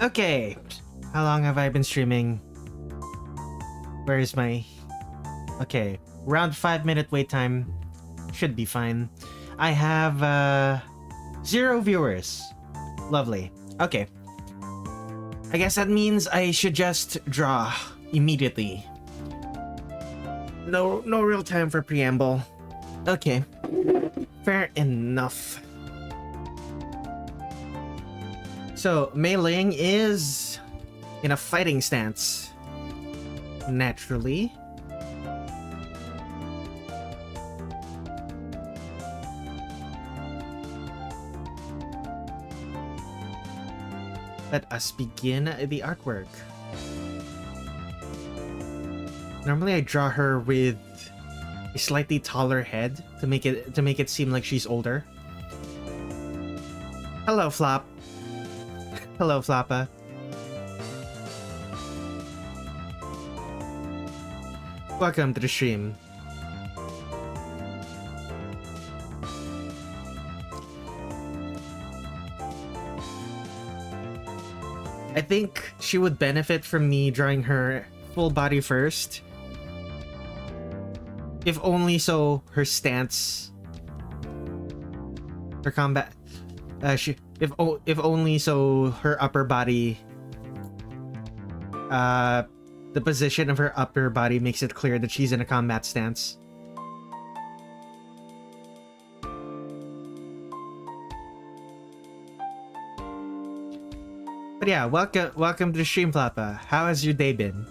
Okay, how long have I been streaming? Where is my... Okay, around 5-minute wait time. Should be fine. I have 0 viewers. Lovely. Okay. I guess that means I should just draw immediately. No real time for preamble. Okay. Fair enough. So, Meiling is in a fighting stance. Naturally. Let us begin the artwork. Normally I draw her with a slightly taller head to make it seem like she's older. Hello, Flop. Hello, Floppa. Welcome to the stream. I think she would benefit from me drawing her full body first. If only so her stance, her combat, if only so her upper body, the position of her upper body makes it clear that she's in a combat stance. But yeah, welcome to the stream, Flappa. How has your day been?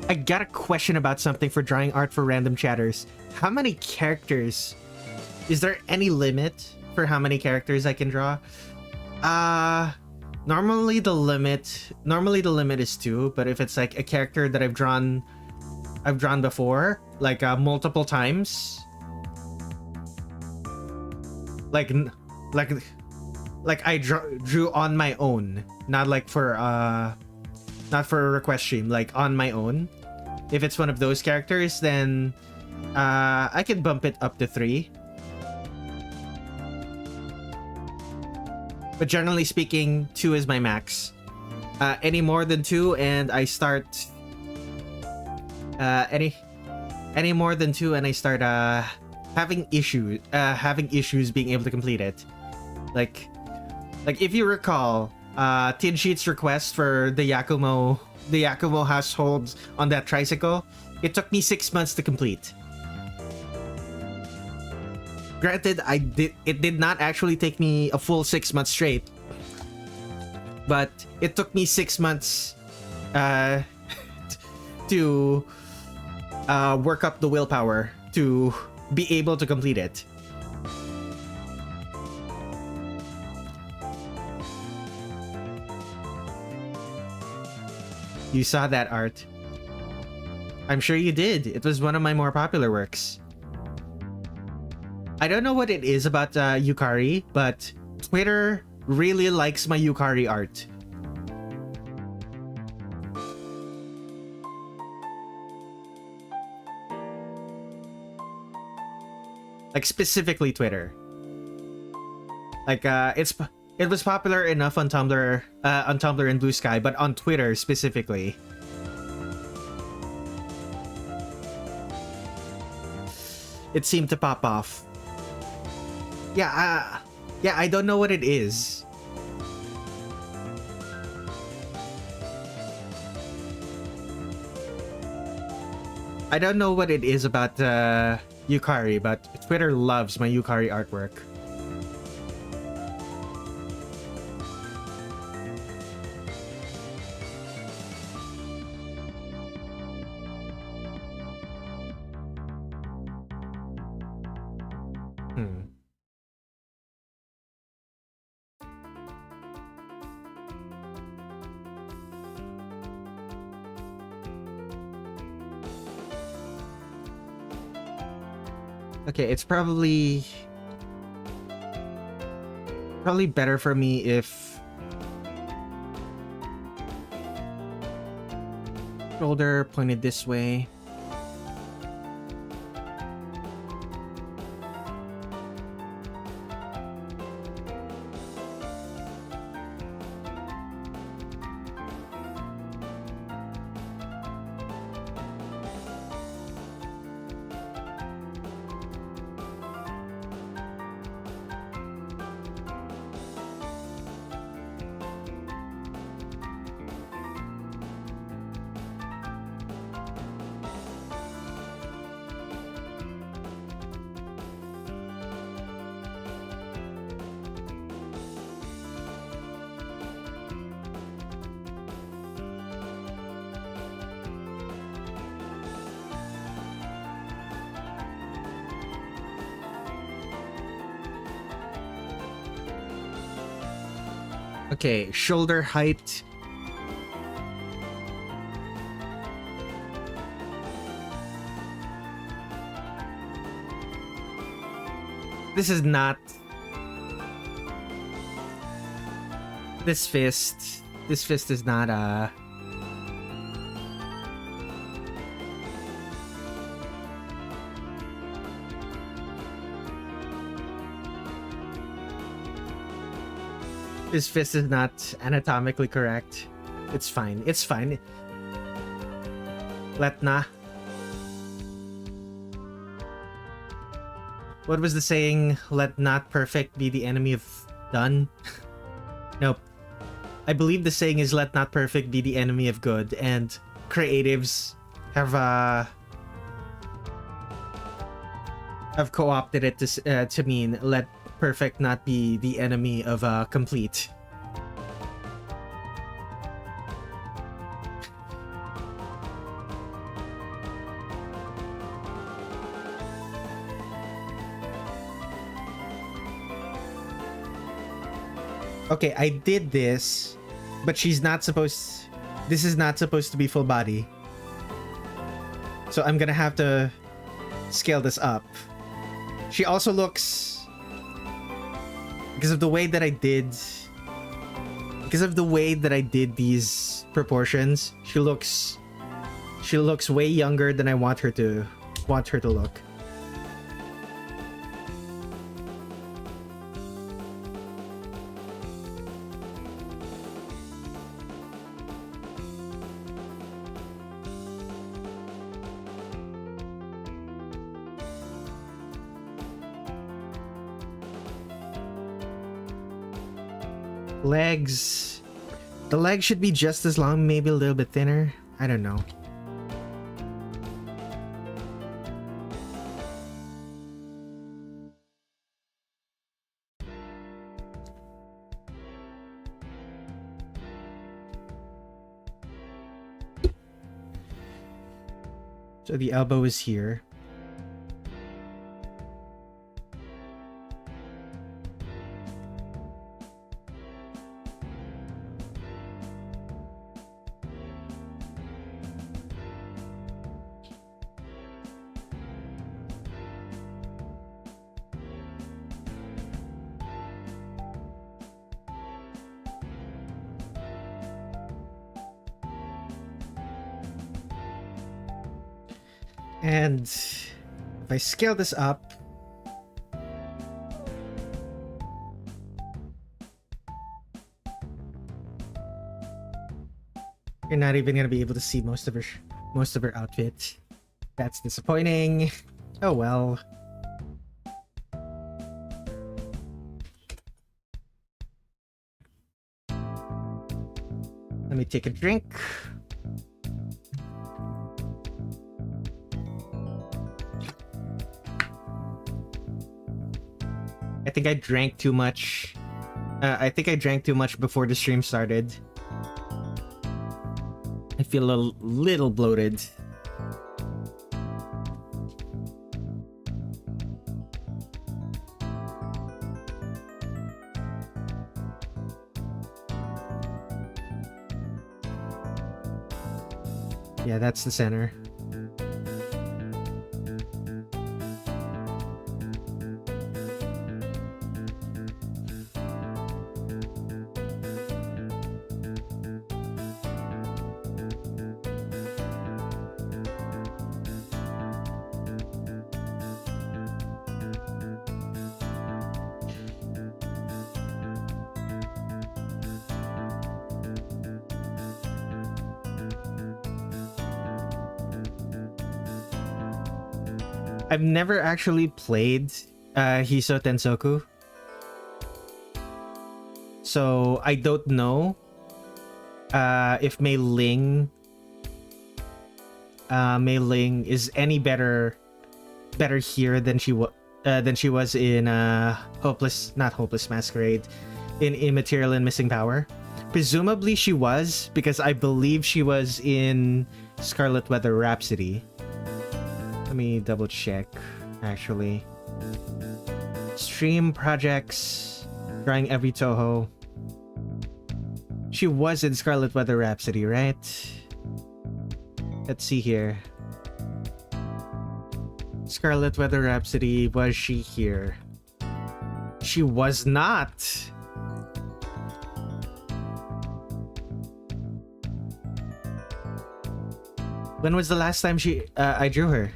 I got a question about something for drawing art for random chatters. How many characters? Is there any limit for how many characters I can draw? Normally the limit is 2, but if it's like a character that I've drawn before, like multiple times, like I drew on my own, not for a request stream, like on my own. If it's one of those characters, then I can bump it up to 3. But generally speaking, 2 is my max. Any more than 2 and I start any more than 2 and I start having issues being able to complete it. Like if you recall, Tin Sheet's request for the Yakumo households on that tricycle, it took me 6 months to complete. Granted, it did not actually take me a full 6 months straight, but it took me 6 months to work up the willpower to be able to complete it. You saw that art. I'm sure you did. It was one of my more popular works. I don't know what it is about Yukari, but Twitter really likes my Yukari art. Like specifically Twitter. Like it was popular enough on Tumblr and Blue Sky, but on Twitter specifically. It seemed to pop off. Yeah, I don't know what it is. I don't know what it is about Yukari, but Twitter loves my Yukari artwork. Okay, it's probably better for me if shoulder pointed this way. Okay, shoulder height. This is not... This fist is not, His fist is not anatomically correct. It's fine. It's fine. Letna. What was the saying? Let not perfect be the enemy of done? Nope. I believe the saying is let not perfect be the enemy of good, and creatives have co-opted it to mean let perfect not be the enemy of complete. Okay, I did this, but she's not supposed... This is not supposed to be full body. So I'm gonna have to scale this up. She also looks... Because of the way that I did these proportions, she looks way younger than I want her to look. Legs. The legs should be just as long, maybe a little bit thinner. I don't know. So the elbow is here. And if I scale this up, you're not even gonna be able to see most of her outfit. That's disappointing. Oh well. Let me take a drink. I think I drank too much. I think I drank too much before the stream started. I feel a little bloated. Yeah, that's the center. I've never actually played Hisoutensoku. So I don't know if Mei Ling is any better here than she was in not Hopeless Masquerade, in Immaterial and Missing Power. Presumably she was, because I believe she was in Scarlet Weather Rhapsody. Let me double check, actually. Stream projects, drawing every Touhou. She was in Scarlet Weather Rhapsody, right? Let's see here. Scarlet Weather Rhapsody, was she here? She was not! When was the last time I drew her?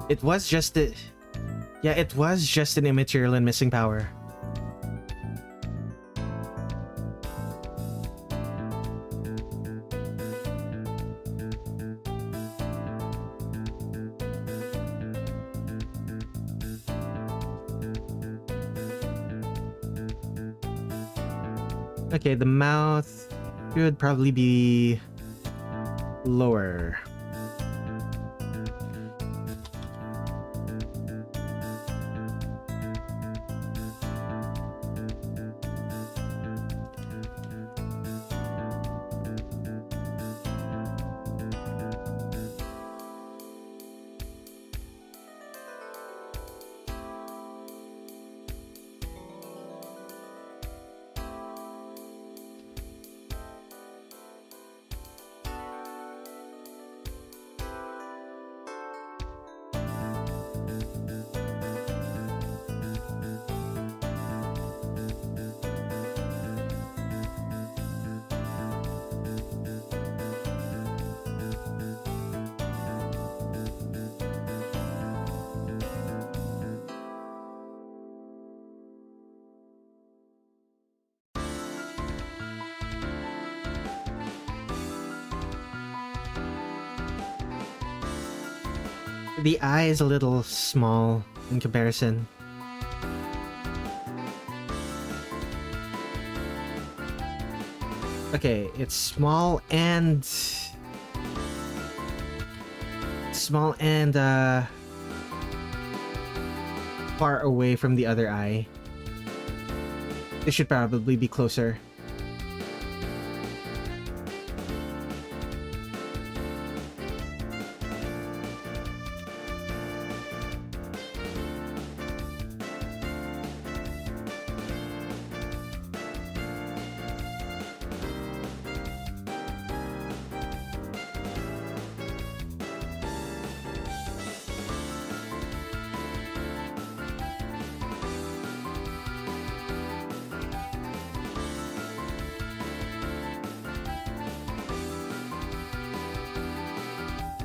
It was just an Immaterial and Missing Power. Okay, the mouth should probably be lower. The eye is a little small in comparison. Okay, it's small and far away from the other eye. It should probably be closer.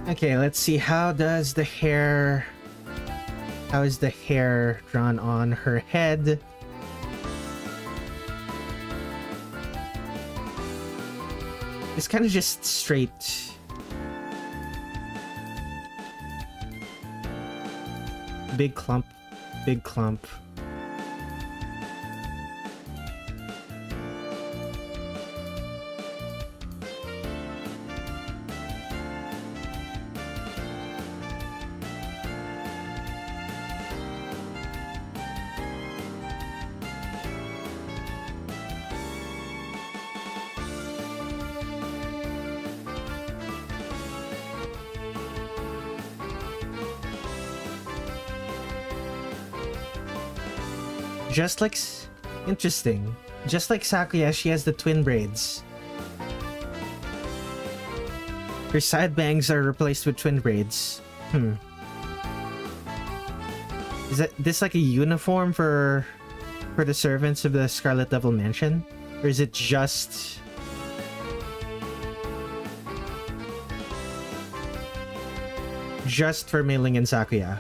Okay, let's see. How is the hair drawn on her head? It's kind of just straight. Big clump. Interesting. Just like Sakuya, she has the twin braids. Her side bangs are replaced with twin braids. Is this like a uniform for the servants of the Scarlet Devil Mansion? Or is it just for Meiling and Sakuya?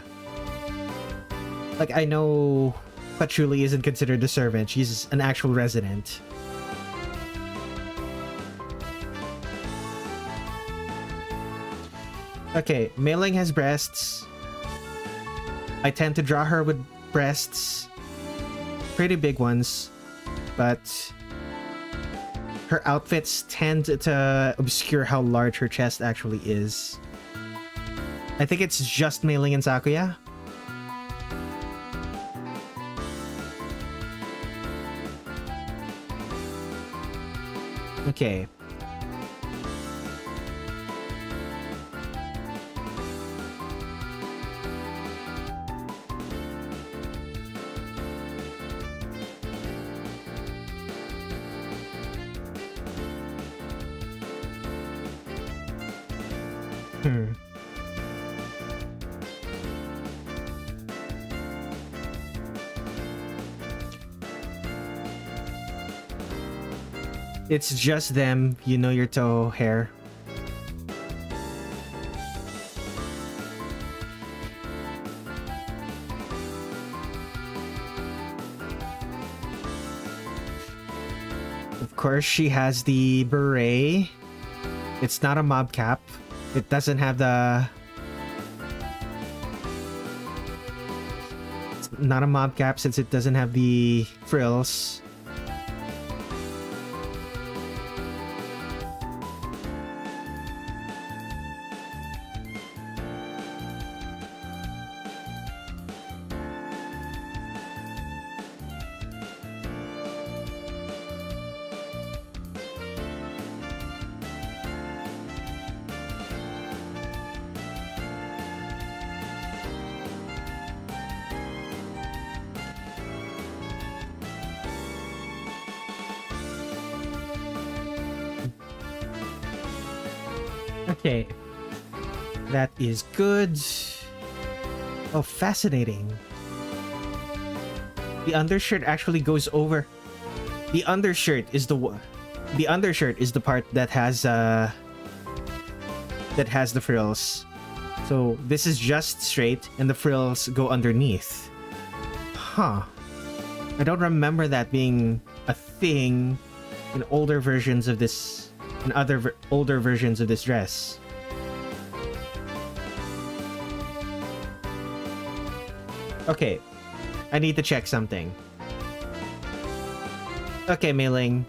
Like, I know Patchouli isn't considered a servant, she's an actual resident. Okay, Meiling has breasts. I tend to draw her with breasts. Pretty big ones. But her outfits tend to obscure how large her chest actually is. I think it's just Meiling and Sakuya. Okay. It's just them, you know your Touhou hair. Of course, she has the beret. It's not a mob cap. It doesn't have the... It's not a mob cap since it doesn't have the frills. Okay. That is good. Oh, fascinating. The undershirt actually goes over. The undershirt is the part that has the frills. So this is just straight and the frills go underneath. Huh. I don't remember that being a thing in older versions of this, in other older versions of this dress. Okay, I need to check something. Okay, Meiling.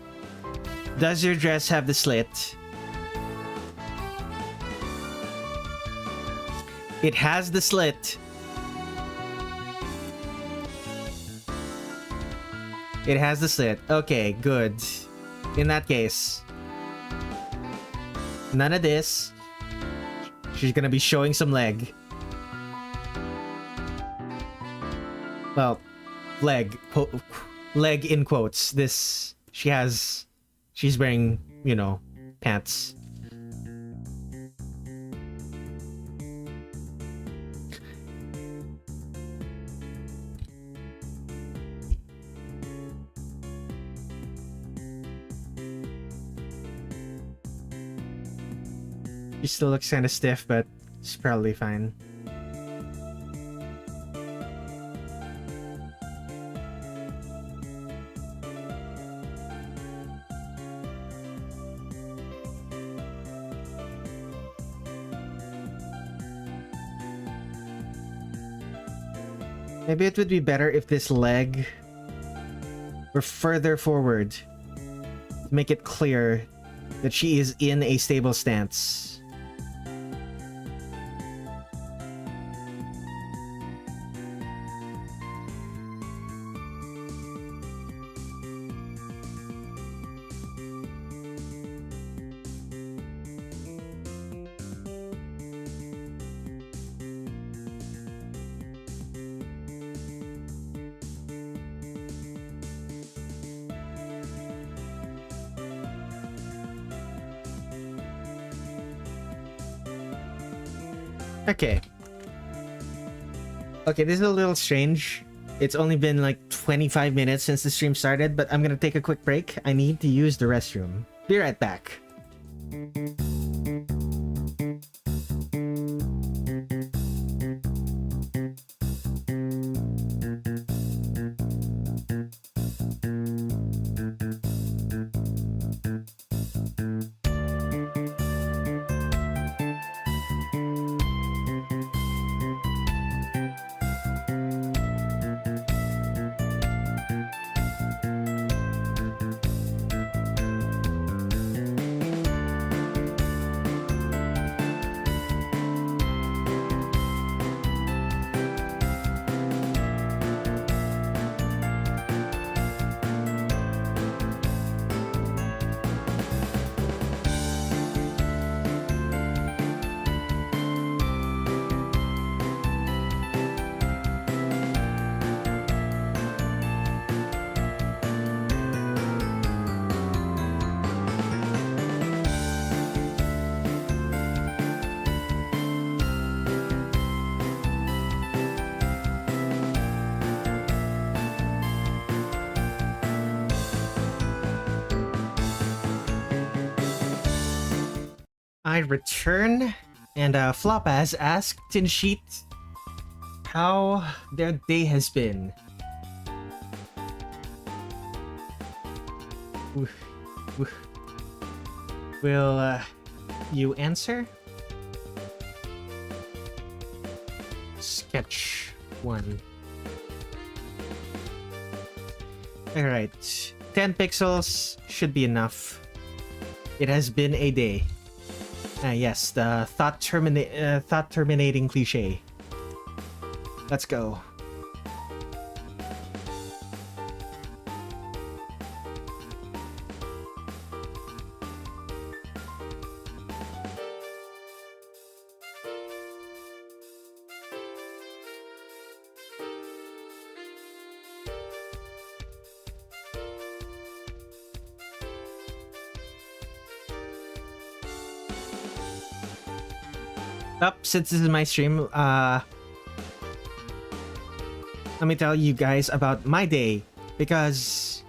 Does your dress have the slit? It has the slit. It has the slit. Okay, good. In that case, none of this. She's gonna be showing some leg. Well, leg in quotes. This, she's wearing, you know, pants. She still looks kind of stiff, but she's probably fine. Maybe it would be better if this leg were further forward to make it clear that she is in a stable stance. Okay. Okay, this is a little strange. It's only been like 25 minutes since the stream started, but I'm gonna take a quick break. I need to use the restroom. Be right back. I return, and Flop has asked in sheet how their day has been. Will you answer? Sketch 1. Alright, 10 pixels should be enough. It has been a day. Yes, the thought terminating cliche. Let's go. Since this is my stream, let me tell you guys about my day, because,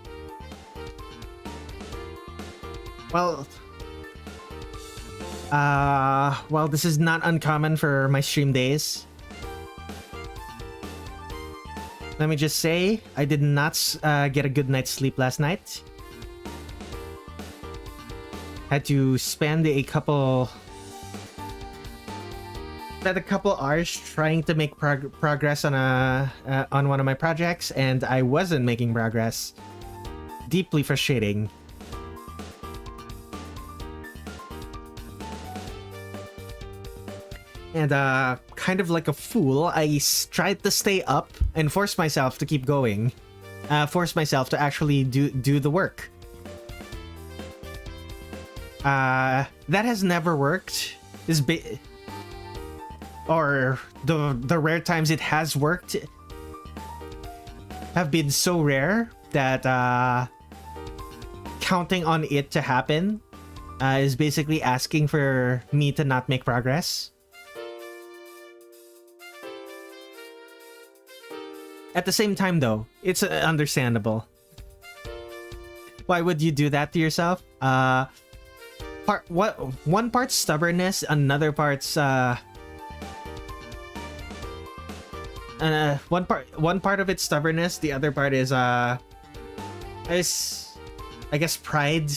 well, this is not uncommon for my stream days. Let me just say, I did not get a good night's sleep last night. Had to spend a couple hours trying to make progress on one of my projects, and I wasn't making progress. Deeply frustrating. And kind of like a fool, I tried to stay up and force myself to keep going. Force myself to actually do the work. That has never worked. Or the rare times it has worked have been so rare that counting on it to happen is basically asking for me to not make progress. At the same time though, it's understandable. Why would you do that to yourself? One part's stubbornness, another part's one part of it's stubbornness, the other part is I guess pride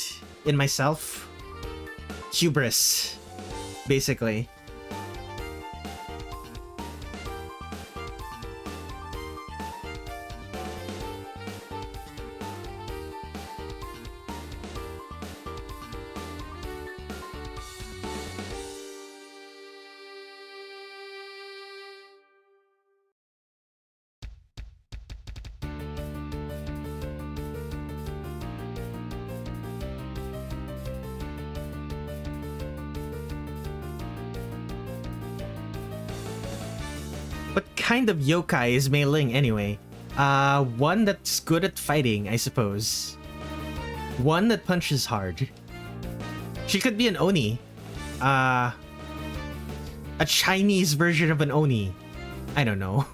in myself. Hubris, basically. What kind of yokai is Mei Ling anyway? One that's good at fighting, I suppose. One that punches hard. She could be an Oni. A Chinese version of an Oni. I don't know.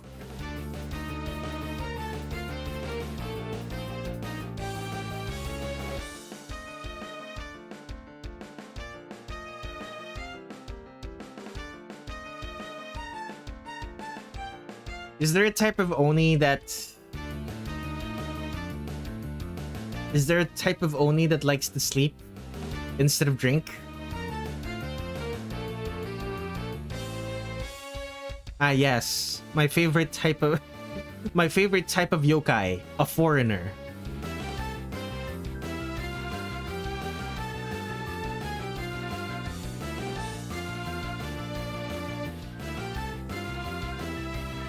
Is there a type of Oni that... Is there a type of Oni that likes to sleep instead of drink? Yes. My favorite type of... My favorite type of yokai. A foreigner.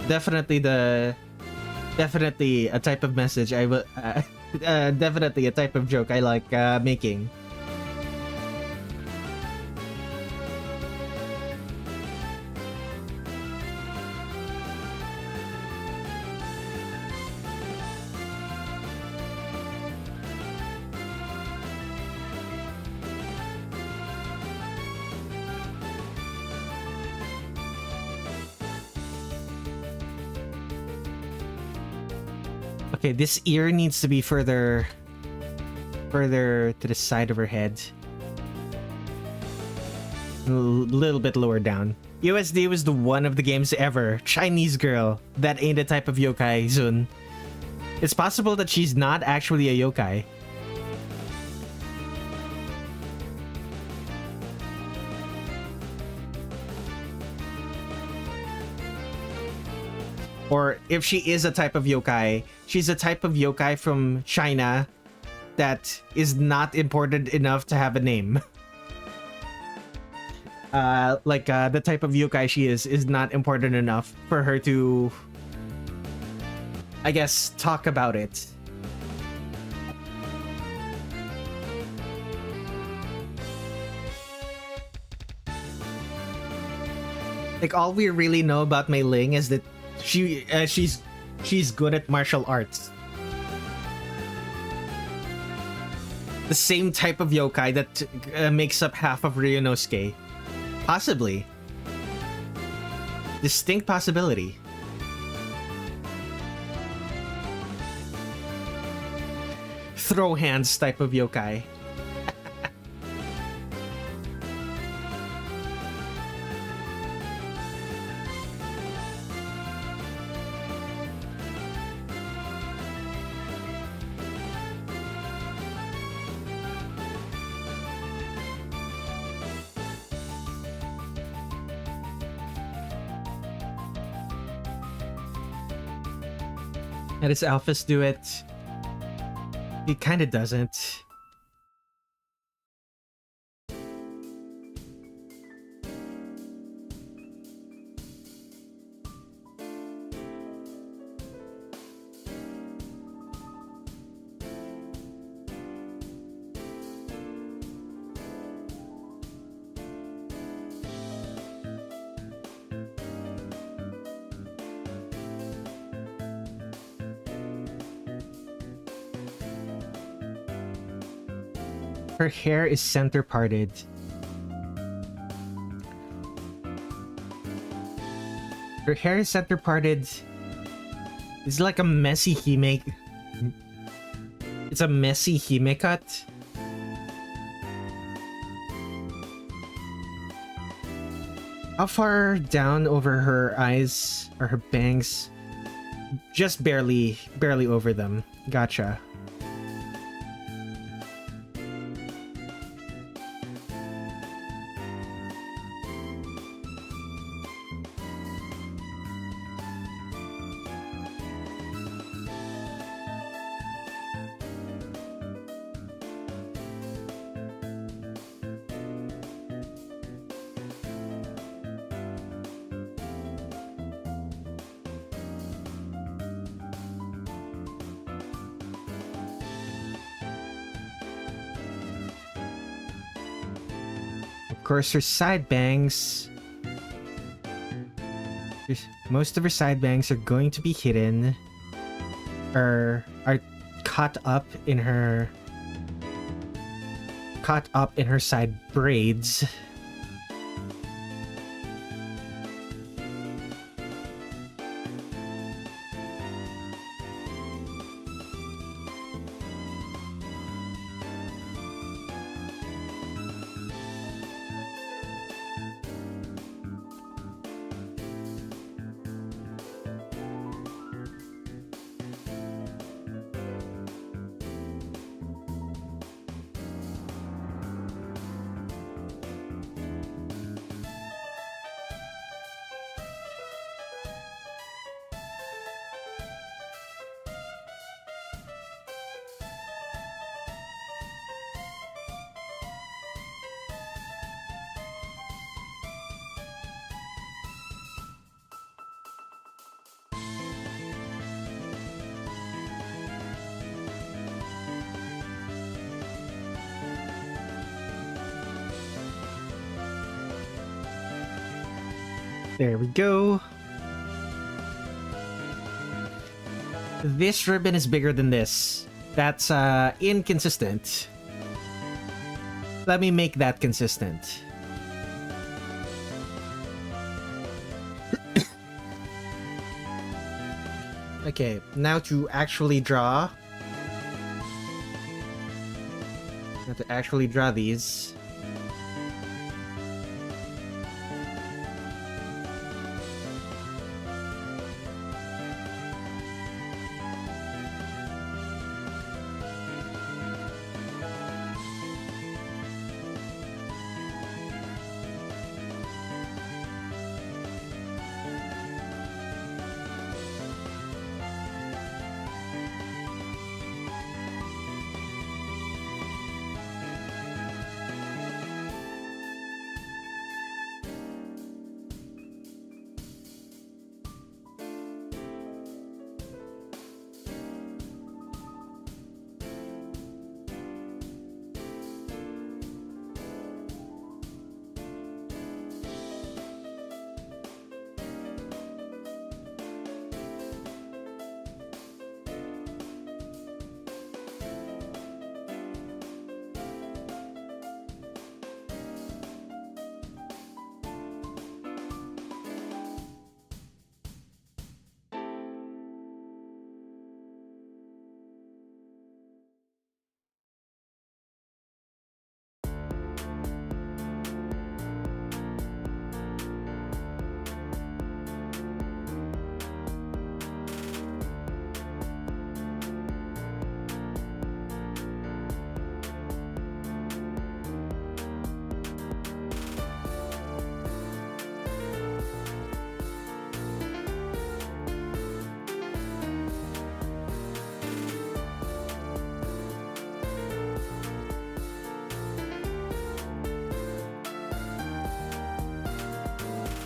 Definitely a type of message I will definitely a type of joke I like making. Okay, this ear needs to be further to the side of her head. A little bit lower down. USD was the one of the games ever. Chinese girl. That ain't a type of yokai, Zun. It's possible that she's not actually a yokai. Or if she is a type of yokai, she's a type of yokai from China that is not important enough to have a name. The type of yokai she is not important enough for her to, I guess, talk about it. Like, all we really know about Mei Ling is that she's good at martial arts. The same type of yokai that makes up half of Ryunosuke. Possibly. Distinct possibility. Throw hands type of yokai. How does Alphys do it? He kinda doesn't. Her hair is center parted. Her hair is center parted. It's like a messy hime. It's a messy hime cut. How far down over her eyes are her bangs? Just barely over them. Gotcha. Of course, her side bangs. Most of her side bangs are going to be hidden, or are caught up in her side braids. There we go. This ribbon is bigger than this. That's inconsistent. Let me make that consistent. Okay, now to actually draw. Now to actually draw these.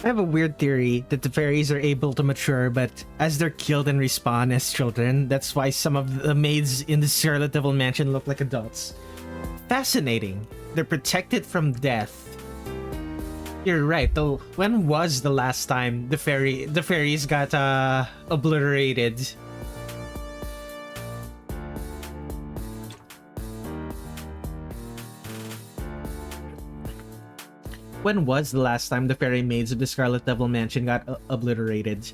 I have a weird theory that the fairies are able to mature, but as they're killed and respawn as children, that's why some of the maids in the Scarlet Devil Mansion look like adults. Fascinating. They're protected from death. You're right, though. When was the last time the fairies got obliterated? When was the last time the fairy maids of the Scarlet Devil Mansion got obliterated?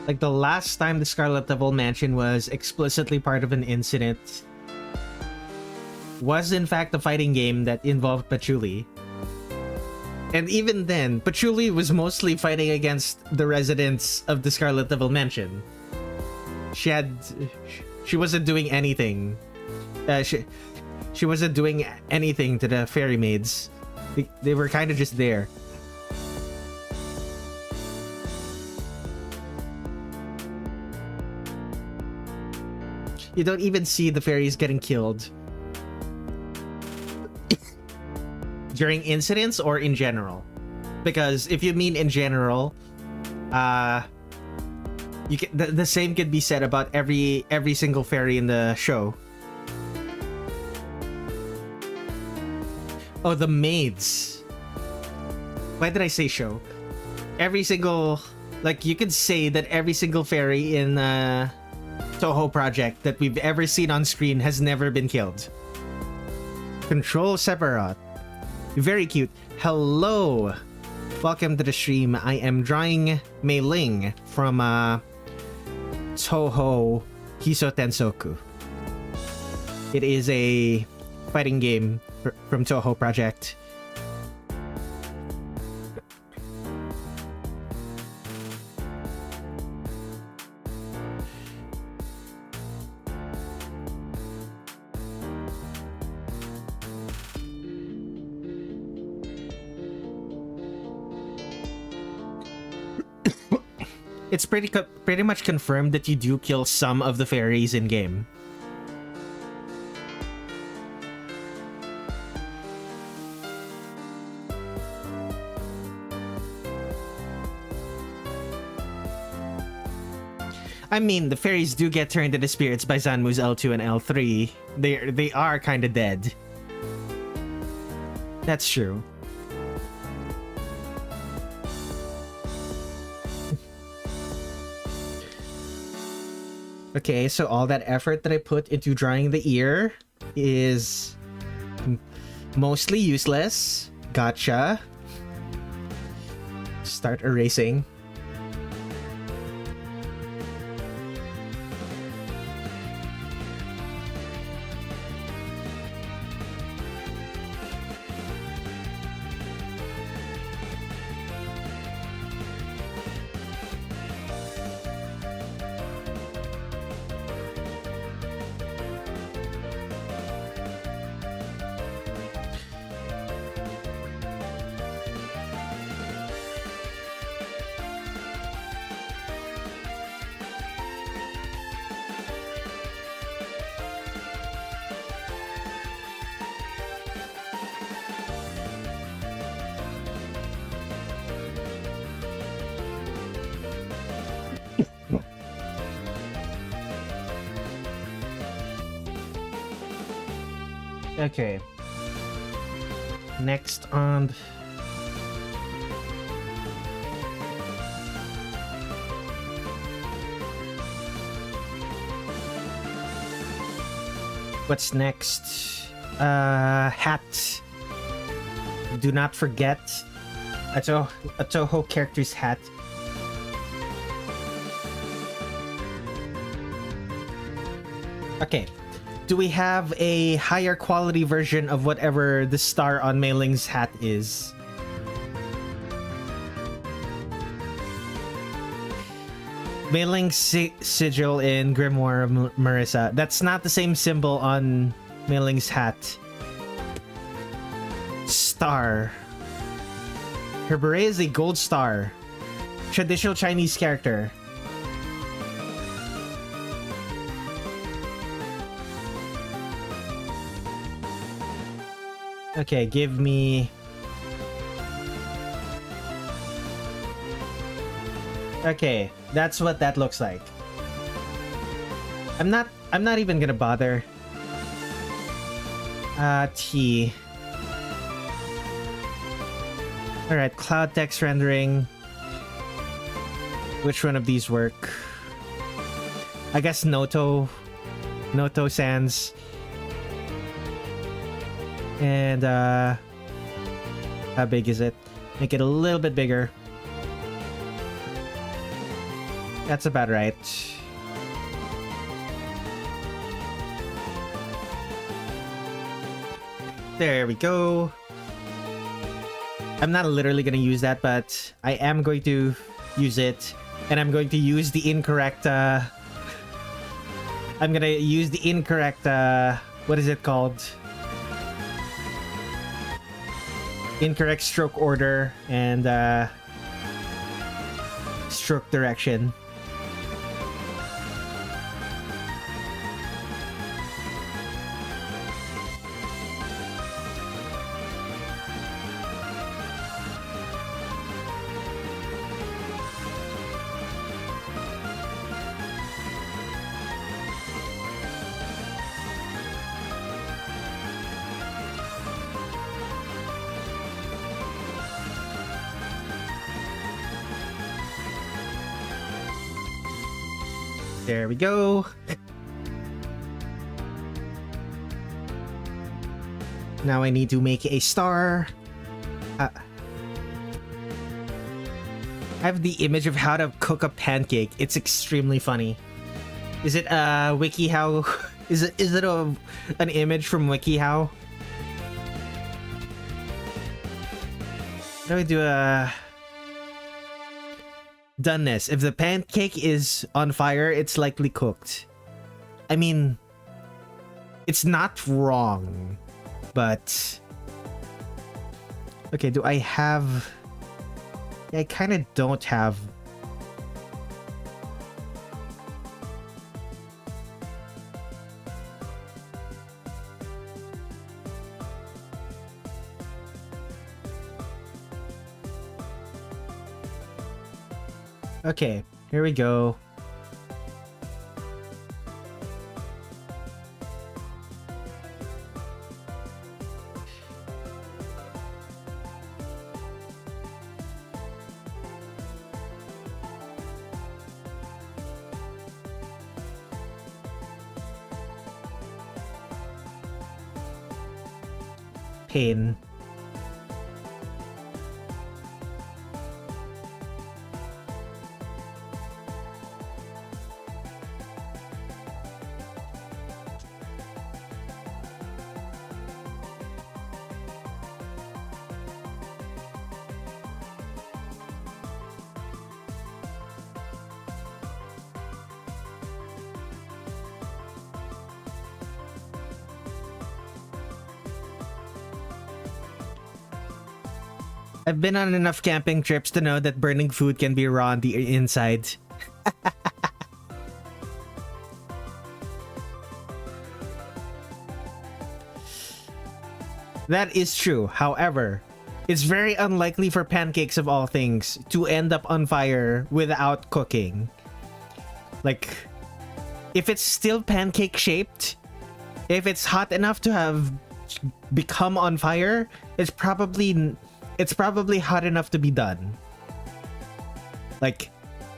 Like, the last time the Scarlet Devil Mansion was explicitly part of an incident was in fact a fighting game that involved Patchouli. And even then, Patchouli was mostly fighting against the residents of the Scarlet Devil Mansion. She wasn't doing anything. She wasn't doing anything to the fairy maids. They were kind of just there. You don't even see the fairies getting killed. During incidents or in general? Because if you mean in general, you can, the same could be said about every single fairy in the show. Oh, the maids. Why did I say show? Every single, like, you could say that every single fairy in Touhou Project that we've ever seen on screen has never been killed. Control Sephiroth. Very cute. Hello! Welcome to the stream. I am drawing Meiling from Touhou Hisoutensoku. It is a fighting game from Touhou Project. It's pretty much confirmed that you do kill some of the fairies in game. I mean, the fairies do get turned into spirits by Zanmu's L2 and L3. They are kind of dead. That's true. Okay, so all that effort that I put into drawing the ear is mostly useless. Gotcha. Start erasing. Okay. Next on... What's next? Hat. Do not forget a Touhou character's hat. Okay. Do we have a higher quality version of whatever the star on Meiling's hat is? Meiling's sigil in Grimoire of Marisa. That's not the same symbol on Meiling's hat. Star. Her beret is a gold star. Traditional Chinese character. Okay, give me... Okay, that's what that looks like. I'm not even gonna bother. T. Alright, cloud text rendering. Which one of these work? I guess Noto Sans. And how big is it? Make it a little bit bigger. That's about right. There we go. I'm not literally gonna use that, but I am going to use it. And I'm going to use the incorrect, I'm gonna use the incorrect, what is it called? Incorrect stroke order and, stroke direction. There we go. Now I need to make a star. I have the image of how to cook a pancake. It's extremely funny. Is it WikiHow? Is it an image from WikiHow? How do I do a doneness? If the pancake is on fire, it's likely cooked. I mean, it's not wrong, but okay. Do I have? Yeah, I kind of don't have. Okay, here we go. Pain. I've been on enough camping trips to know that burning food can be raw on the inside. That is true. However, it's very unlikely for pancakes of all things to end up on fire without cooking. Like, if it's still pancake shaped, if it's hot enough to have become on fire, it's probably hot enough to be done. Like,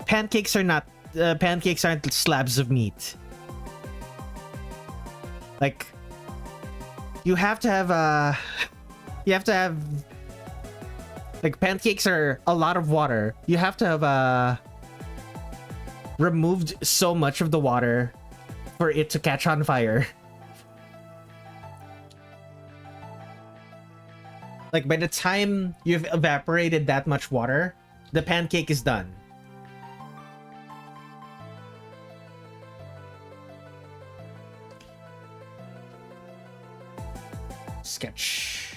pancakes aren't slabs of meat. Like, you have to have like, pancakes are a lot of water. You have to have removed so much of the water for it to catch on fire. Like, by the time you've evaporated that much water, the pancake is done. Sketch.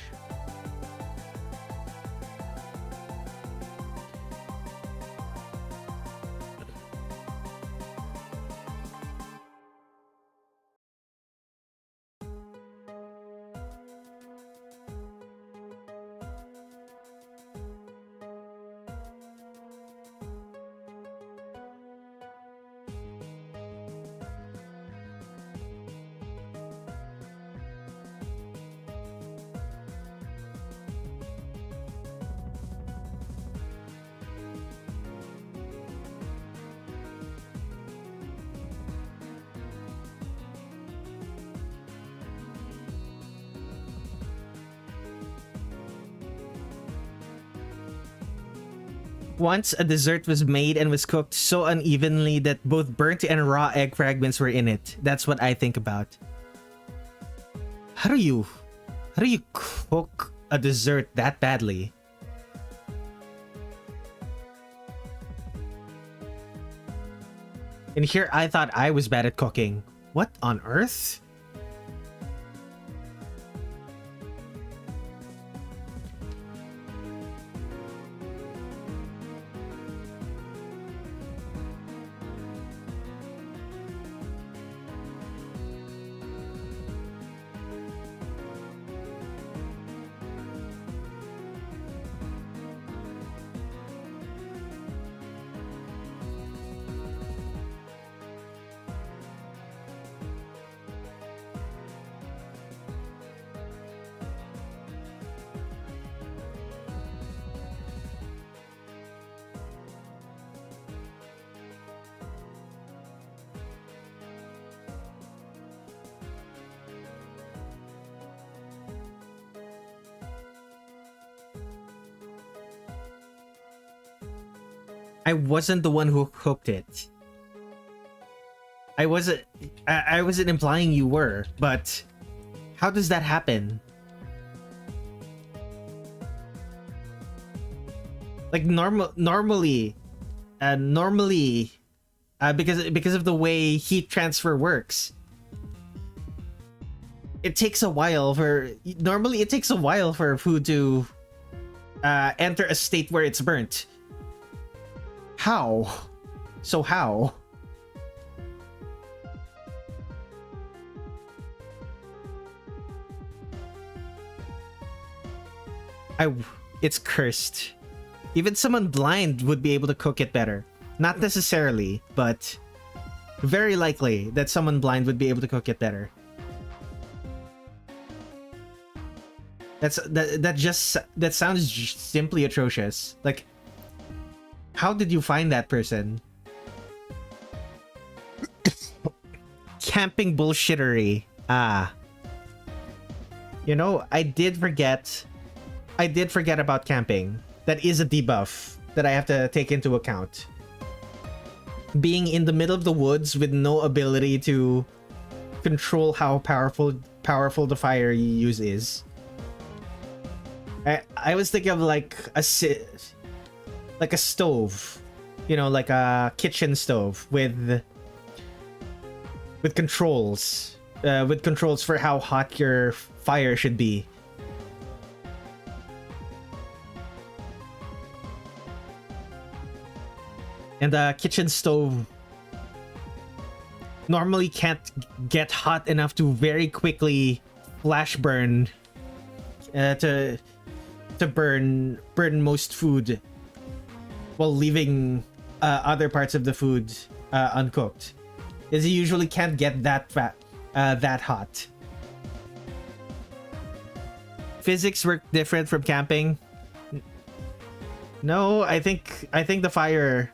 Once a dessert was made and was cooked so unevenly that both burnt and raw egg fragments were in it. That's what I think about. How do you cook a dessert that badly? And here I thought I was bad at cooking. What on earth? I wasn't the one who cooked it. I wasn't implying you were, but how does that happen? Like normally, because of the way heat transfer works, it takes a while for food to enter a state where it's burnt. How? So how? It's cursed. Even someone blind would be able to cook it better. Not necessarily, but very likely that someone blind would be able to cook it better. That sounds simply atrocious. Like, how did you find that person? Camping bullshittery. Ah. You know, I did forget about camping. That is a debuff that I have to take into account. Being in the middle of the woods with no ability to control how powerful the fire you use is. I was thinking of like a stove, you know, like a kitchen stove with controls for how hot your fire should be. And the kitchen stove normally can't get hot enough to very quickly flash burn to burn most food while leaving other parts of the food uncooked. Is you usually can't get that hot. Physics work different from camping. No, I think the fire.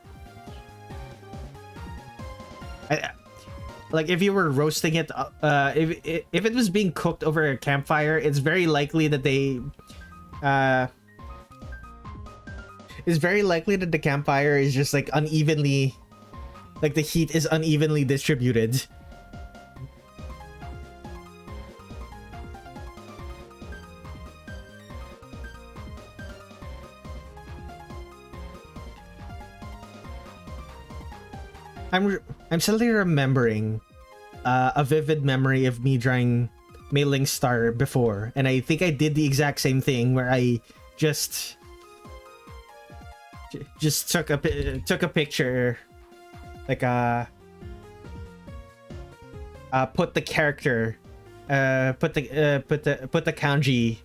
Like if you were roasting it, if it was being cooked over a campfire, it's very likely that the campfire is just like unevenly, like the heat is unevenly distributed. I'm suddenly remembering a vivid memory of me drawing Mailing Star before, and I think I did the exact same thing where I just took a picture, like put the character, put the kanji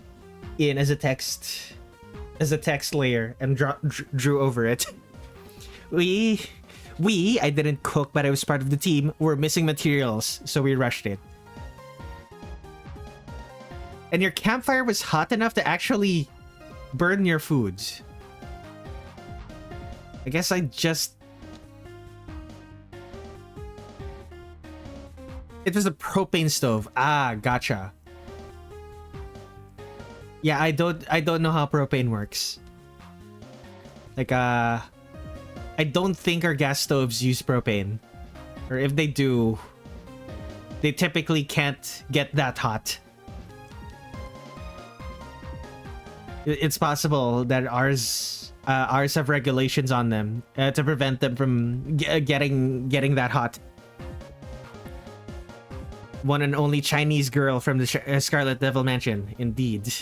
in as a text layer and drew over it. I didn't cook, but I was part of the team. We're missing materials, so we rushed it. And your campfire was hot enough to actually burn your foods. I guess it was a propane stove. Ah, gotcha. Yeah, I don't know how propane works. Like, I don't think our gas stoves use propane. Or if they do, they typically can't get that hot. It's possible that ours have regulations on them to prevent them from getting that hot. One and only Chinese girl from the Scarlet Devil Mansion, indeed.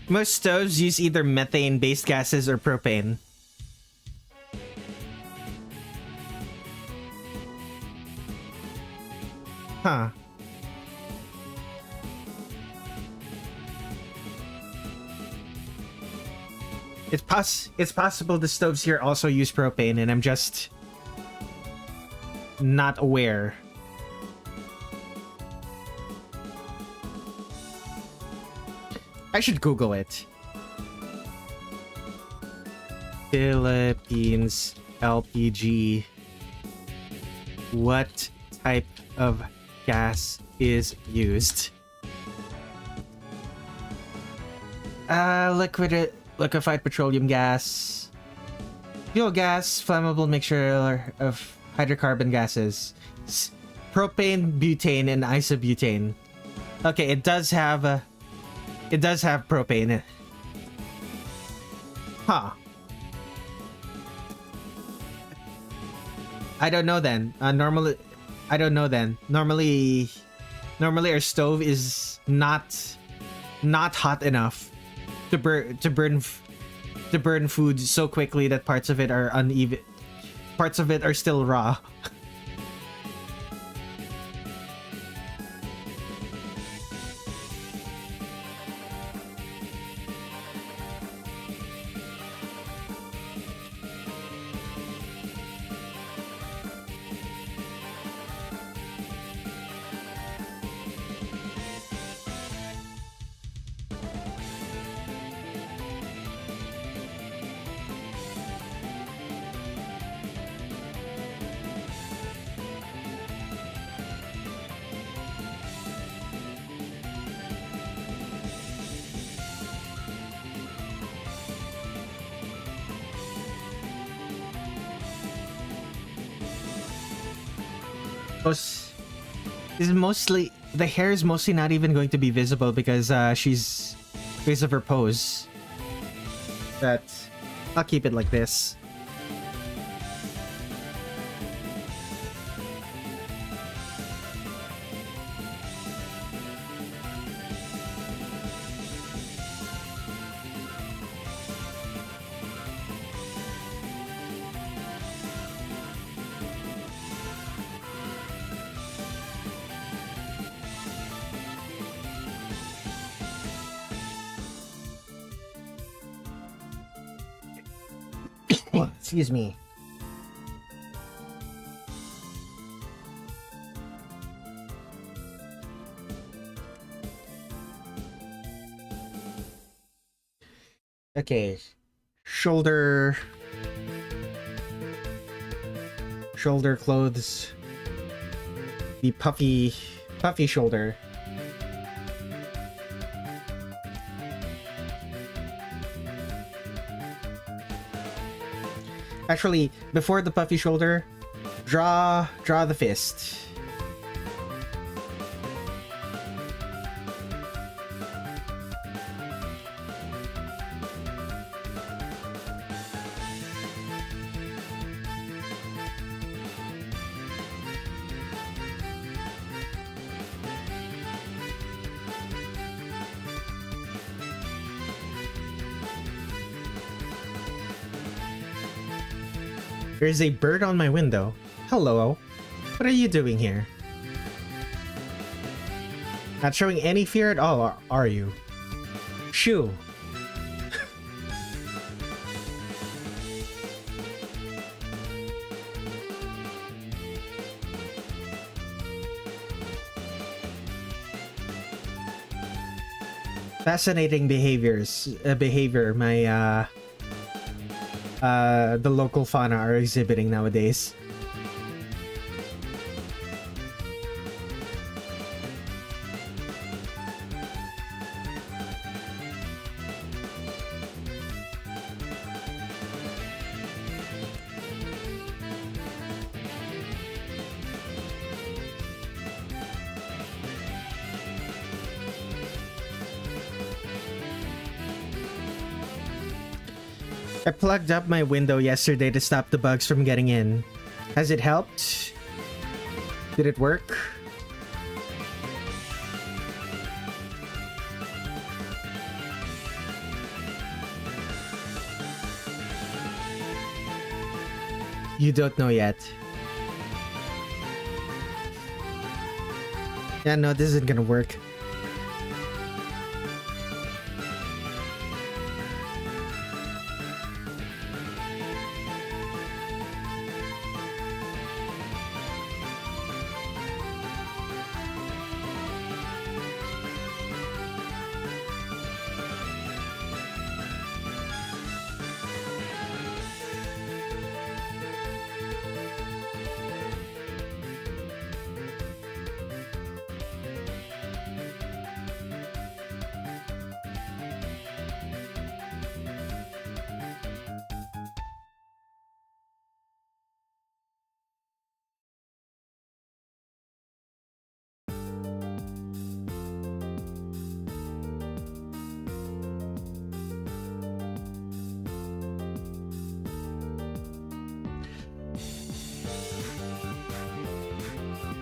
Most stoves use either methane-based gases or propane. Huh. It's possible the stoves here also use propane and I'm just not aware. I should Google it. Philippines LPG. What type of gas is used? Liquefied petroleum gas. Fuel gas, flammable mixture of hydrocarbon gases. Propane, butane, and isobutane. Okay, it does have propane. Huh. I don't know then. Normally our stove is not hot enough to burn food so quickly that parts of it are uneven. Parts of it are still raw. The hair is mostly not even going to be visible because she's because of her pose. But I'll keep it like this. Excuse me. Okay. Shoulder clothes. The puffy shoulder. Actually, before the puffy shoulder, draw the fist. There's a bird on my window. Hello. What are you doing here? Not showing any fear at all, are you? Shoo. Fascinating behavior my the local fauna are exhibiting nowadays. I plugged up my window yesterday to stop the bugs from getting in. Has it helped? Did it work? You don't know yet. Yeah, no, this isn't gonna work.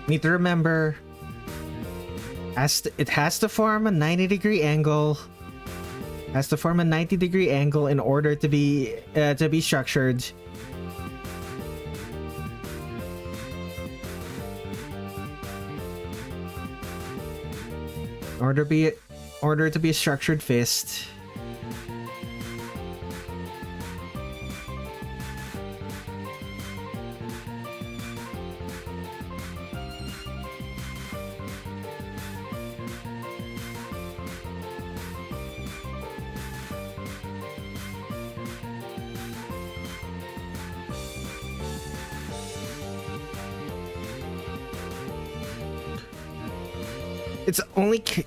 Need to remember, it has to form a 90-degree angle. Has to form a 90-degree angle in order to be structured. Order to be a structured fist.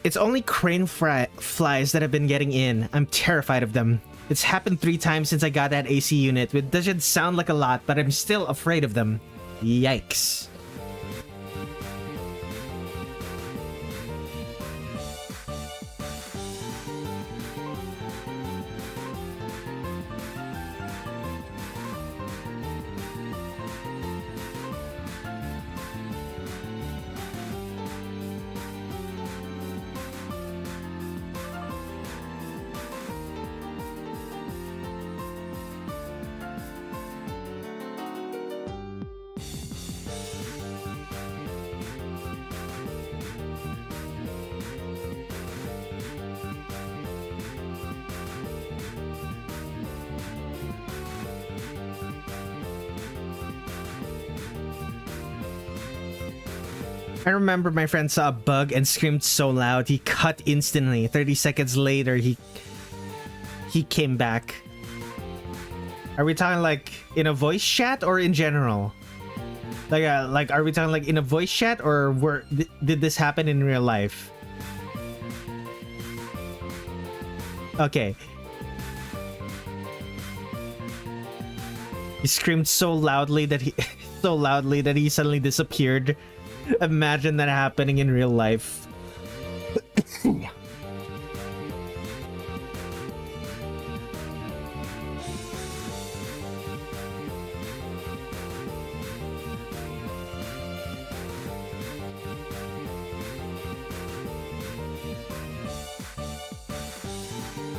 It's only crane flies that have been getting in. I'm terrified of them. It's happened 3 times since I got that AC unit. It doesn't sound like a lot, but I'm still afraid of them. Yikes. I remember my friend saw a bug and screamed so loud he cut instantly. 30 seconds later, he came back. Are we talking like in a voice chat or in general? Like are we talking like in a voice chat or did this happen in real life? Okay. He screamed so loudly that he suddenly disappeared. Imagine that happening in real life.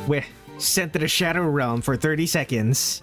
We're sent to the Shadow Realm for 30 seconds.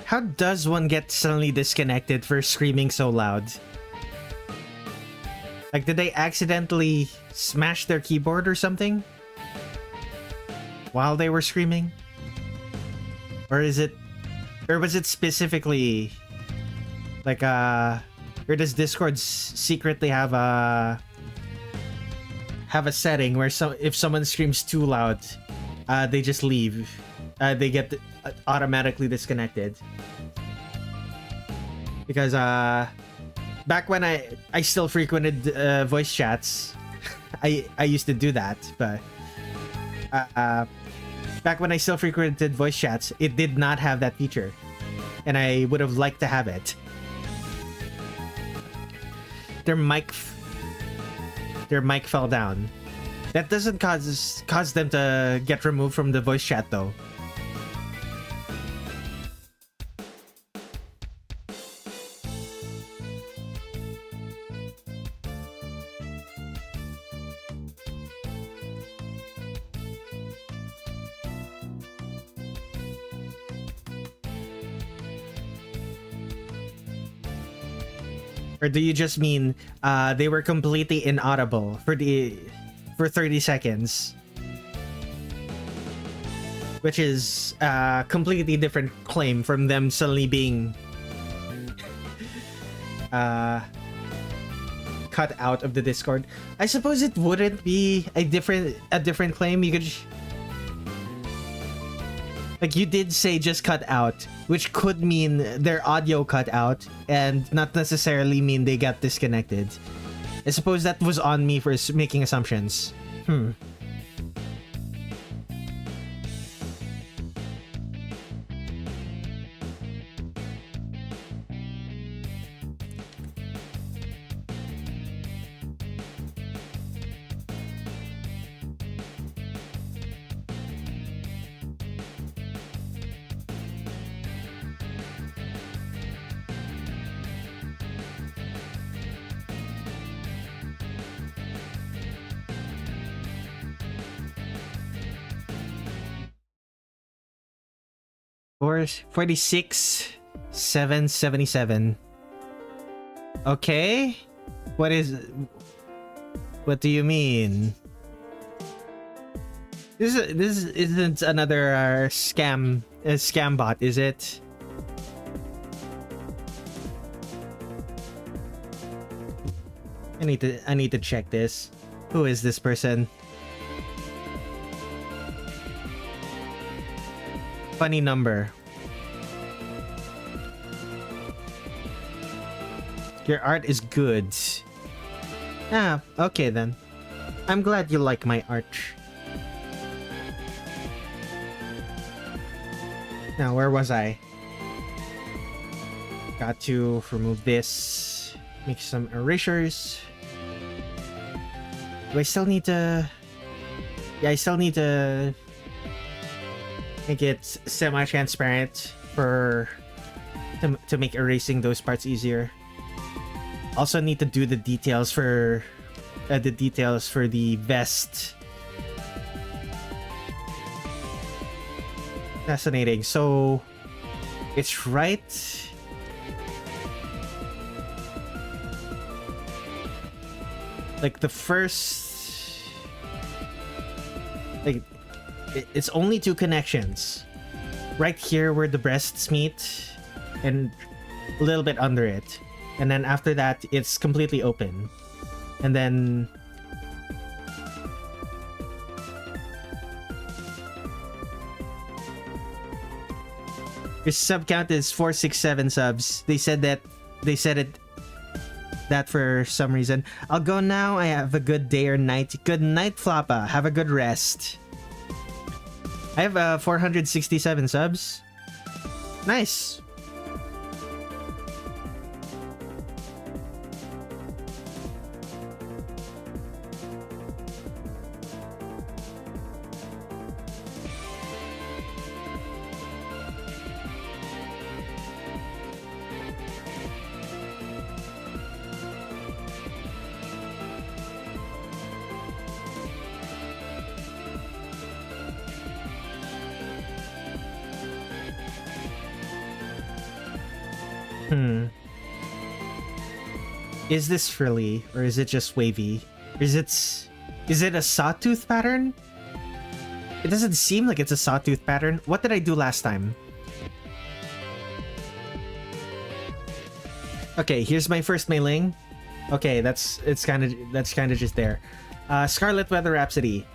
How does one get suddenly disconnected for screaming so loud? Like, did they accidentally smash their keyboard or something while they were screaming? Or was it specifically like or does Discord secretly have a setting where if someone screams too loud, they just leave. They get automatically disconnected. Because back when I still frequented voice chats, I used to do that, but back when I still frequented voice chats, it did not have that feature, and I would have liked to have it. Their mic fell down. That doesn't cause them to get removed from the voice chat though. Or do you just mean they were completely inaudible for 30 seconds? Which is a completely different claim from them suddenly being cut out of the Discord. I suppose it wouldn't be a different claim. You could like, you did say just cut out, which could mean their audio cut out and not necessarily mean they got disconnected. I suppose that was on me for making assumptions. Or 46,777. Okay. What do you mean? This isn't another scam bot, is it? I need to check this. Who is this person? Funny number. Your art is good. Ah, okay then. I'm glad you like my art. Now, where was I? Got to remove this. Make some erasures. Do I still need to... Yeah, I still need to make it semi-transparent for... to make erasing those parts easier. Also need to do the details for... the vest. Fascinating. So... it's right... like the first... like... it's only two connections. Right here where the breasts meet, and a little bit under it. And then after that, it's completely open. And then... your sub count is 467 subs. They said it that for some reason. I'll go now. I have a good day or night. Good night, Floppa. Have a good rest. I have 467 subs. Nice. Is this frilly or is it just wavy? Is it a sawtooth pattern? It doesn't seem like it's a sawtooth pattern. What did I do last time? Okay, here's my first mailing. Okay, that's kind of just there. Scarlet Weather Rhapsody.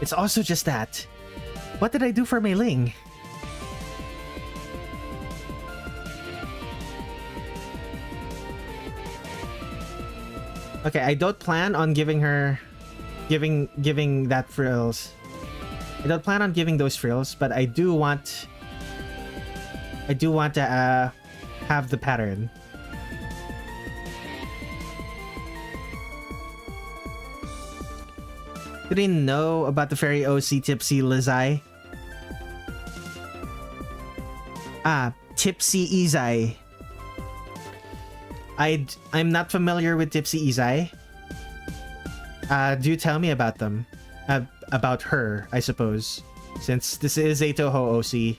It's also just that. What did I do for mailing? Okay, I don't plan on giving that frills. I don't plan on giving those frills, but I do want to have the pattern. Did he know about the fairy OC Tipsy Lizai? Ah, Tipsy Izai. I'm not familiar with Tipsy Izai. Do tell me about them. About her, I suppose. Since this is a Touhou OC.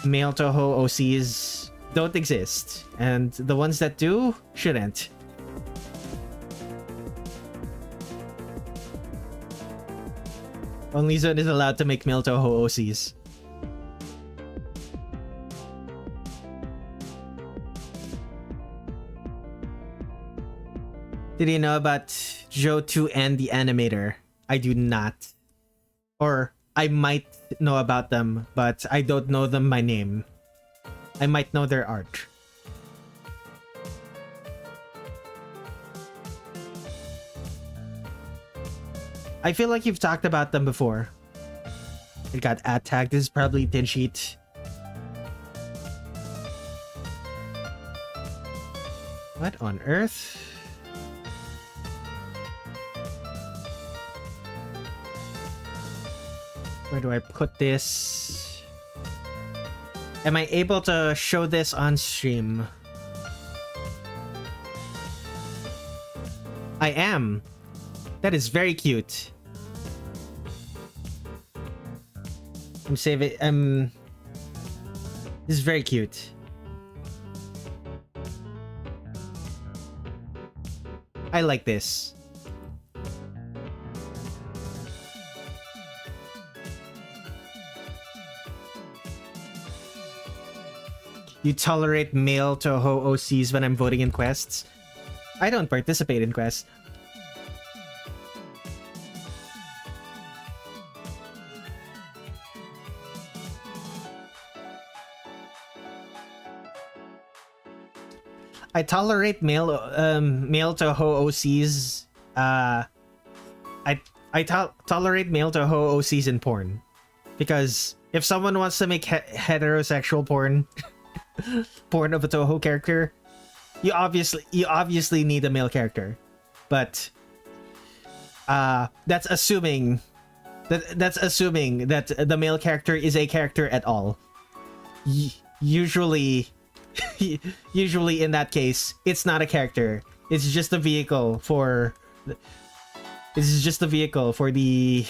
Male Touhou OCs don't exist. And the ones that do, shouldn't. Only Zone is allowed to make male Touhou OCs. Did you know about Joe2 and the Animator? I do not. Or I might know about them, but I don't know them by name. I might know their art. I feel like you've talked about them before. It got ad tagged. This is probably Tin Sheet. What on earth? Where do I put this? Am I able to show this on stream? I am. That is very cute. I'm saving. This is very cute. I like this. You tolerate male Touhou OCs when I'm voting in quests? I don't participate in quests. I tolerate male Touhou OCs. I tolerate male Touhou OCs in porn, because if someone wants to make heterosexual porn, porn of a Touhou character, you obviously need a male character, but that's assuming that the male character is a character at all. Usually in that case, it's not a character. It's just a vehicle for. It's just a vehicle for the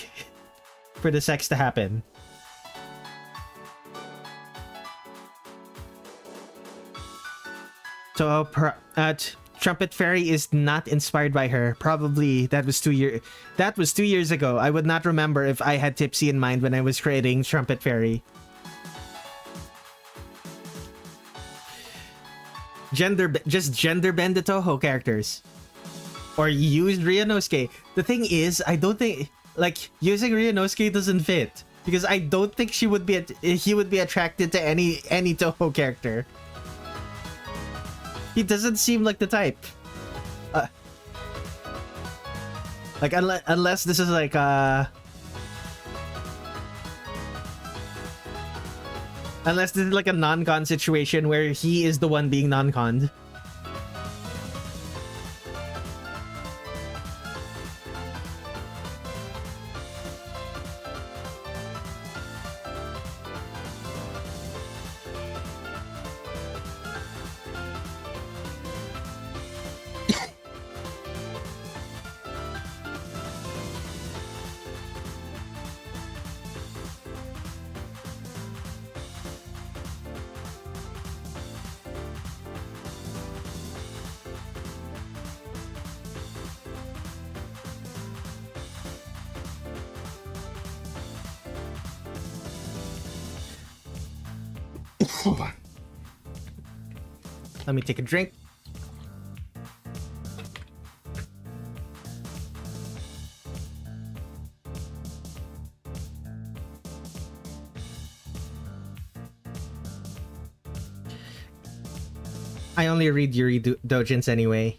sex to happen. So Trumpet Fairy is not inspired by her. Probably that was 2 years ago. I would not remember if I had Tipsy in mind when I was creating Trumpet Fairy. Just gender bend the Touhou characters. Or use Ryunosuke. The thing is, I don't think using Ryunosuke doesn't fit, because I don't think he would be attracted to any Touhou character. He doesn't seem like the type. Unless this is like unless this is like a non-con situation where he is the one being non-conned. Let me take a drink. I only read Yuri Dojins anyway.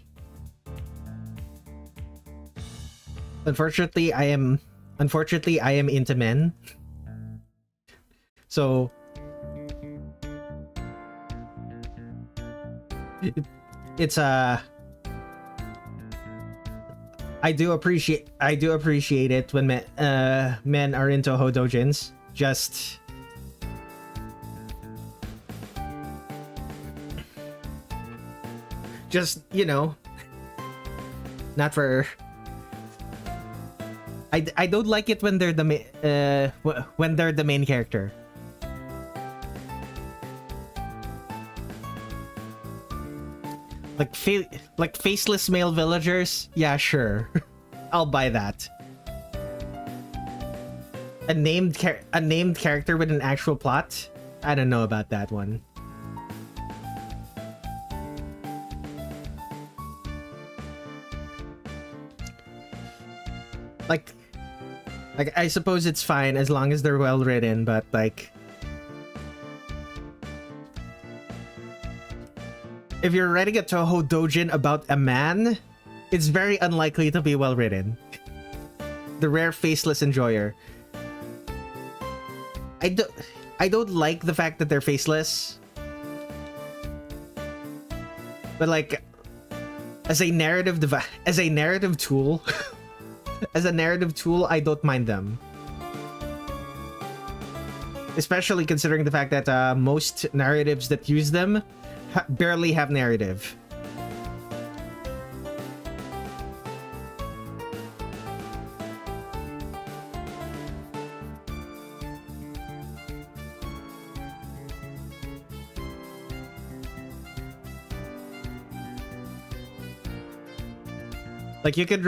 Unfortunately, I am into men. So it's I do appreciate it when men are into Hodojins. Just, you know, not for. I don't like it when they're the main character. Like faceless male villagers? Yeah, sure. I'll buy that. A named character with an actual plot? I don't know about that one. Like I suppose it's fine as long as they're well written, but like, if you're writing a Touhou Dojin about a man, it's very unlikely to be well written. The rare faceless enjoyer. I don't like the fact that they're faceless, but like, as a narrative tool, I don't mind them. Especially considering the fact that most narratives that use them barely have narrative. Like, you could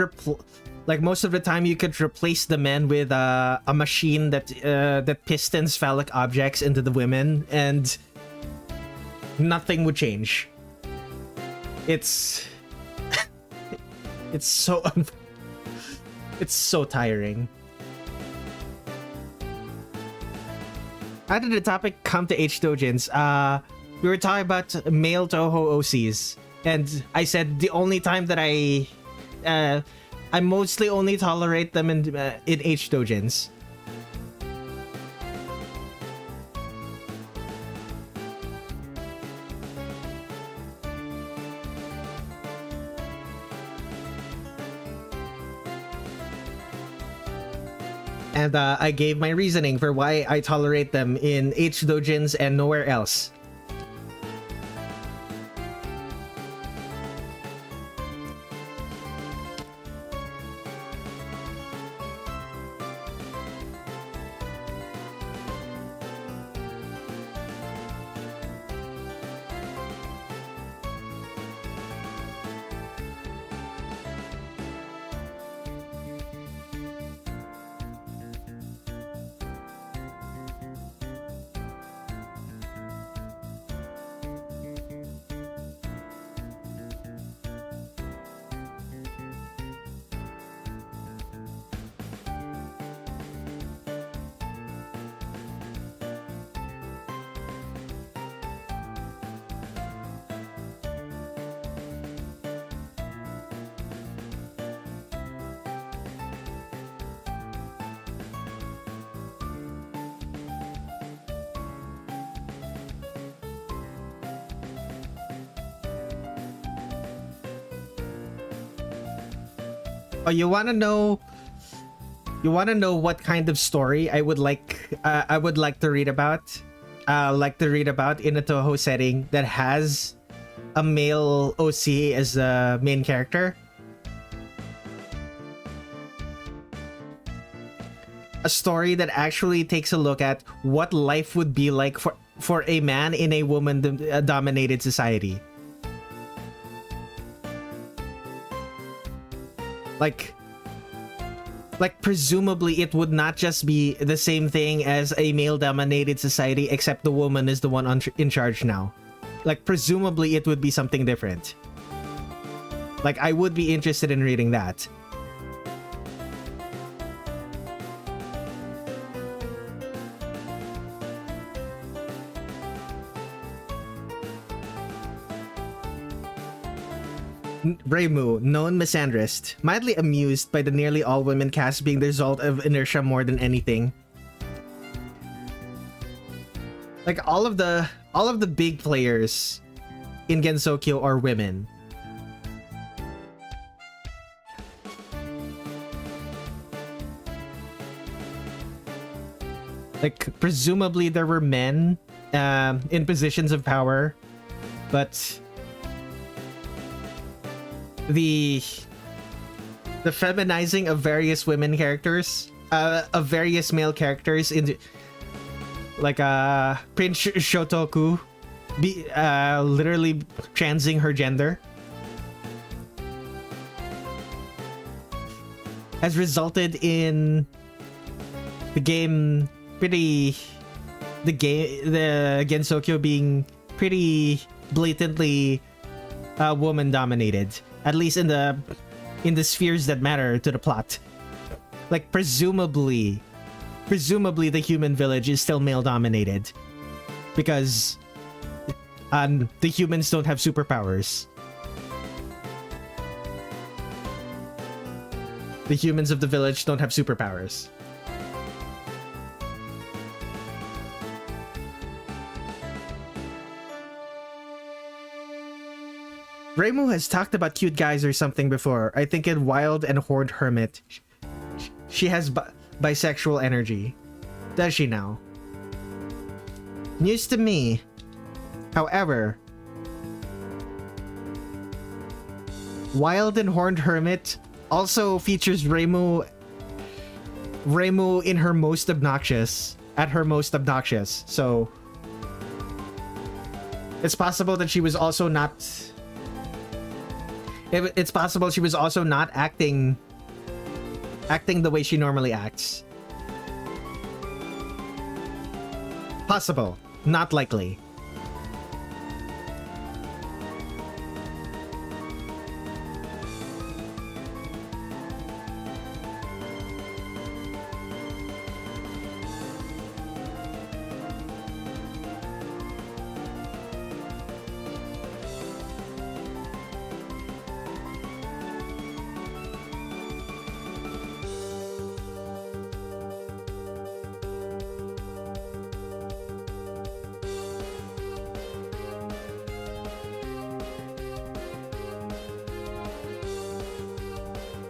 most of the time you could replace the men with a machine that pistons phallic objects into the women, and nothing would change. It's so tiring. How did the topic come to H Dojins? We were talking about male Touhou OCs. And I said the only time that I mostly only tolerate them in H doujins. And I gave my reasoning for why I tolerate them in H doujins and nowhere else. Oh, you want to know? You want to know what kind of story I would like? I would like to read about. Like to read about in a Touhou setting that has a male OC as the main character. A story that actually takes a look at what life would be like for a man in a woman-dominated society. Like presumably it would not just be the same thing as a male-dominated society, except the woman is the one in charge now. Like presumably it would be something different. Like I would be interested in reading that. Reimu, known misandrist, mildly amused by the nearly all-women cast being the result of inertia more than anything. Like all of the big players in Gensokyo are women. Like presumably there were men in positions of power, but the feminizing of various women characters, of various male characters in like Prince Shotoku literally transing her gender has resulted in the Gensokyo being pretty blatantly woman dominated. At least in the spheres that matter to the plot. Like presumably the human village is still male dominated because the humans don't have superpowers. The humans of the village don't have superpowers. Reimu has talked about cute guys or something before. I think in Wild and Horned Hermit. She has bisexual energy. Does she now? News to me. However, Wild and Horned Hermit also features Reimu in her most obnoxious. At her most obnoxious. So it's possible that she was also not... It's possible she was also not acting the way she normally acts. Possible, not likely.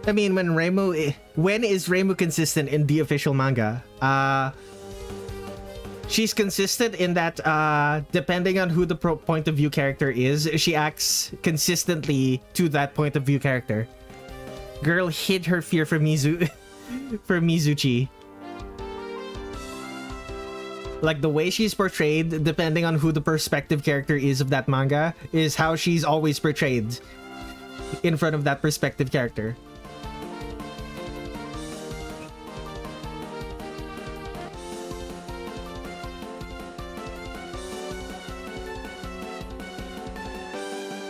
I mean, when is Reimu consistent in the official manga? She's consistent in that depending on who the point of view character is, she acts consistently to that point of view character. Girl hid her fear for Mizuchi. Like the way she's portrayed, depending on who the perspective character is of that manga, is how she's always portrayed in front of that perspective character.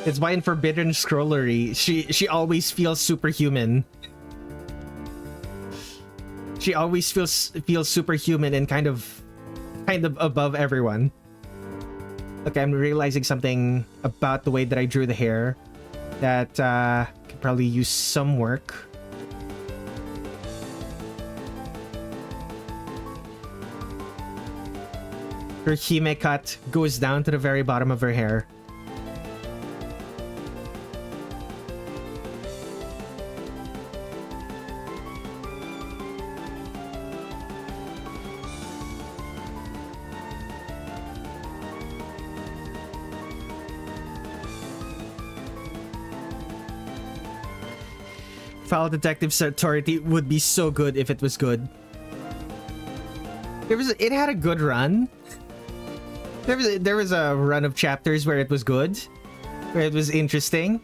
It's why in Forbidden Scrollery, she always feels superhuman. She always feels superhuman and kind of above everyone. Okay, I'm realizing something about the way that I drew the hair that could probably use some work. Her hime cut goes down to the very bottom of her hair. Foul Detective Authority would be so good if it was good. It had a good run. There was a run of chapters where it was good, where it was interesting.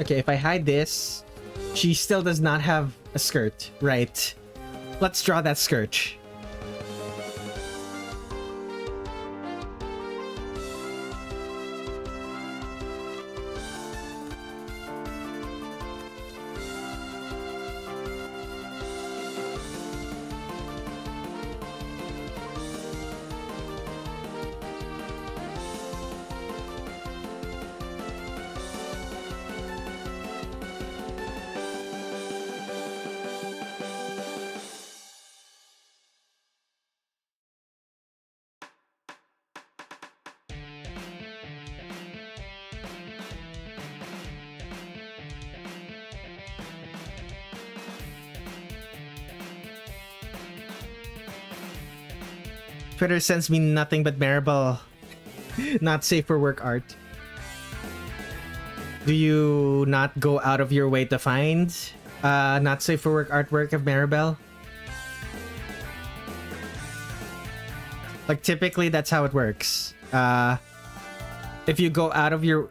Okay, if I hide this, she still does not have a skirt, right? Let's draw that skirt. Twitter sends me nothing but Maribel not safe for work art. Do you not go out of your way to find not safe for work artwork of Maribel? Like typically that's how it works. If you go out of your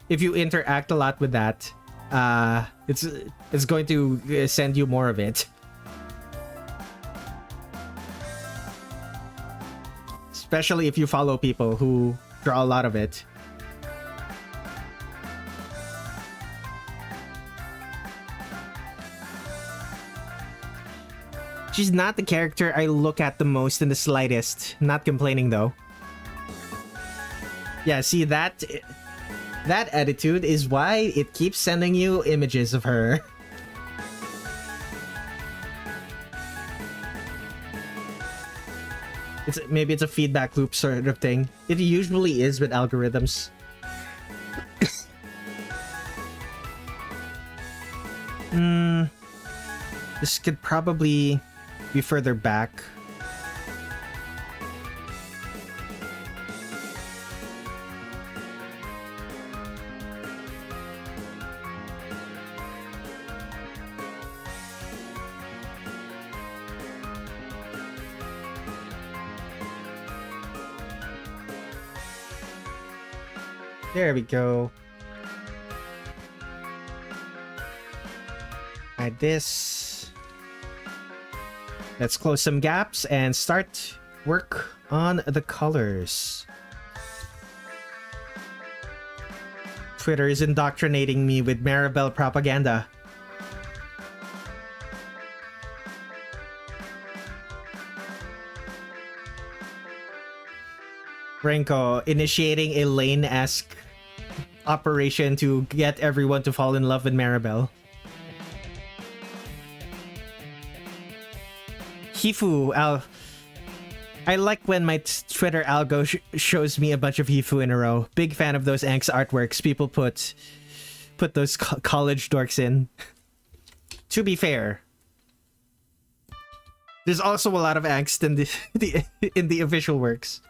if you interact a lot with that, it's going to send you more of it. Especially if you follow people who draw a lot of it. She's not the character I look at the most in the slightest. Not complaining though. Yeah, see that attitude is why it keeps sending you images of her. Maybe it's a feedback loop sort of thing. It usually is with algorithms. This could probably be further back. There we go. Add this. Let's close some gaps and start work on the colors. Twitter is indoctrinating me with Maribel propaganda. Renko initiating a Lane-esque operation to get everyone to fall in love with Maribel. Hifu, I like when my Twitter algo shows me a bunch of Hifu in a row. Big fan of those Angst artworks people put those college dorks in. To be fair, there's also a lot of angst in in the official works.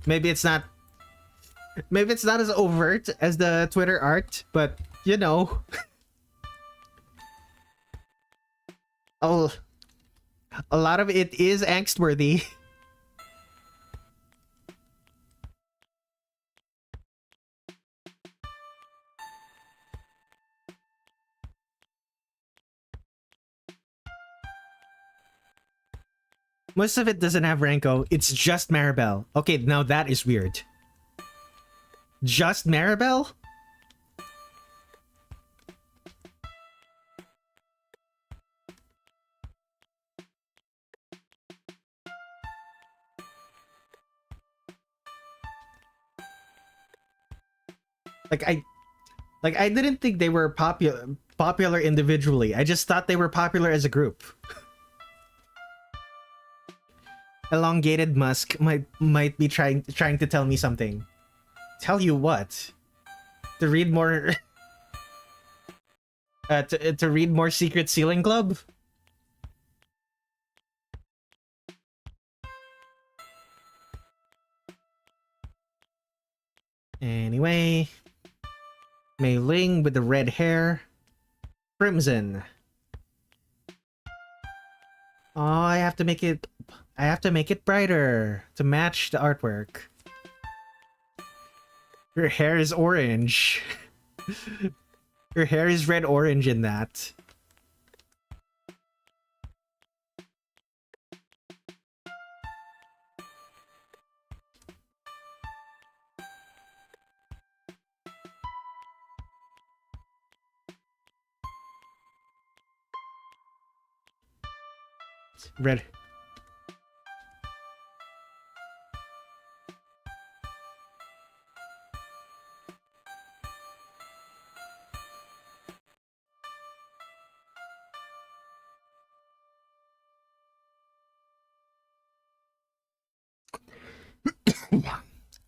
Maybe it's not as overt as the Twitter art, but you know. A lot of it is angst-worthy. Most of it doesn't have Renko. It's just Maribel. Okay, now that is weird. Just Maribel? I didn't think they were popular individually. I just thought they were popular as a group. Elongated Musk might be trying to tell me something. Tell you what? To read more to read more Secret Ceiling Club? Anyway, Mei Ling with the red hair. Crimson. Oh, I have to make it brighter to match the artwork. Your hair is orange. Your hair is red-orange in that. Red.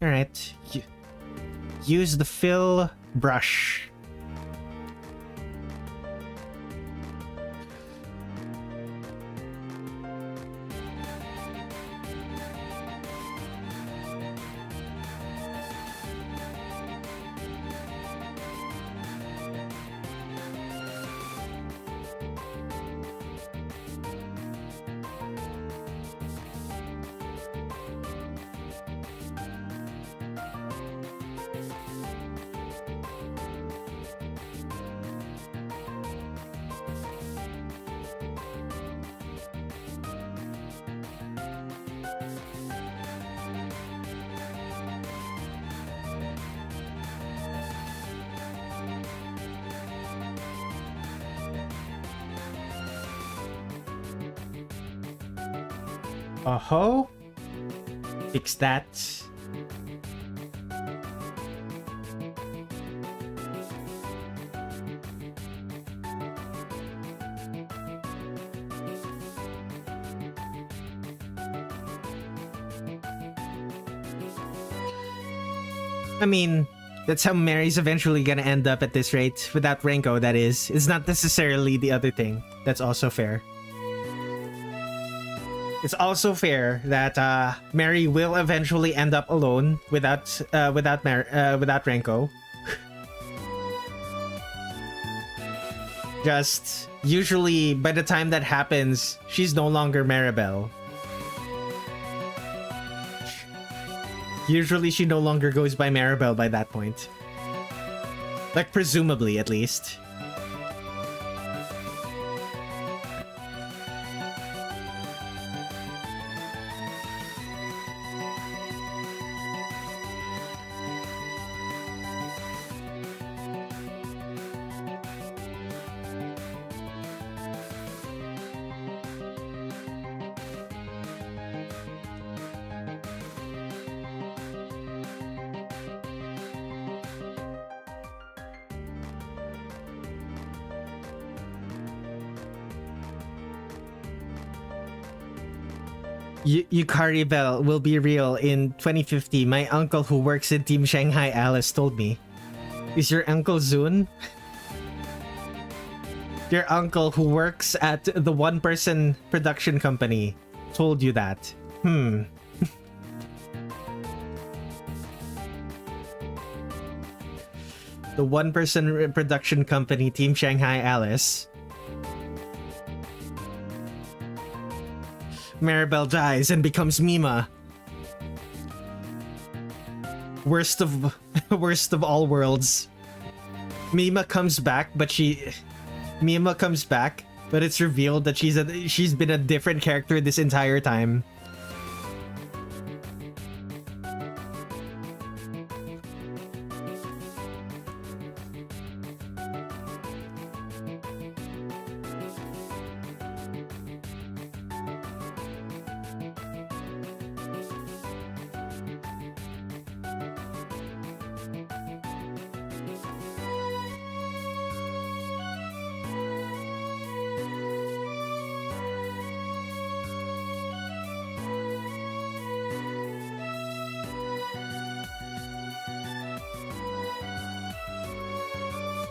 All right. Use the fill brush. Oh, fix that. I mean, that's how Mary's eventually gonna end up at this rate, without Renko, that is. It's not necessarily the other thing. That's also fair. It's also fair that Mary will eventually end up alone without Renko. Just usually by the time that happens, she's no longer Maribel. Usually she no longer goes by Maribel by that point. Like, presumably, at least. Yukari Bell will be real in 2050. My uncle who works in Team Shanghai Alice told me. Is your uncle Zun? Your uncle who works at the one-person production company told you that. The one-person production company, Team Shanghai Alice. Maribel dies and becomes Mima. Worst of all worlds. Mima comes back, but it's revealed that she's been a different character this entire time.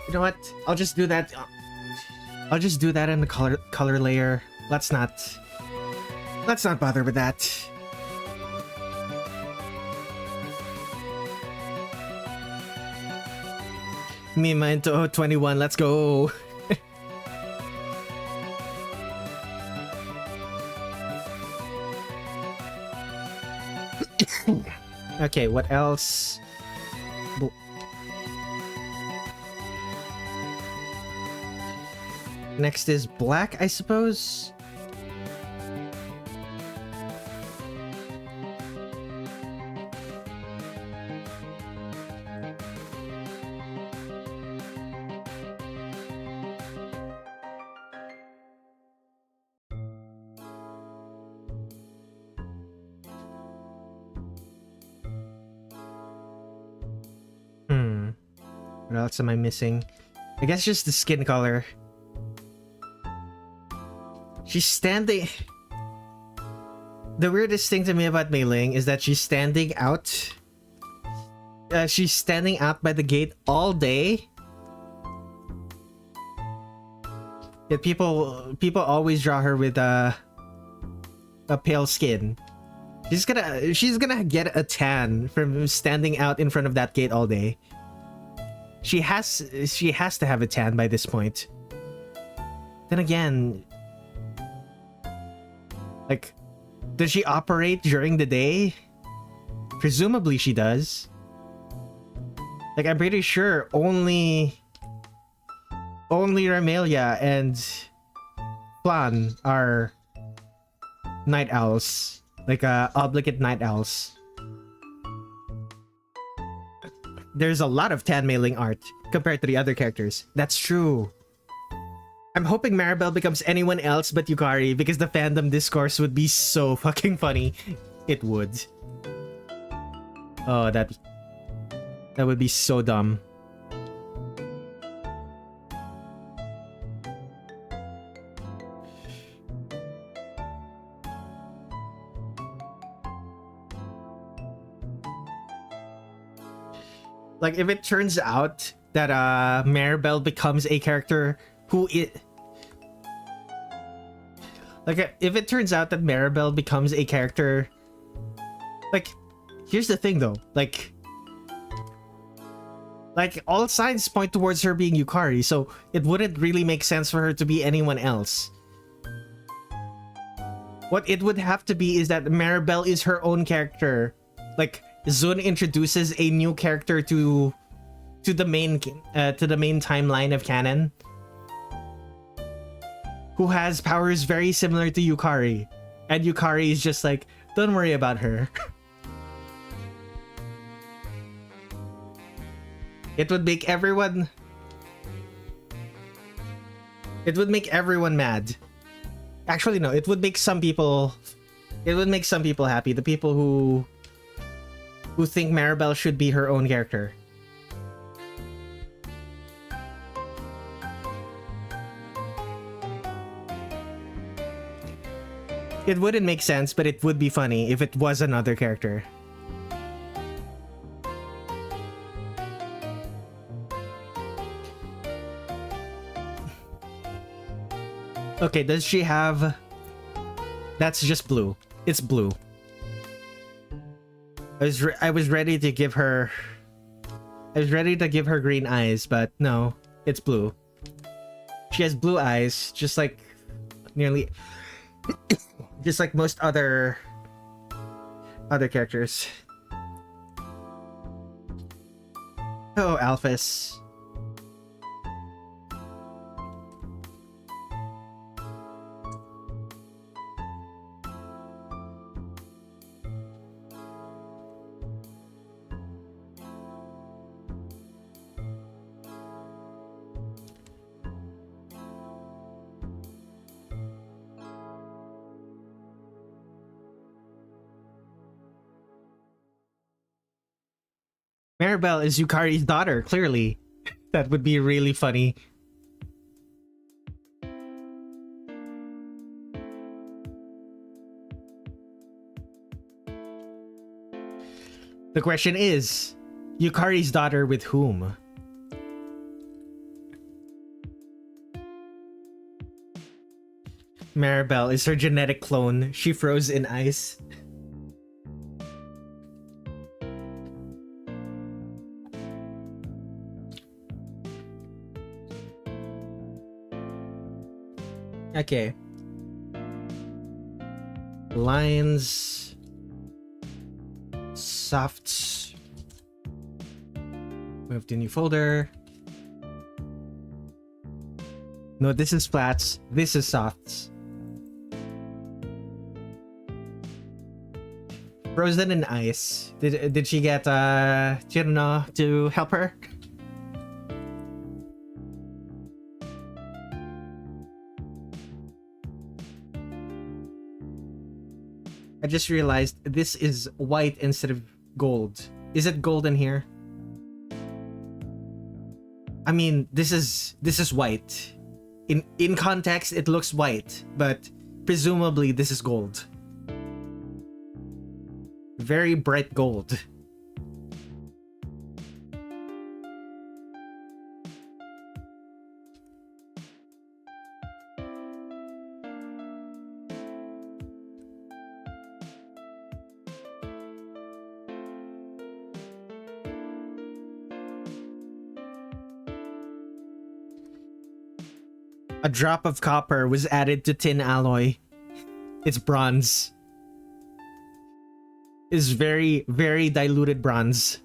You know what? I'll just do that. I'll just do that in the color layer. Let's not bother with that. Mima into 21. Let's go. Okay, what else? Next is black, I suppose. What else am I missing? I guess just the skin color. She's standing... The weirdest thing to me about Meiling is that she's standing out. She's standing out by the gate all day. Yet people always draw her with a pale skin. She's gonna get a tan from standing out in front of that gate all day. She has to have a tan by this point. Then again, like, does she operate during the day? Presumably she does. Like, I'm pretty sure only Ramelia and Flan are night owls. Like, obligate night owls. There's a lot of tan Meiling art compared to the other characters. That's true. I'm hoping Maribel becomes anyone else but Yukari because the fandom discourse would be so fucking funny. It would. Oh, that would be so dumb. Like, if it turns out that Maribel becomes a character who if it turns out that Maribel becomes a character, like, here's the thing though, like all signs point towards her being Yukari, so it wouldn't really make sense for her to be anyone else. What it would have to be is that Maribel is her own character. Like, Zun introduces a new character to the main timeline of canon, who has powers very similar to Yukari, and Yukari is just like, don't worry about her. It would make everyone mad. Actually, no, it would make some people happy. The people who think Maribel should be her own character. It wouldn't make sense, but it would be funny if it was another character. Okay, does she have... That's just blue. It's blue. I was ready to give her... I was ready to give her green eyes, but no. It's blue. She has blue eyes, just like... Nearly... just like most other characters. Oh, Alphys. Maribel is Yukari's daughter, clearly. That would be really funny. The question is, Yukari's daughter with whom? Maribel is her genetic clone. She froze in ice. Okay. Lines. Softs. Move to new folder. No, this is flats. This is softs. Frozen in ice. Did she get Cirno to help her? I just realized this is white instead of gold. Is it gold in here? I mean, this is white. In context, it looks white, but presumably this is gold. Very bright gold. A drop of copper was added to tin alloy. It's bronze. It's very, very diluted bronze.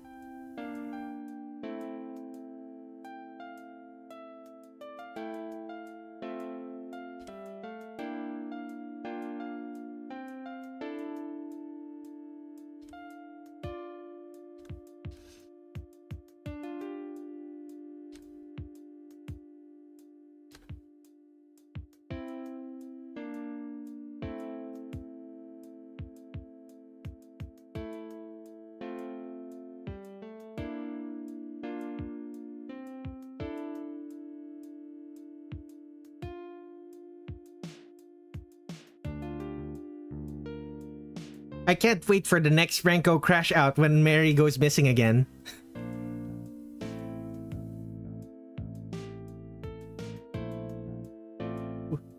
I can't wait for the next Renko crash out when Mary goes missing again.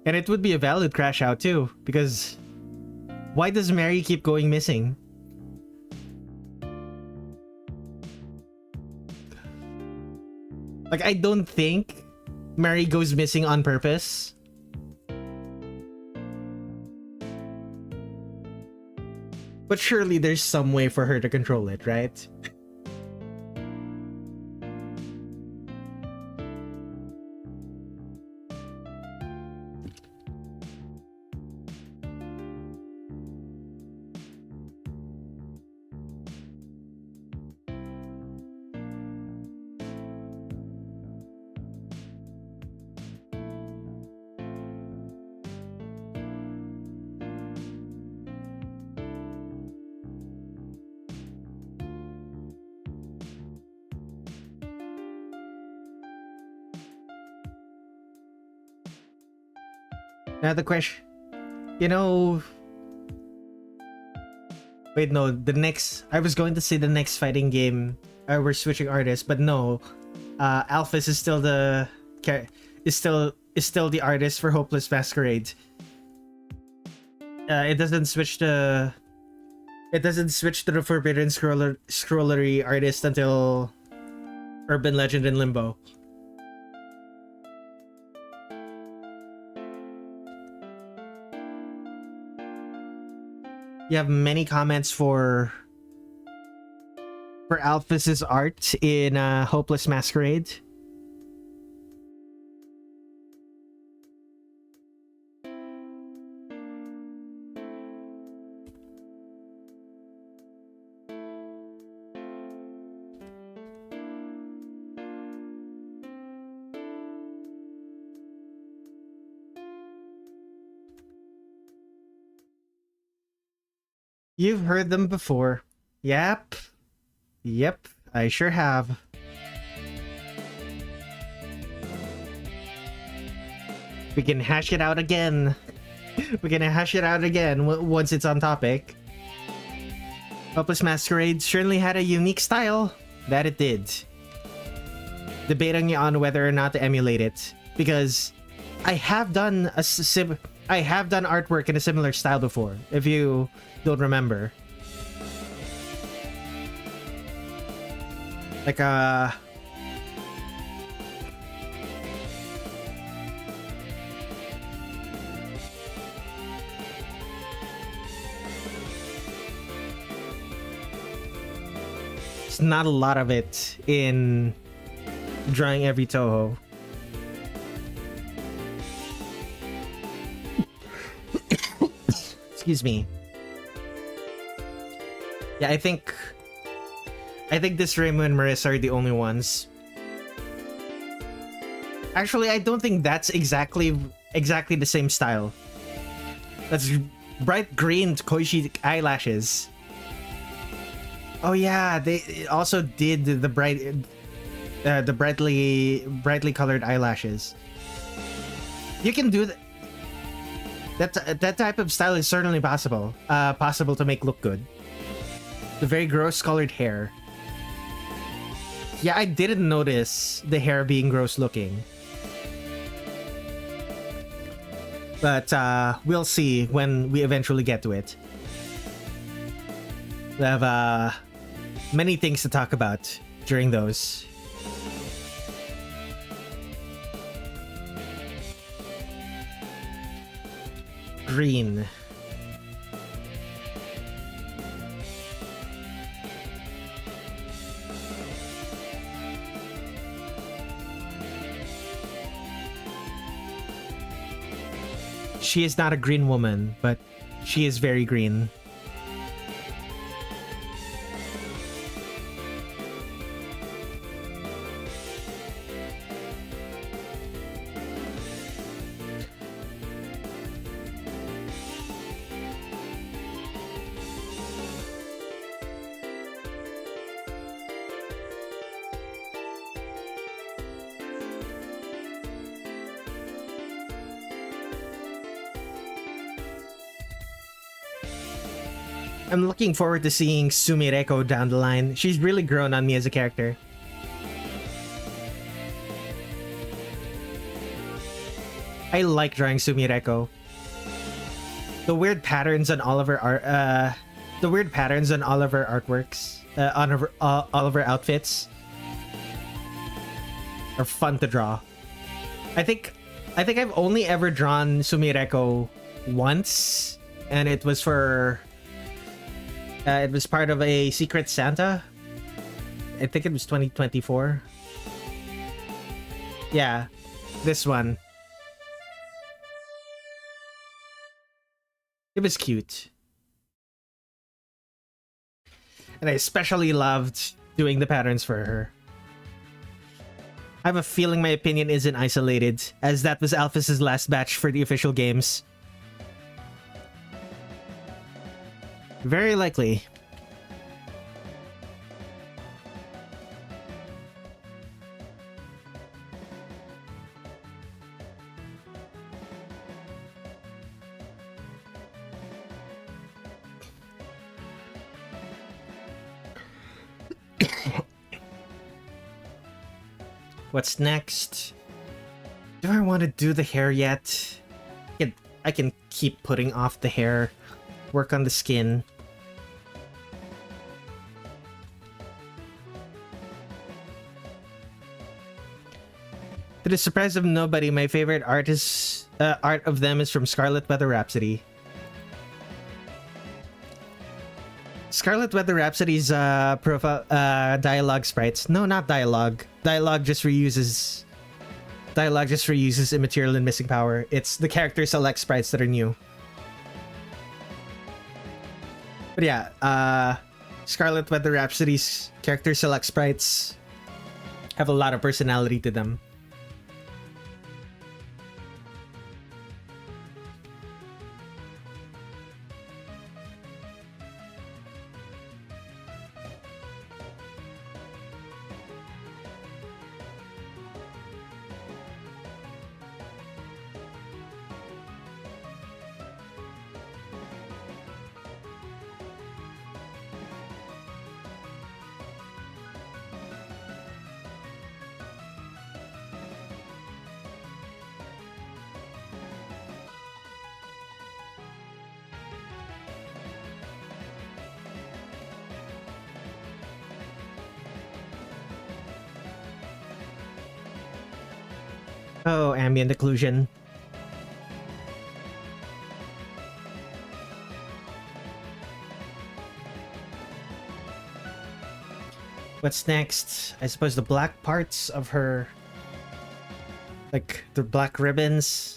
And it would be a valid crash out too, because why does Mary keep going missing? Like, I don't think Mary goes missing on purpose. But surely there's some way for her to control it, right? Now the question, you know, Wait, no, the next... I was going to say the next fighting game, we're switching artists, but no. Alphys is still the... is still the artist for Hopeless Masquerade. It doesn't switch to... It doesn't switch to the Forbidden Scrollery artist until Urban Legend and Limbo. You have many comments for Alphys's art in Hopeless Masquerade. You've heard them before. Yep. Yep, I sure have. We can hash it out again. We're gonna hash it out again once it's on topic. Hopeless Masquerade certainly had a unique style. That it did. Debating on whether or not to emulate it. Because I have done artwork in a similar style before, if you don't remember. Like it's not a lot of it in drawing every Touhou. Excuse me. Yeah, I think this Reimu and Marisa are the only ones. Actually, I don't think that's exactly the same style. That's bright green Koishi eyelashes. Oh yeah, they also did the brightly colored eyelashes. You can do that. That type of style is certainly possible to make look good. The very gross colored hair. Yeah, I didn't notice the hair being gross looking. But we'll see when we eventually get to it. We have many things to talk about during those. Green. She is not a green woman, but she is very green. I'm looking forward to seeing Sumireko down the line. She's really grown on me as a character. I like drawing Sumireko. The weird patterns on all of her art, artworks, all of her outfits are fun to draw. I think I've only ever drawn Sumireko once, and it was for. It was part of a Secret Santa. I think it was 2024. Yeah, this one. It was cute. And I especially loved doing the patterns for her. I have a feeling my opinion isn't isolated, as that was Alphys's last batch for the official games. Very likely. What's next? Do I want to do the hair yet? I can keep putting off the hair, work on the skin. To the surprise of nobody, my favorite art of them is from Scarlet Weather Rhapsody. Scarlet Weather Rhapsody's profile dialogue sprites. No, not dialogue. Dialogue just reuses immaterial and missing power. It's the character select sprites that are new. But yeah, Scarlet Weather Rhapsody's character select sprites have a lot of personality to them. Oh, ambient occlusion. What's next? I suppose the black parts of her, like the black ribbons.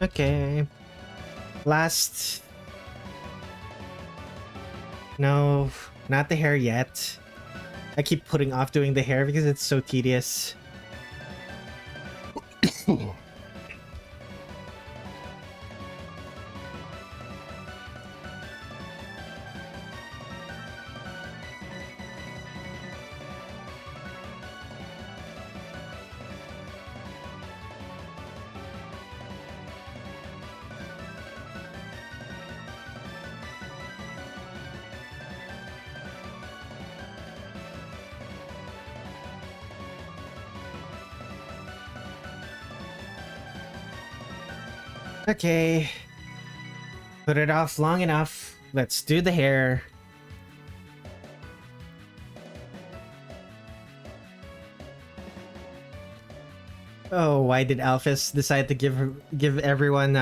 Okay. Last. No, not the hair yet. I keep putting off doing the hair because it's so tedious. Okay. Put it off long enough. Let's do the hair. Oh, why did Alphys decide to give everyone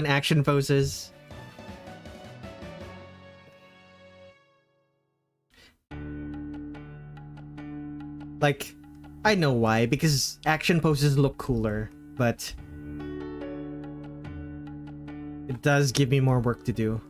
action poses? Like, I know why, because action poses look cooler, but it does give me more work to do.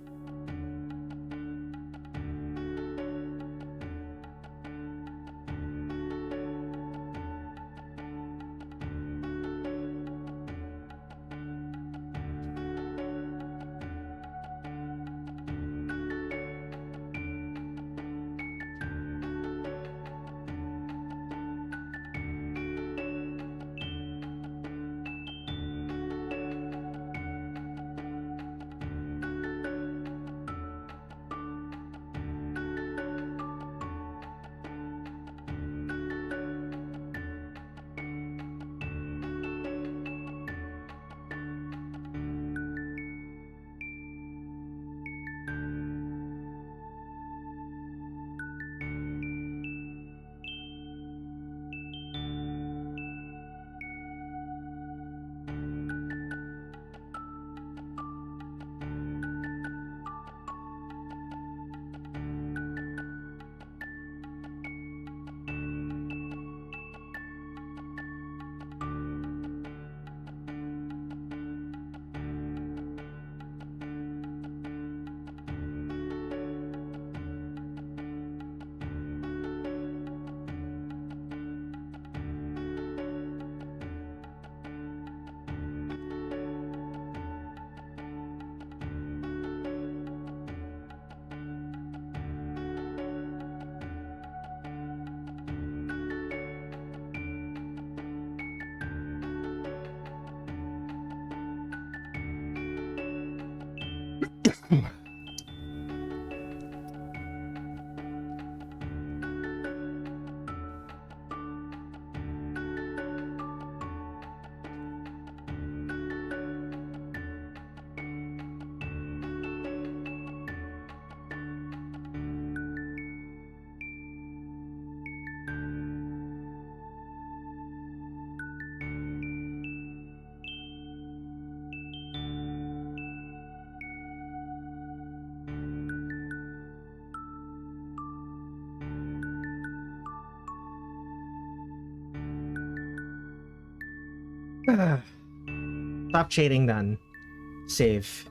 Stop shading done. Save.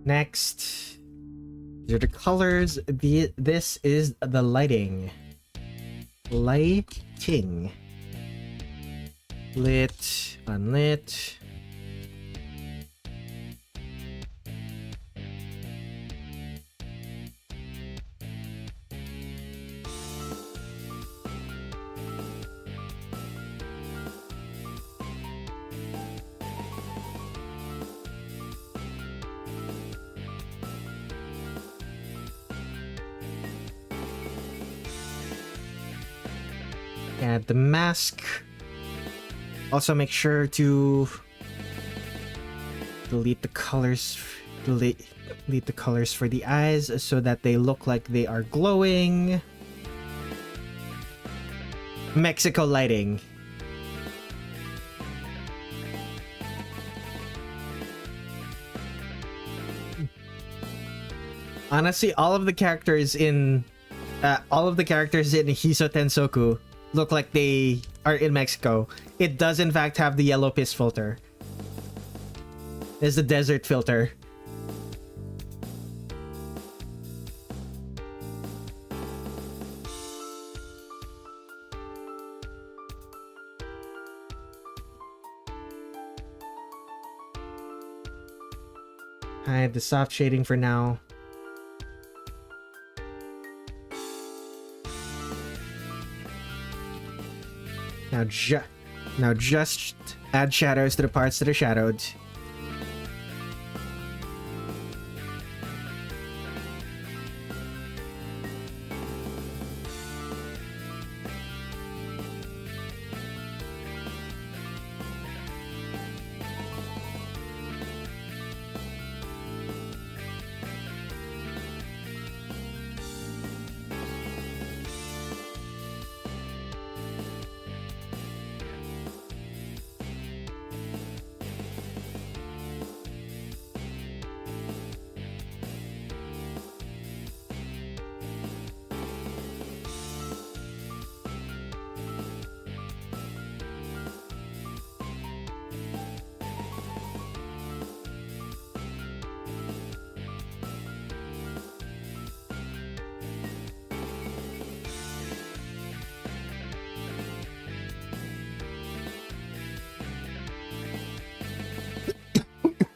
Next. These are the colors. This is the lighting. Lighting. Lit. Unlit. Add the mask. Also make sure to delete the colors for the eyes so that they look like they are glowing. Mexico lighting. Honestly, all of the characters in Hisoutensoku look like they are in Mexico. It does in fact have the yellow piss filter. There's the desert filter. Hide the soft shading for now. Now just add shadows to the parts that are shadowed.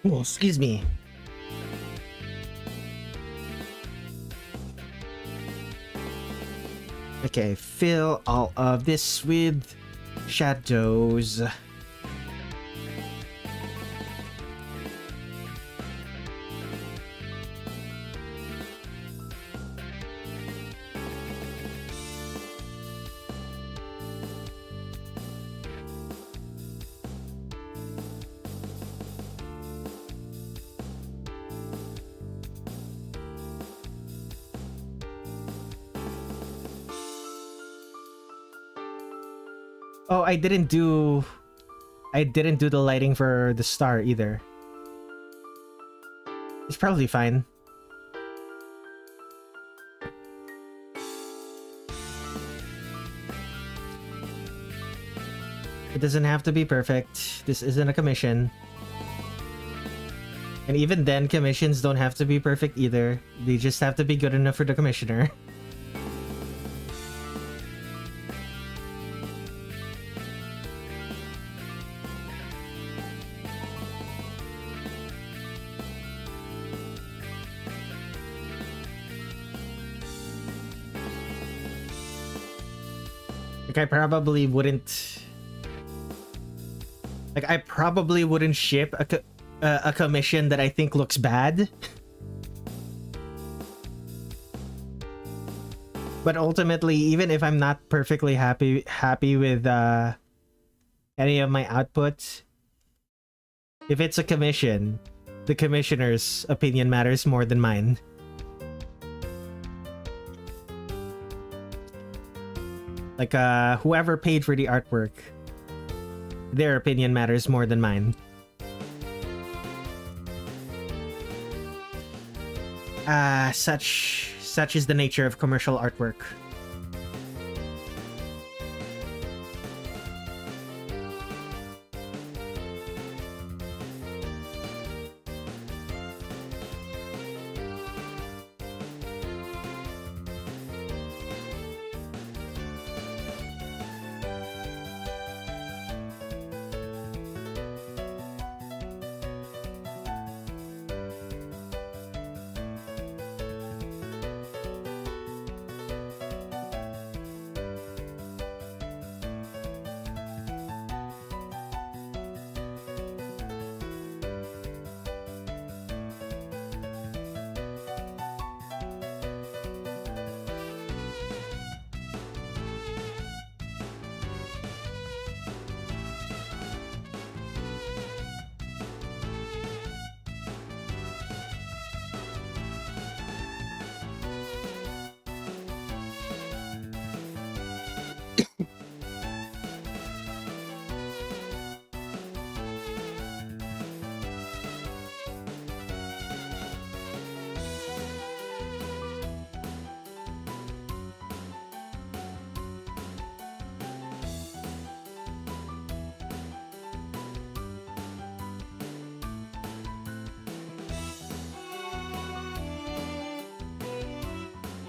Oh, excuse me. Okay, fill all of this with shadows. Oh, I didn't do the lighting for the star either. It's probably fine. It doesn't have to be perfect. This isn't a commission. And even then, commissions don't have to be perfect either. They just have to be good enough for the commissioner. I probably wouldn't ship a commission that I think looks bad. But ultimately, even if I'm not perfectly happy with any of my outputs, if it's a commission, the commissioner's opinion matters more than mine. Like, whoever paid for the artwork, their opinion matters more than mine. Such is the nature of commercial artwork.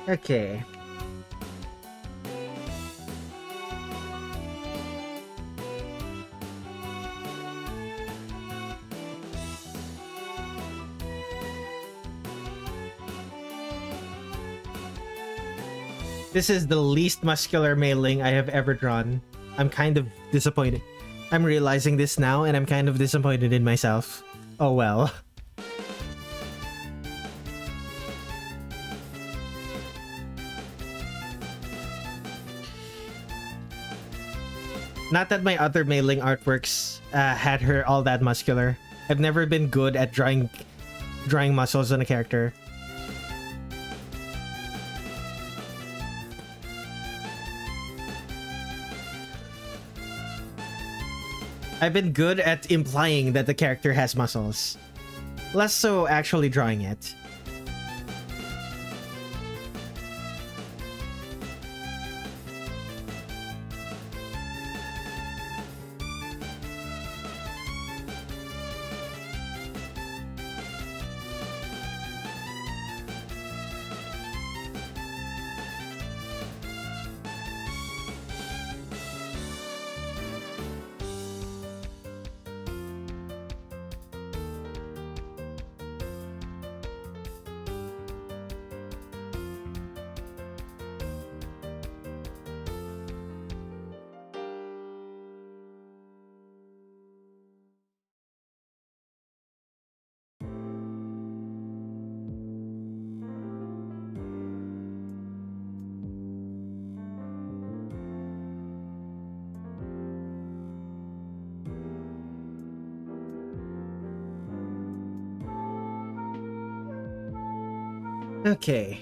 Okay. This is the least muscular mailing I have ever drawn. I'm kind of disappointed. I'm realizing this now, and I'm kind of disappointed in myself. Oh well. Not that my other mailing artworks had her all that muscular. I've never been good at drawing muscles on a character. I've been good at implying that the character has muscles. Less so actually drawing it. Okay.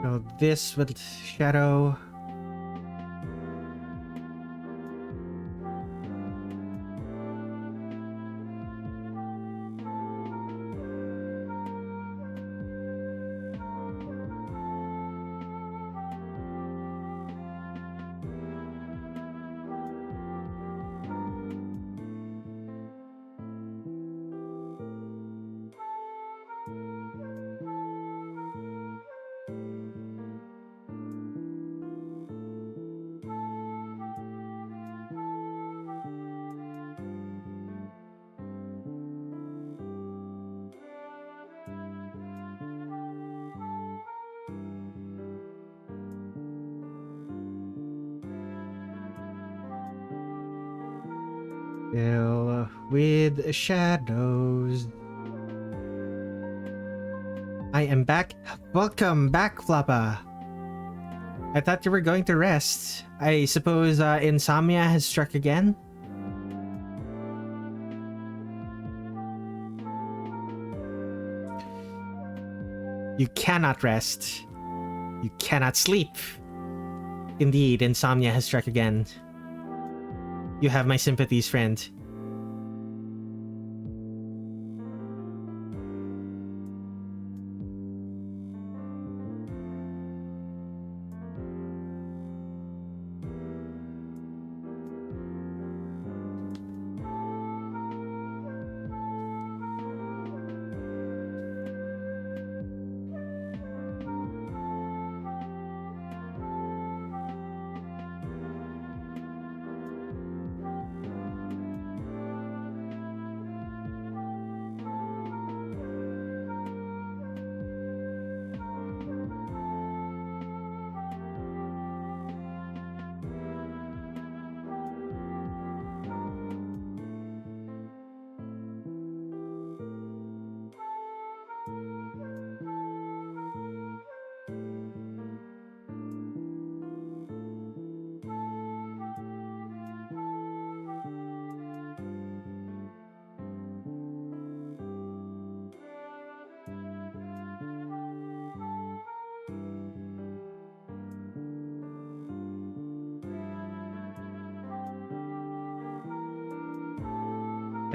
So this with shadow. Fill with shadows. I am back. Welcome back, Flappa. I thought you were going to rest. I suppose insomnia has struck again? You cannot rest. You cannot sleep. Indeed, insomnia has struck again. You have my sympathies, friend.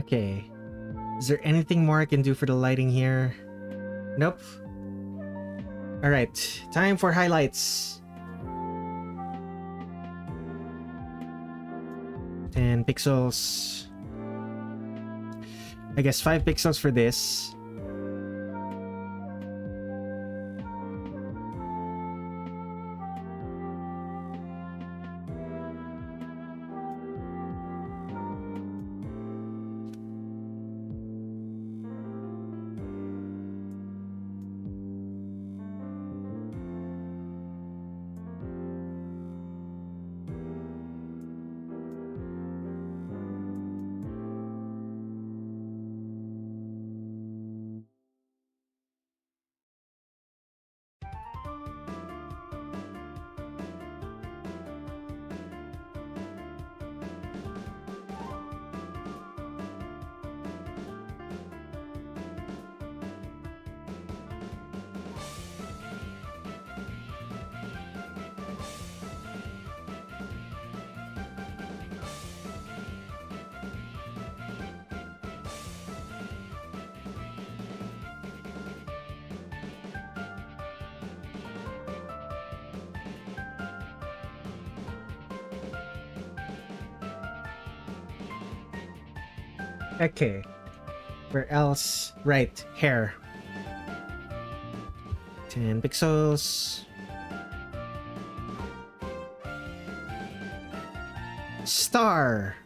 Okay. Is there anything more I can do for the lighting here? Nope. Alright, time for highlights. 10 pixels. I guess 5 pixels for this. Okay. Where else? Right, hair. 10 pixels. Star.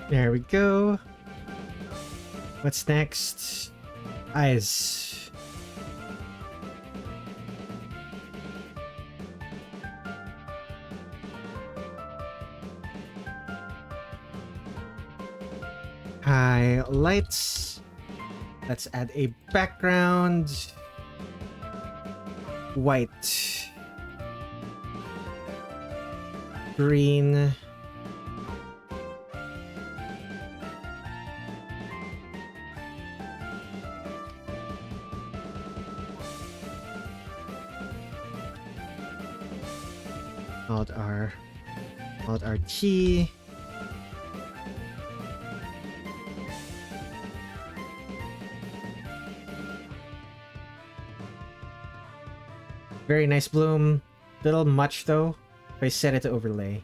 There we go. What's next? Eyes. Highlights. Let's add a background. White. Green. Alt R. Alt RT. Very nice bloom. Little much though. If I set it to overlay.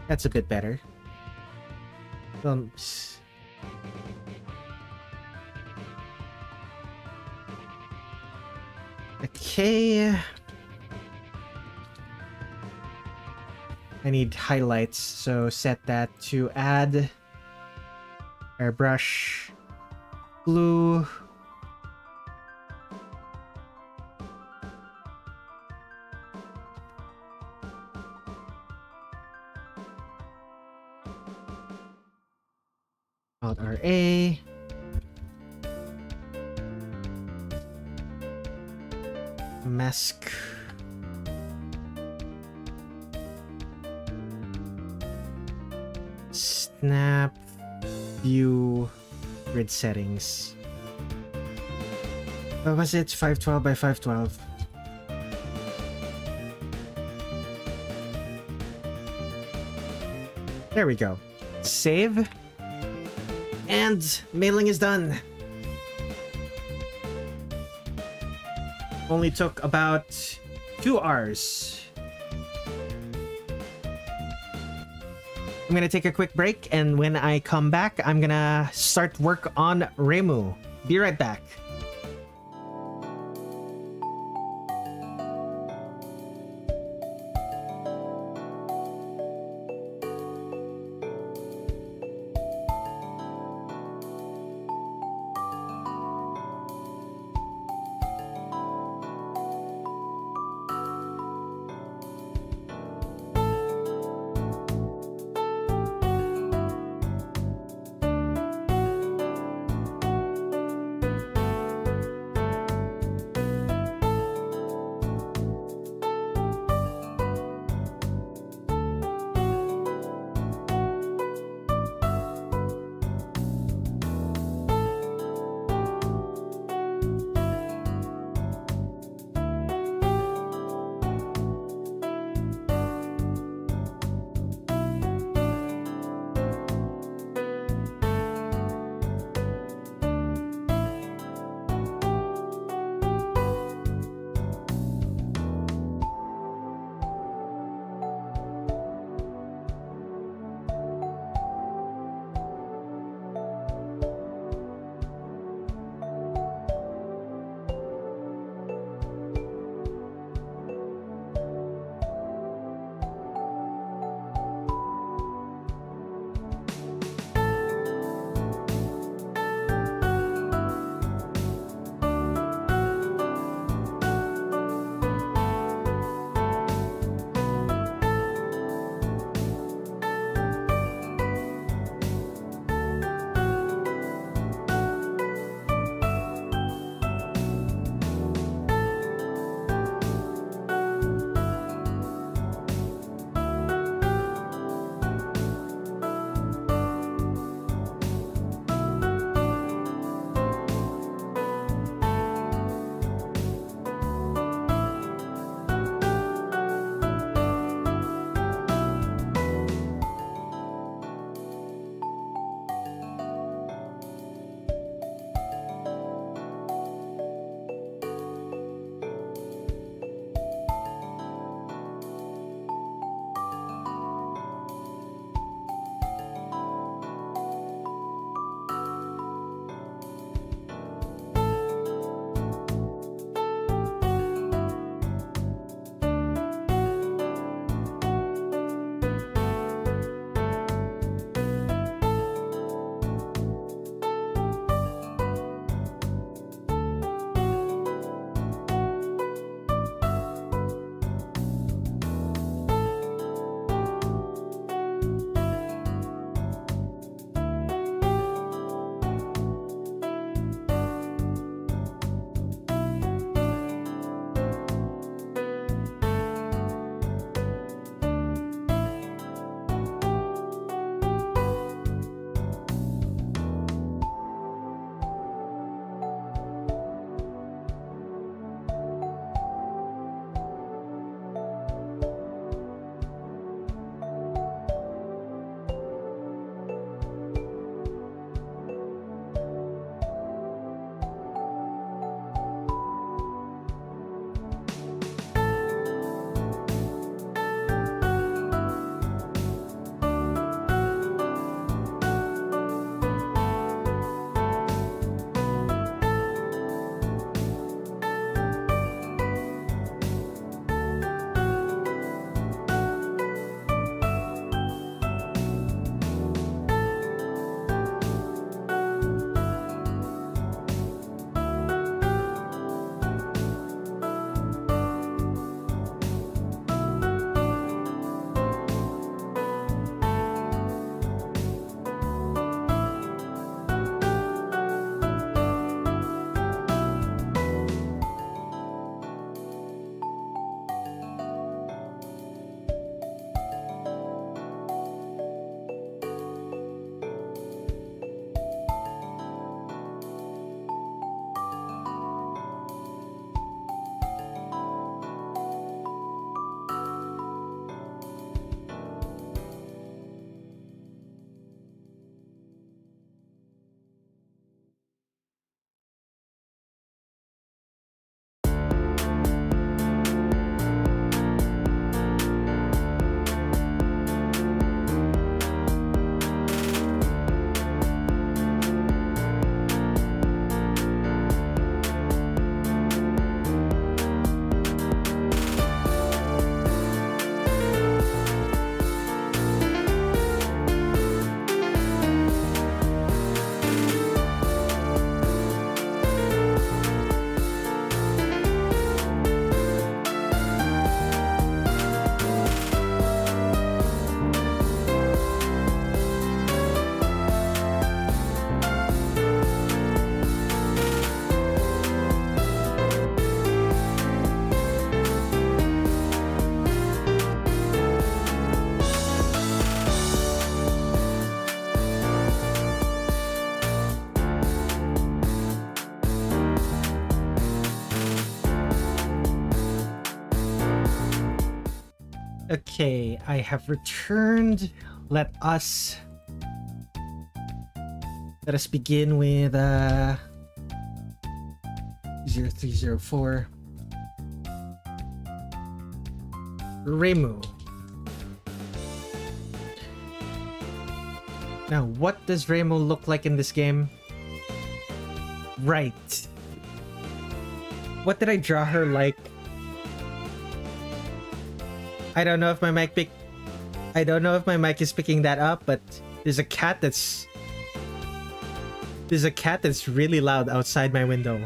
That's a bit better. Okay. I need highlights, so set that to add. Airbrush. Blue. Alt RA. Mask. Snap. View. Grid settings. What was it? 512 by 512. There we go. Save. And mailing is done. Only took about 2 hours. I'm gonna take a quick break, and when I come back, I'm gonna start work on Reimu. Be right back. Okay, I have returned. Let us begin with 0304 Reimu. Now, what does Reimu look like in this game? Right. What did I draw her like? I don't know if my mic is picking that up, but there's a cat that's really loud outside my window.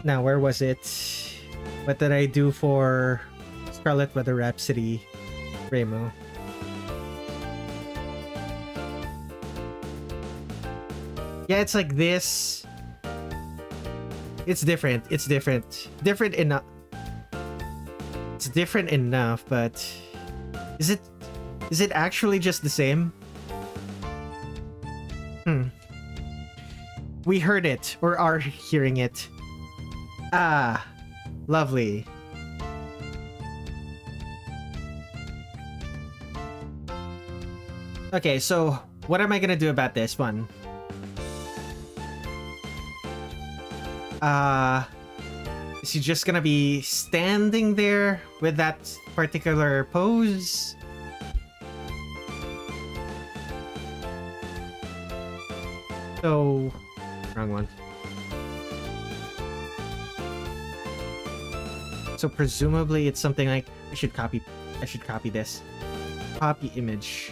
Now, where was it? What did I do for Scarlet Weather Rhapsody, Reimu? Yeah, it's like this. It's different. It's different. Different enough. It's different enough, but is it actually just the same? We heard it, or are hearing it. Ah, lovely. Okay, so what am I gonna do about this one? Is he just gonna be standing there with that particular pose? So, wrong one. So presumably it's something like I should copy this. Copy image.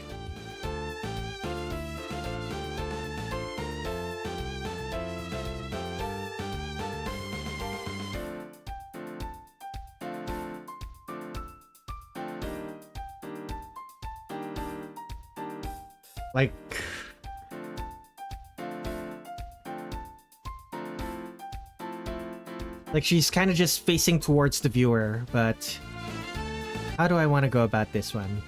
Like she's kind of just facing towards the viewer, but how do I want to go about this one?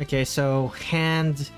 Okay, so hand.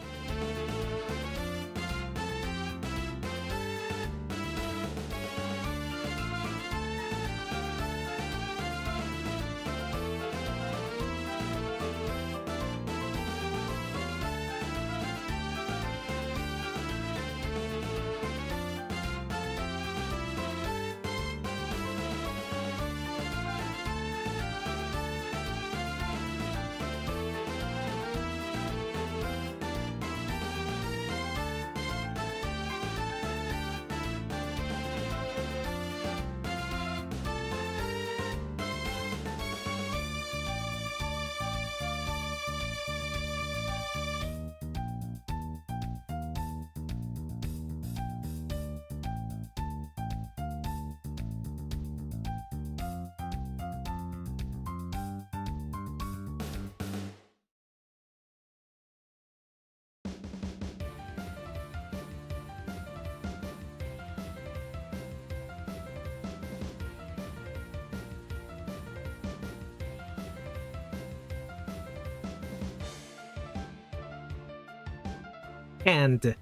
And this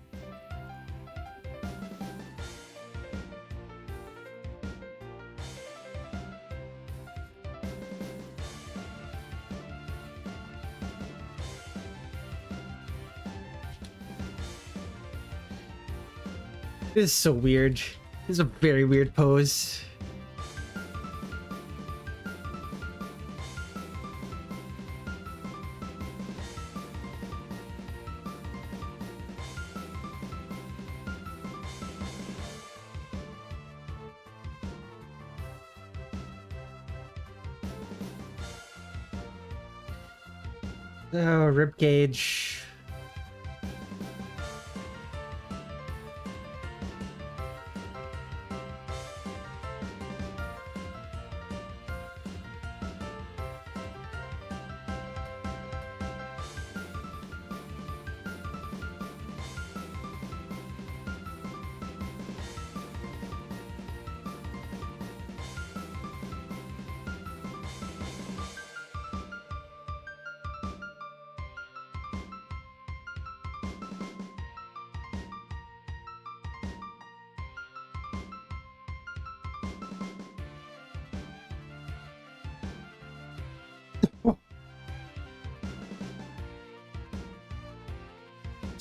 is so weird. This is a very weird pose. Oh, rib cage.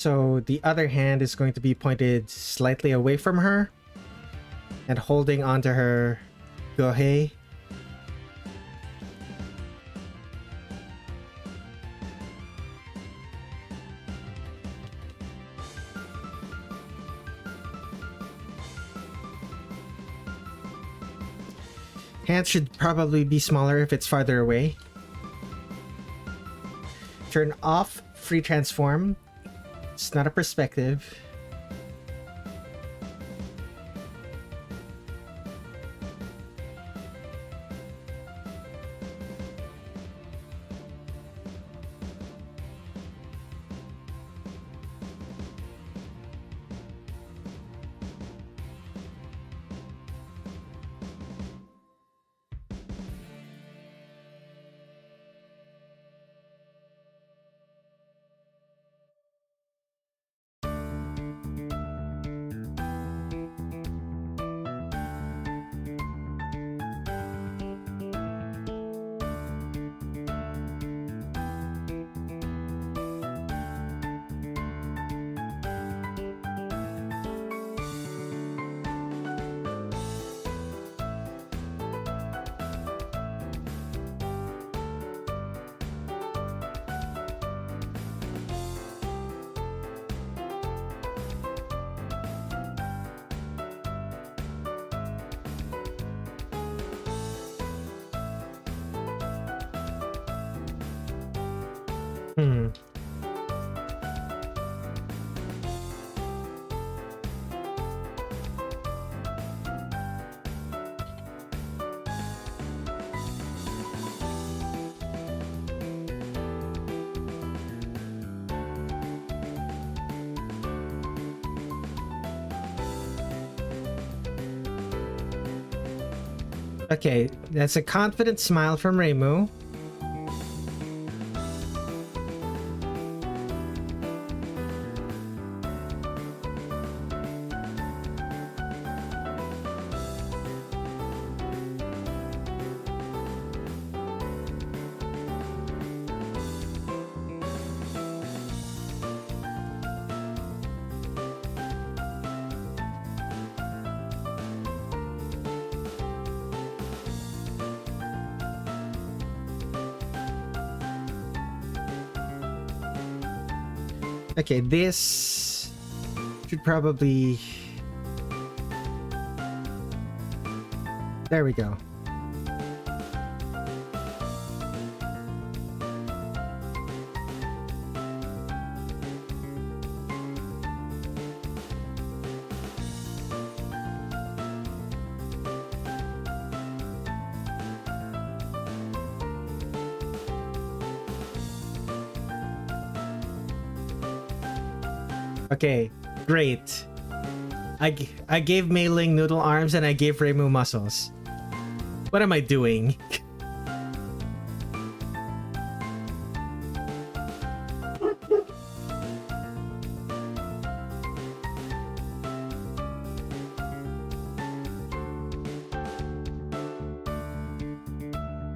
So the other hand is going to be pointed slightly away from her and holding onto her gohei. Hands should probably be smaller if it's farther away. Turn off free transform. It's not a perspective. Okay, that's a confident smile from Reimu. Okay, this should probably... There we go. Okay, great. I gave Mei Ling noodle arms and I gave Reimu muscles. What am I doing?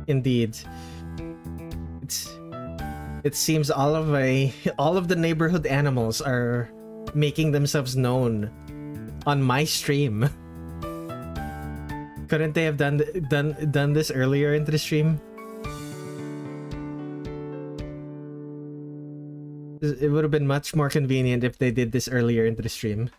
Indeed. It seems all of the neighborhood animals are making themselves known on my stream. Couldn't they have done this earlier into the stream? It would have been much more convenient if they did this earlier into the stream.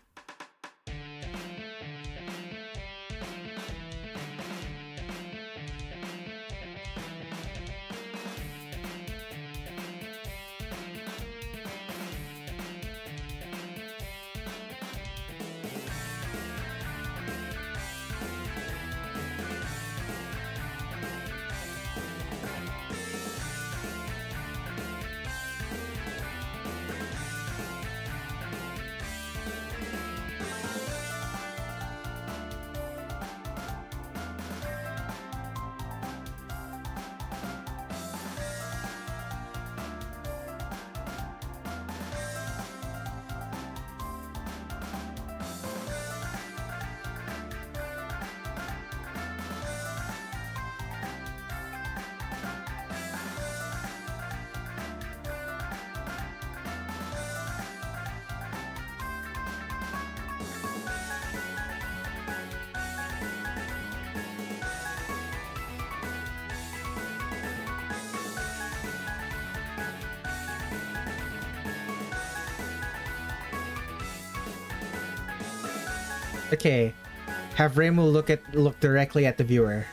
Okay. Have Reimu look directly at the viewer.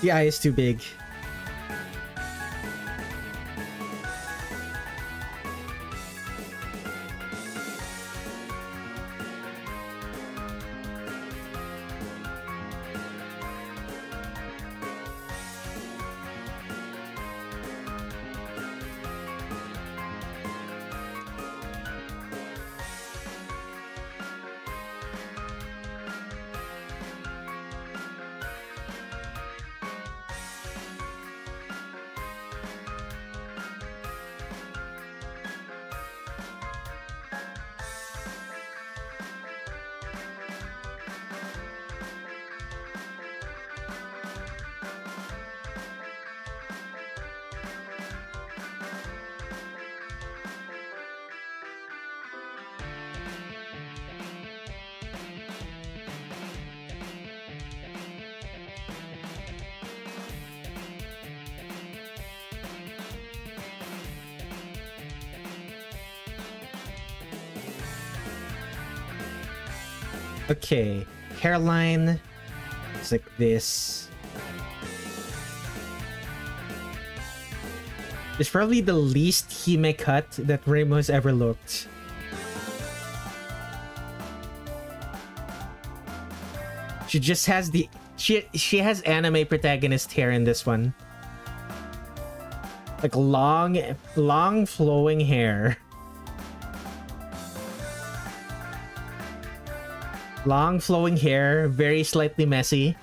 The eye is too big. Okay, hairline is like this. It's probably the least Hime cut that Reimu has ever looked. She just has the she has anime protagonist hair in this one. Like long flowing hair. Long flowing hair, very slightly messy.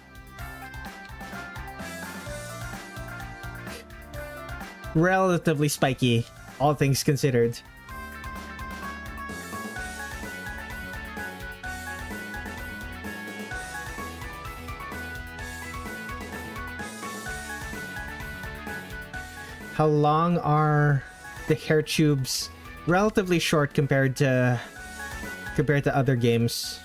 Relatively spiky, all things considered. How long are the hair tubes? Relatively short compared to other games.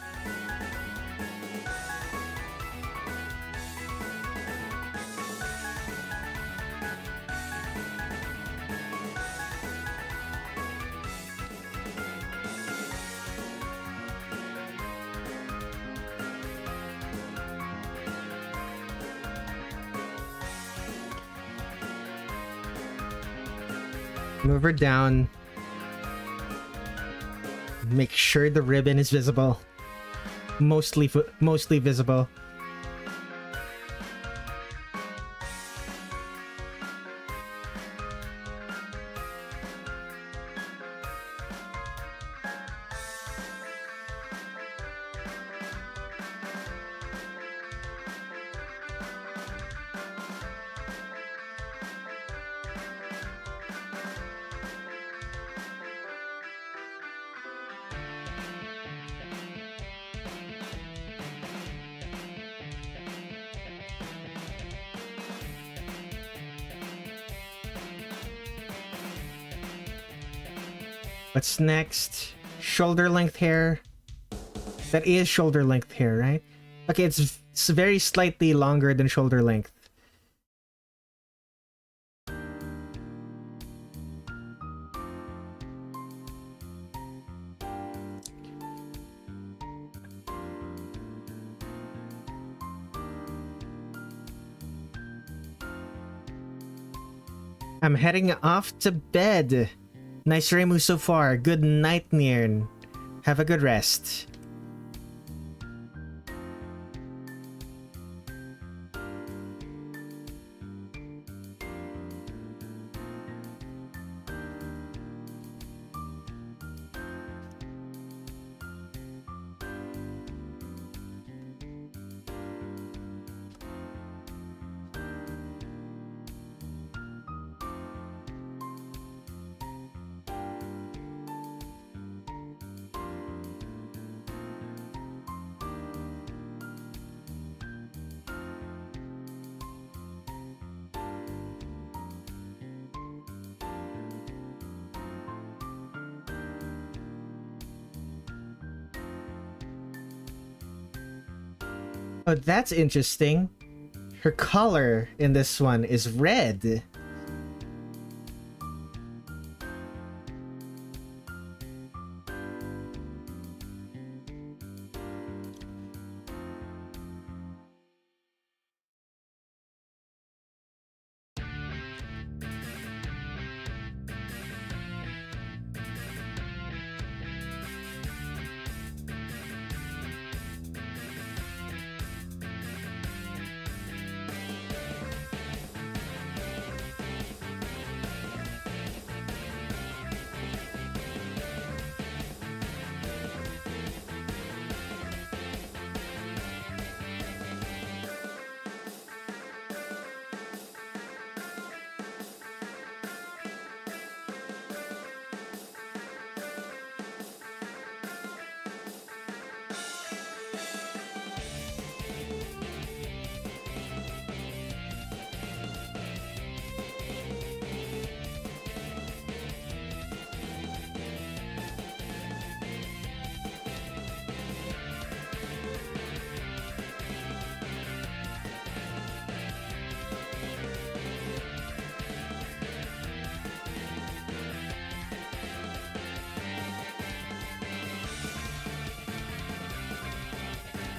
Move her down. Make sure the ribbon is visible. Mostly visible. What's next? Shoulder length hair. That is shoulder length hair, right? Okay, it's very slightly longer than shoulder length. I'm heading off to bed. Nice Reimu so far. Good night, Nirn. Have a good rest. Oh, that's interesting. Her color in this one is red.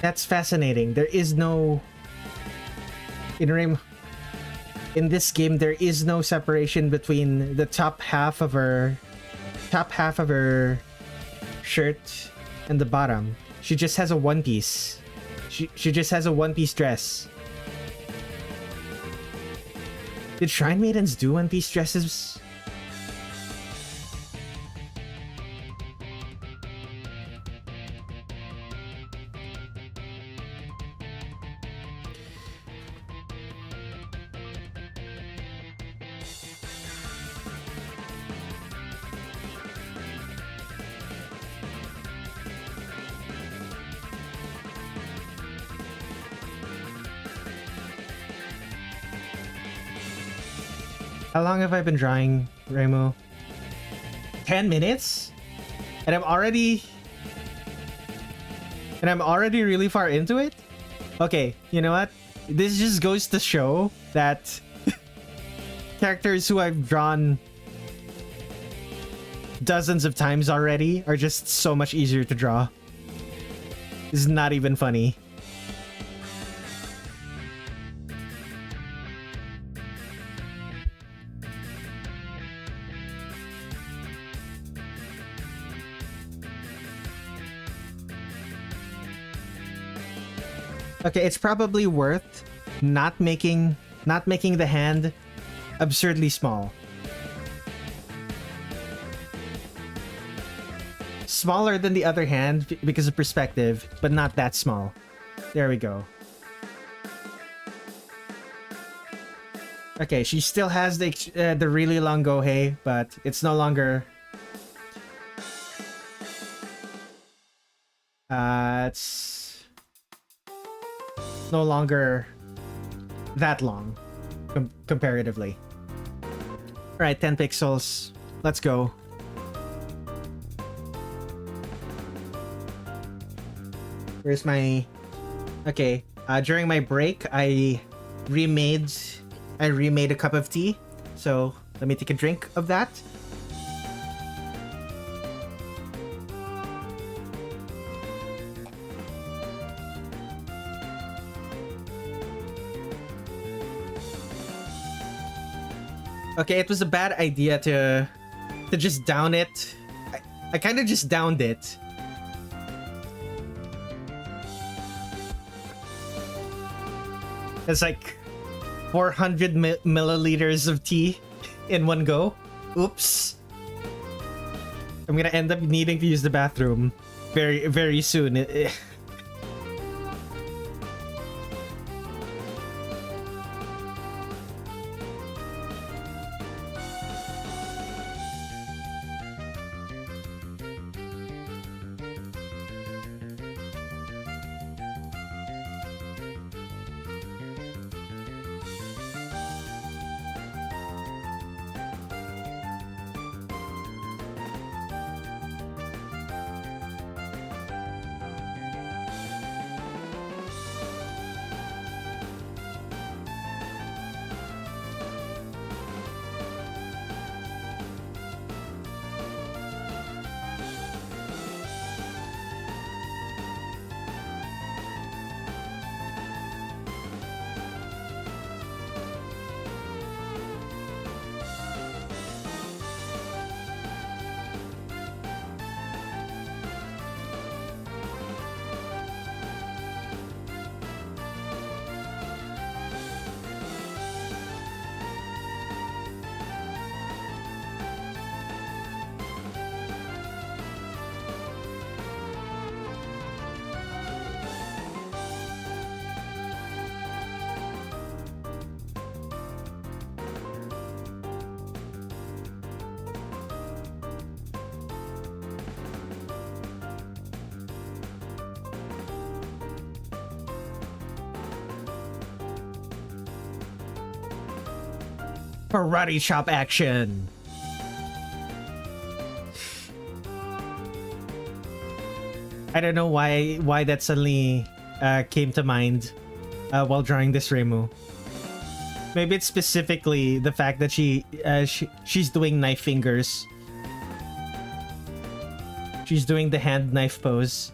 That's fascinating. There is no... In this game, there is no separation between the top half of her shirt and the bottom. She just has a one piece. She just has a one piece dress. Did Shrine Maidens do one piece dresses? How long have I been drawing, Reimu? 10 minutes? And I'm already really far into it? Okay, you know what? This just goes to show that characters who I've drawn dozens of times already are just so much easier to draw. This is not even funny. Okay, it's probably worth not making the hand absurdly small. Smaller than the other hand because of perspective, but not that small. There we go. Okay, she still has the really long gohei, but it's no longer... it's no longer that long comparatively. Alright, 10 pixels. Let's go. Where's my... Okay, during my break, I remade a cup of tea. So let me take a drink of that. Okay, it was a bad idea to just down it. I kind of just downed it. It's like 400 milliliters of tea in one go. Oops. I'm gonna end up needing to use the bathroom very, very soon. Karate chop action. I don't know why that suddenly came to mind while drawing this Reimu. Maybe it's specifically the fact that she's doing knife fingers. She's doing the hand knife pose.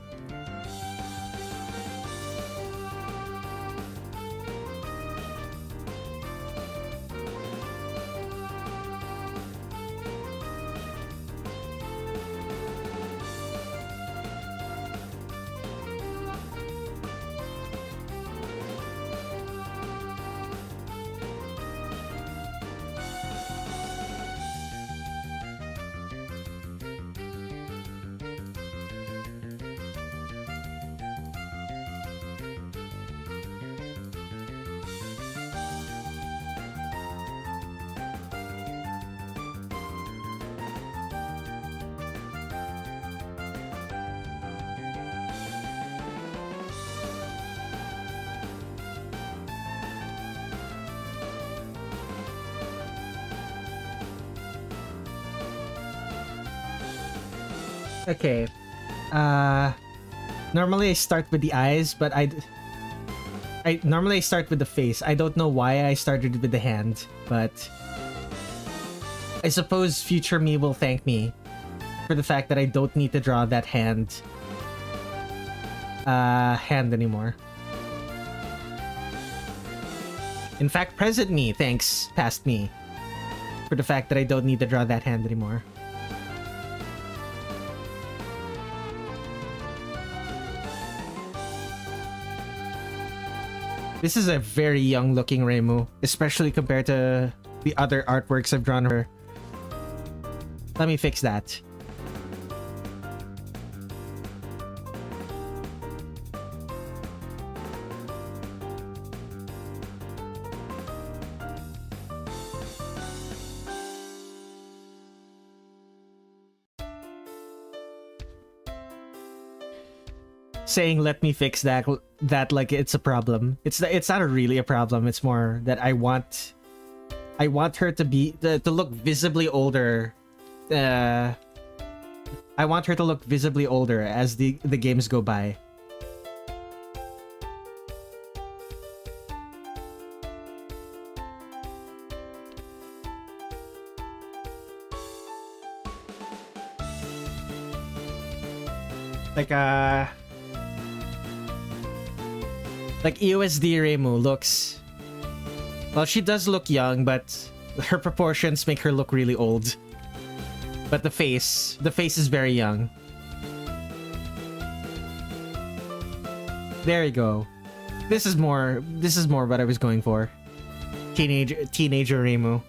Okay. Normally I start with the eyes, but I normally I start with the face. I don't know why I started with the hand, but I suppose future me will thank me for the fact that I don't need to draw that hand anymore. In fact, present me thanks past me for the fact that I don't need to draw that hand anymore. This is a very young looking Reimu, especially compared to the other artworks I've drawn her. Let me fix that. Saying let me fix that like it's a problem. It's not really a problem. It's more that I want her to be to look visibly older. I want her to look visibly older as the games go by. Like EOSD Reimu looks... Well, she does look young, but her proportions make her look really old. But the face is very young. There you go. This is more what I was going for. Teenager Reimu.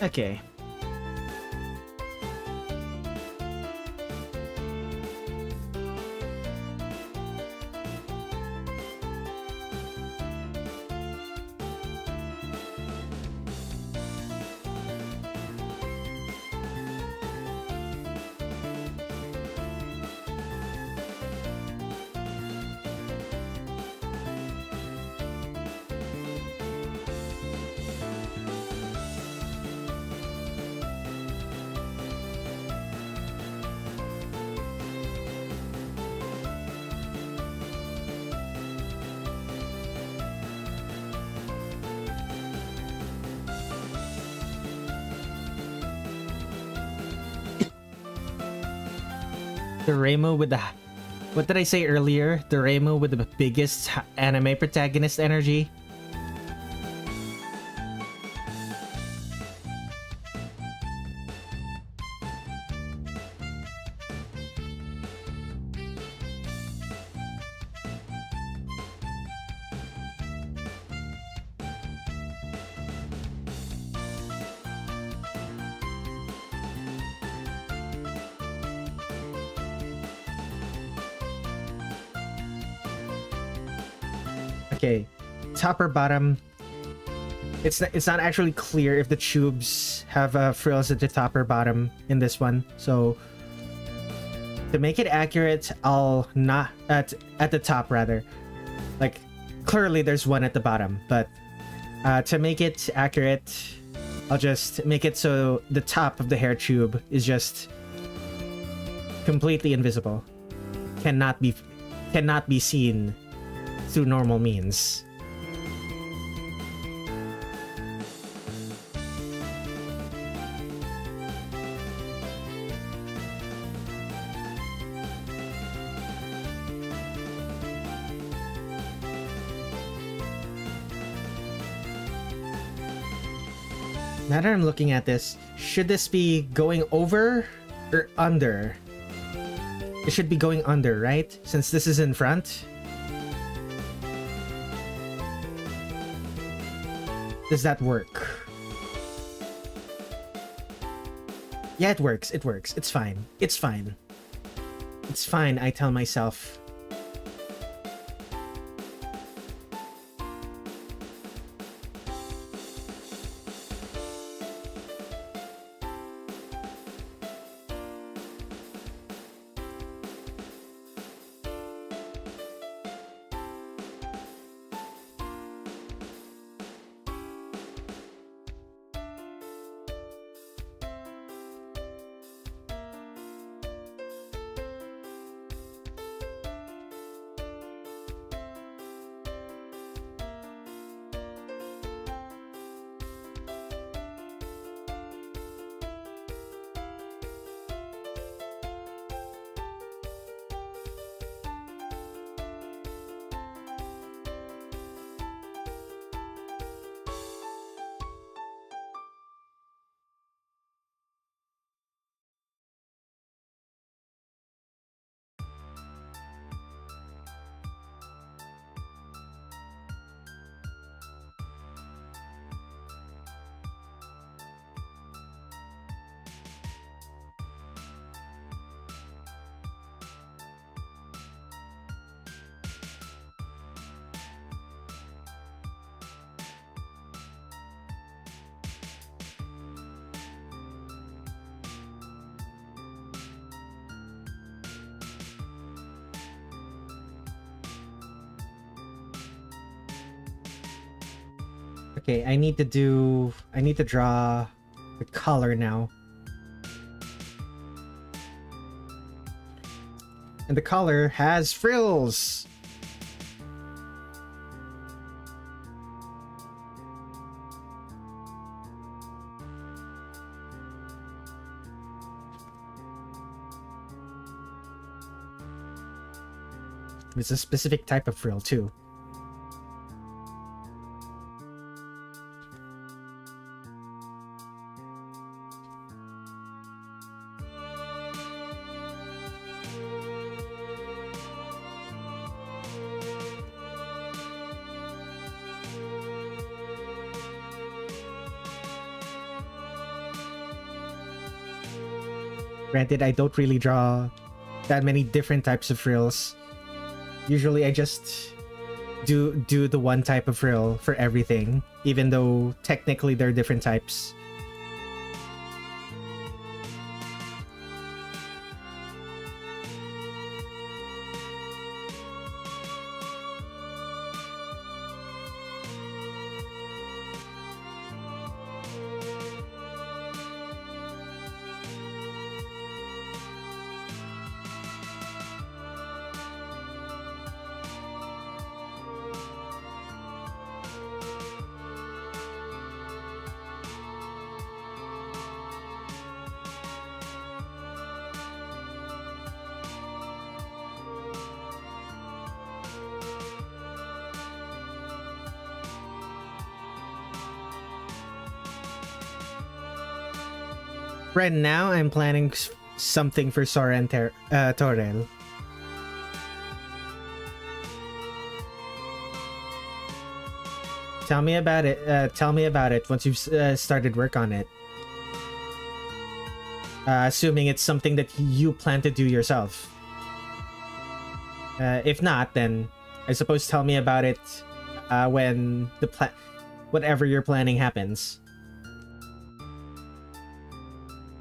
Okay. The Reimu with the... What did I say earlier? The Reimu with the biggest anime protagonist energy? Okay, top or bottom. It's not actually clear if the tubes have frills at the top or bottom in this one. So to make it accurate, I'll not at the top rather. Like clearly there's one at the bottom, but to make it accurate, I'll just make it so the top of the hair tube is just completely invisible. Cannot be seen through normal means. Now that I'm looking at this, should this be going over or under? It should be going under, right? Since this is in front. Does that work? Yeah, it works. It works. It's fine. It's fine. It's fine, I tell myself. Okay, I need to draw the collar now. And the collar has frills! It's a specific type of frill too. Granted, I don't really draw that many different types of frills. Usually I just do the one type of frill for everything, even though technically there are different types. Right now, I'm planning something for Sora and Torel. Tell me about it. Tell me about it once you've started work on it. Assuming it's something that you plan to do yourself. If not, then I suppose tell me about it when the whatever you're planning happens.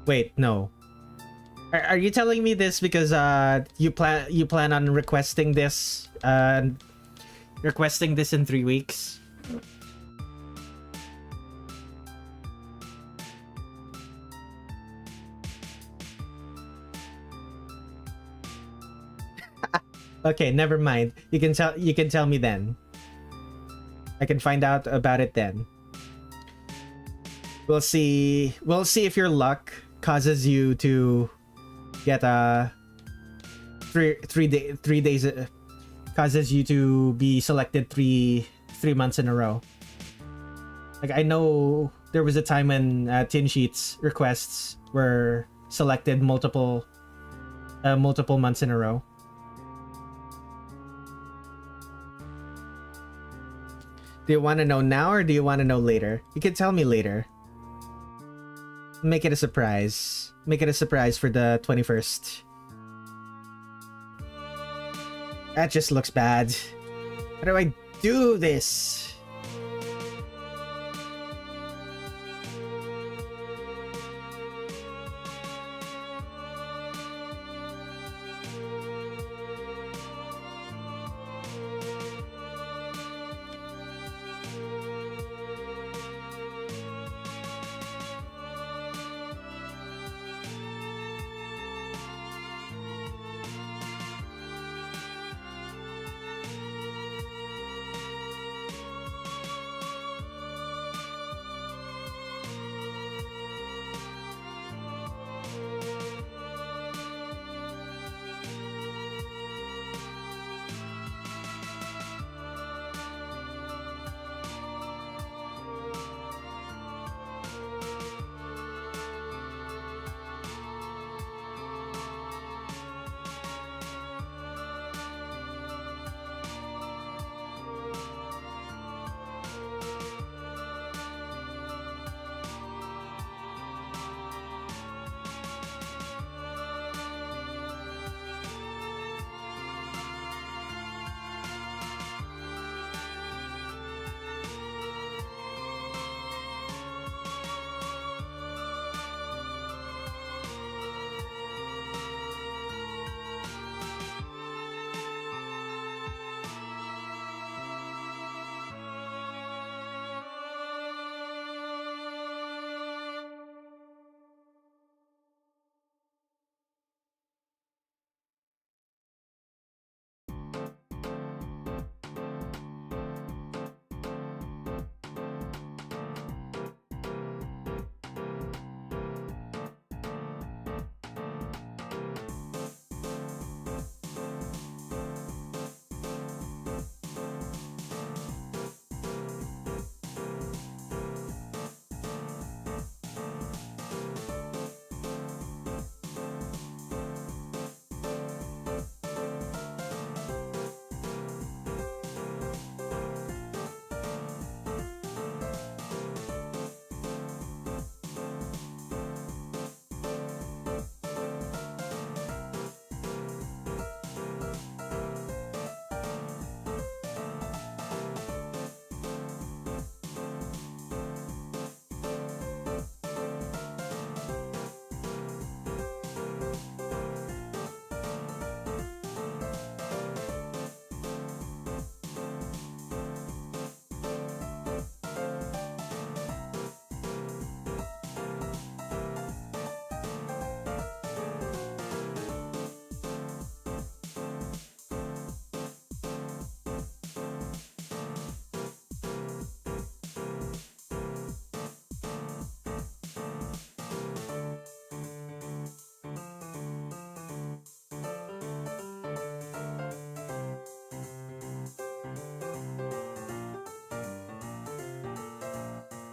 Wait, no. Are you telling me this because you plan on requesting this in 3 weeks? Okay, never mind. You can tell me then. I can find out about it then. We'll see if your luck causes you to get three days causes you to be selected three months in a row. Like, I know there was a time when Tin Sheets requests were selected multiple months in a row. Do you want to know now or do you want to know later? You can tell me later. Make it a surprise. Make it a surprise for the 21st. That just looks bad. How do I do this?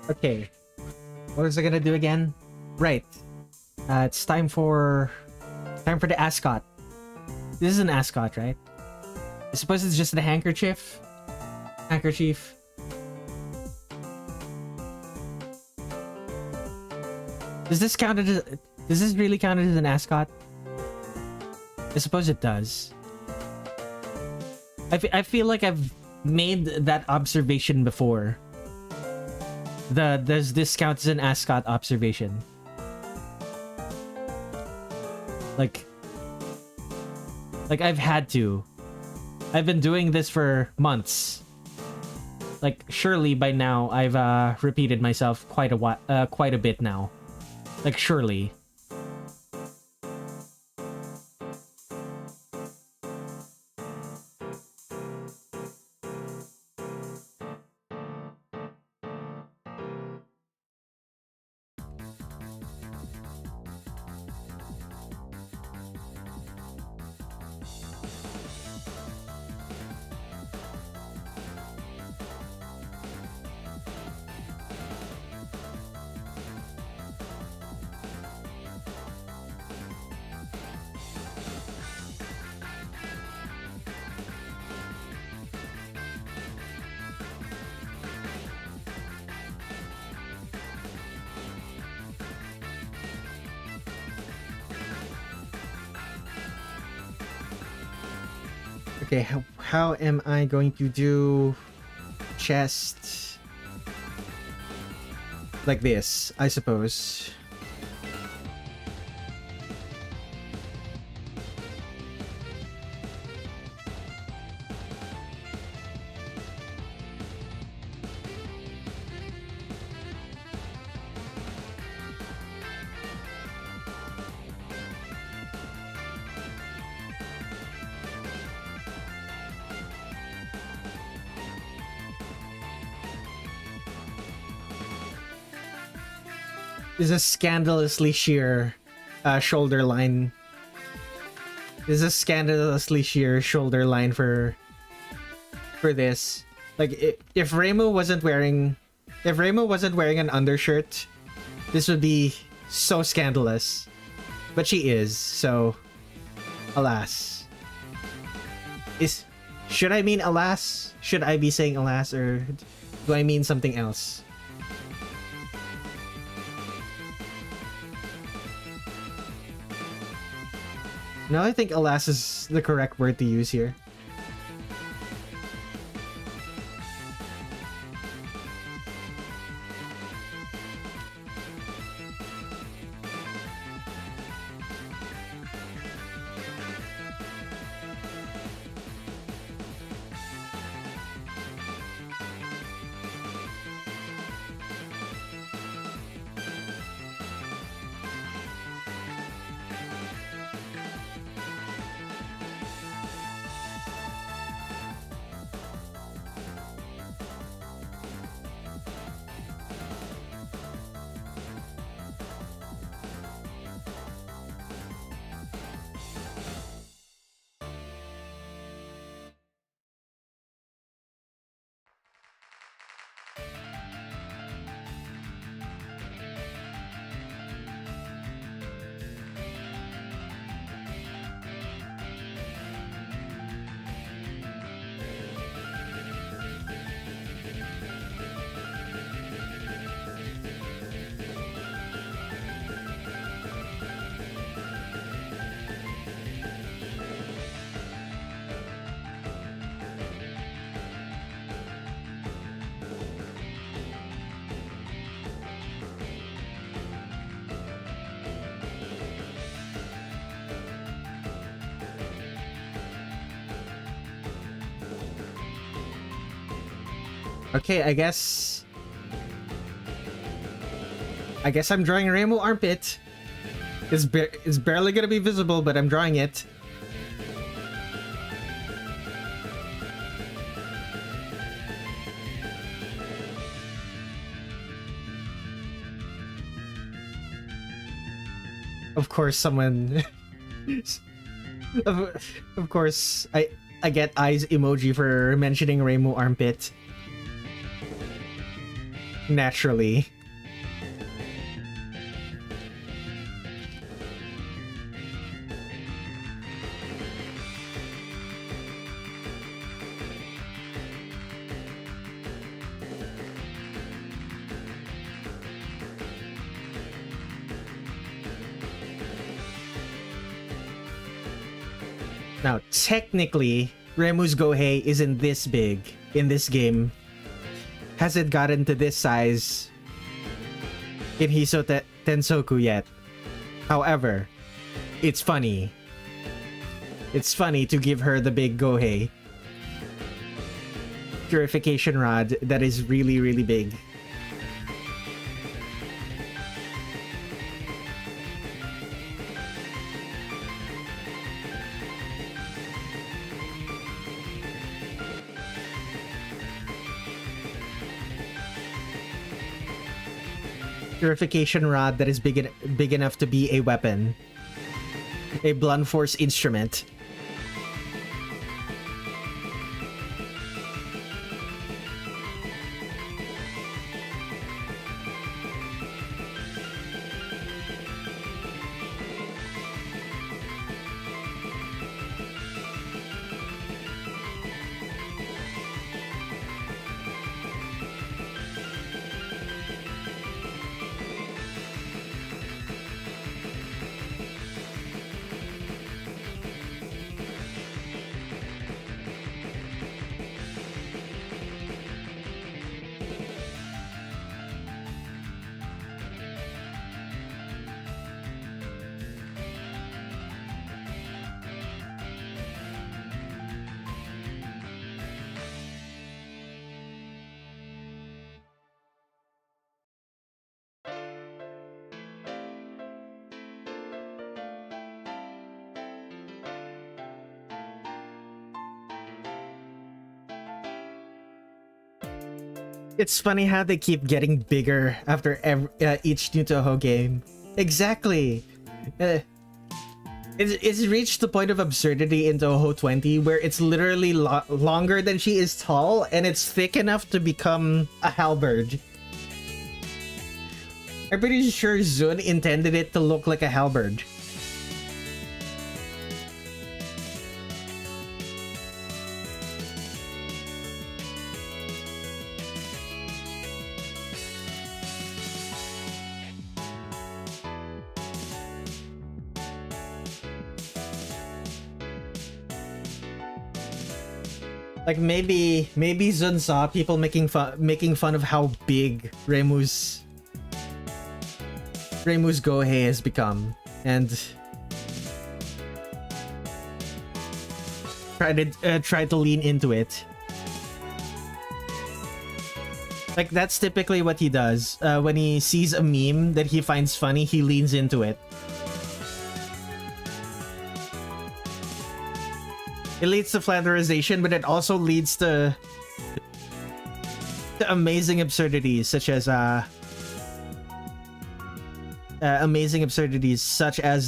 Okay. What was I gonna do again? Right. It's time for the ascot. This is an ascot, right? I suppose it's just the handkerchief. Handkerchief. Does this really count as an ascot? I suppose it does. I feel like I've made that observation before. Does this count as an ascot observation? Like I've had to. I've been doing this for months. Like surely by now I've repeated myself quite a bit now. Like surely. Okay, how am I going to do chest like this, I suppose. Is a scandalously sheer shoulder line. Is a scandalously sheer shoulder line for this. Like if Reimu wasn't wearing an undershirt, this would be so scandalous. But she is, so alas. Should I mean alas? Should I be saying alas, or do I mean something else? No, I think alas is the correct word to use here. Okay, I guess I'm drawing Reimu armpit. It's barely gonna be visible, but I'm drawing it. Of course, someone. of course, I get eyes emoji for mentioning Reimu armpit. naturally. Now, technically, Reimu's Gohei isn't this big in this game. Hasn't gotten to this size in Hisoutensoku yet. However, it's funny. It's funny to give her the big Gohei. Purification rod that is really, really big. Purification rod that is big enough to be a weapon. A blunt force instrument. It's funny how they keep getting bigger after each new Touhou game. Exactly. It's reached the point of absurdity in Touhou 20 where it's literally longer than she is tall and it's thick enough to become a halberd. I'm pretty sure Zun intended it to look like a halberd. Like maybe Zun saw people making fun of how big Reimu's Gohei has become and tried to lean into it. Like that's typically what he does. When he sees a meme that he finds funny, he leans into it. It leads to flanderization, but it also leads to amazing absurdities, such as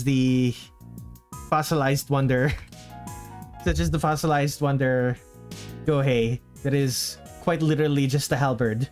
the fossilized wonder, Gohei, that is quite literally just a halberd.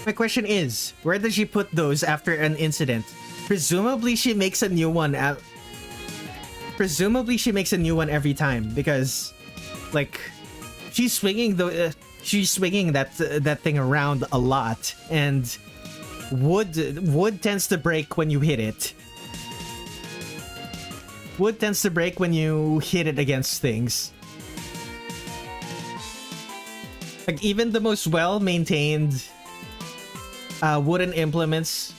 My question is, where does she put those after an incident? Presumably she makes a new one every time because, like, she's swinging that thing around a lot, and wood tends to break when you hit it. Wood tends to break when you hit it against things. Like even the most well-maintained wooden implements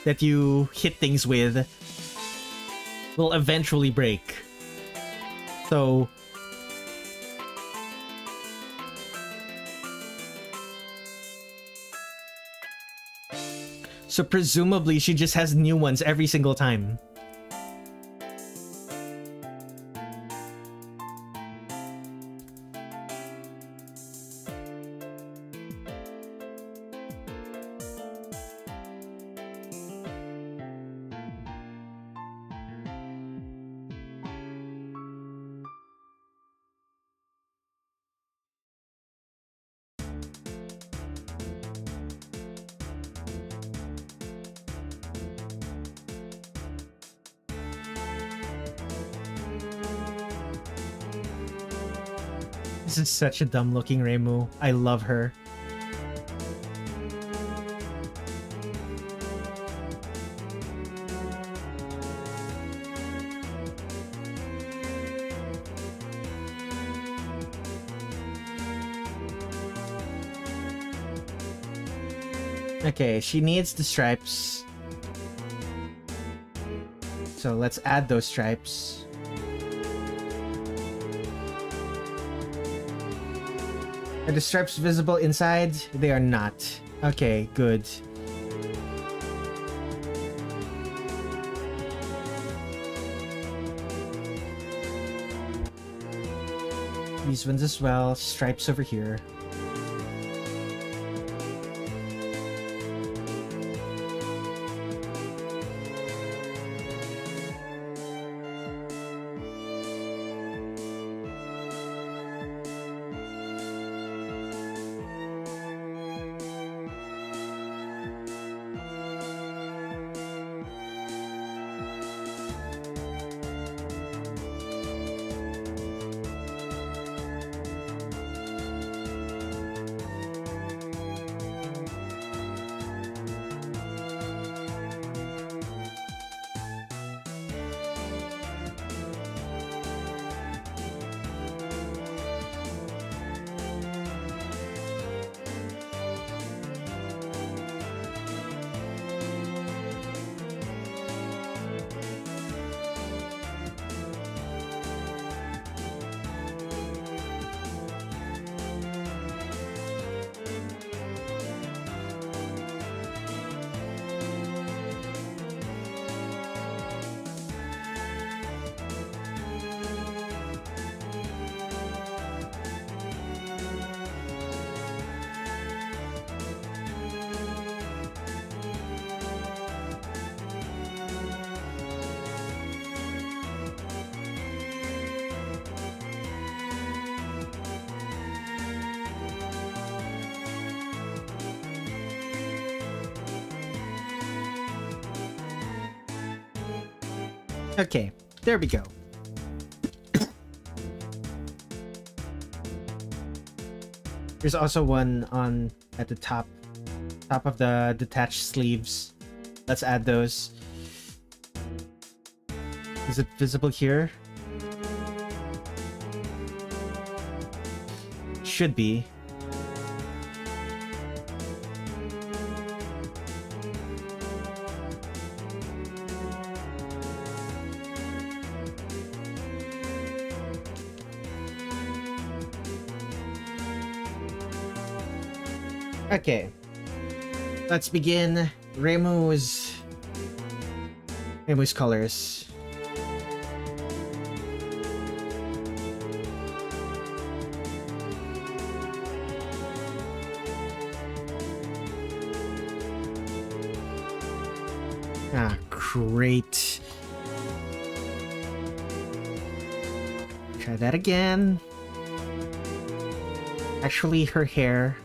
that you hit things with will eventually break. So So presumably she just has new ones every single time. This is such a dumb looking Reimu. I love her. Okay, she needs the stripes. So let's add those stripes. Are the stripes visible inside? They are not. Okay, good. These ones as well. Stripes over here. Okay, there we go. There's also one on at the top of the detached sleeves. Let's add those. Is it visible here? Should be. Okay, let's begin Reimu's colors. Ah, great. Try that again. Actually, her hair,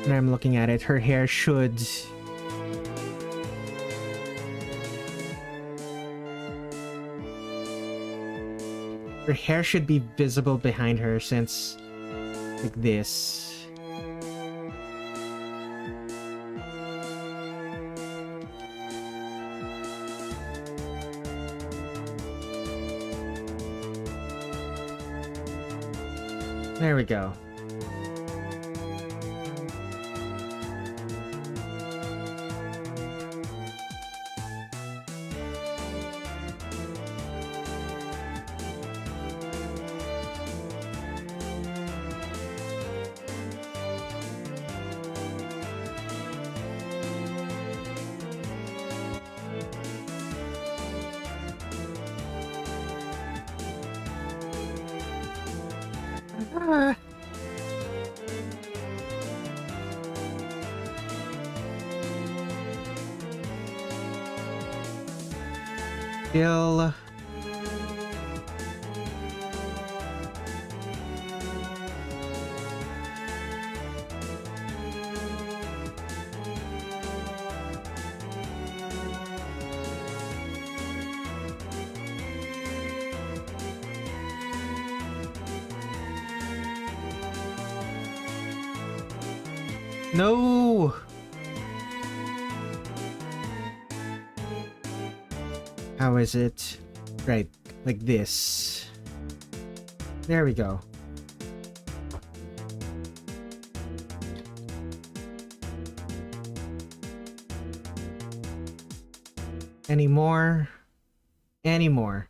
when I'm looking at it, her hair should... Her hair should be visible behind her since... like this. There we go. Still. No! How is it? Right, like this. There we go. Any more? Any more?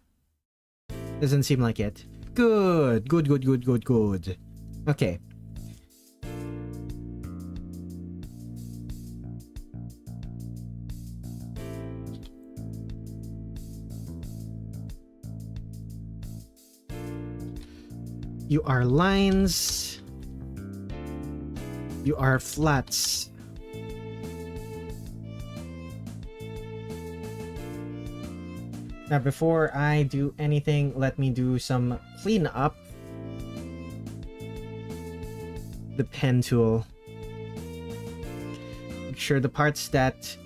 Doesn't seem like it. Good, good, good, good, good, good. Okay. You are lines. You are flats. Now, before I do anything, let me do some cleanup. The pen tool. Make sure the parts that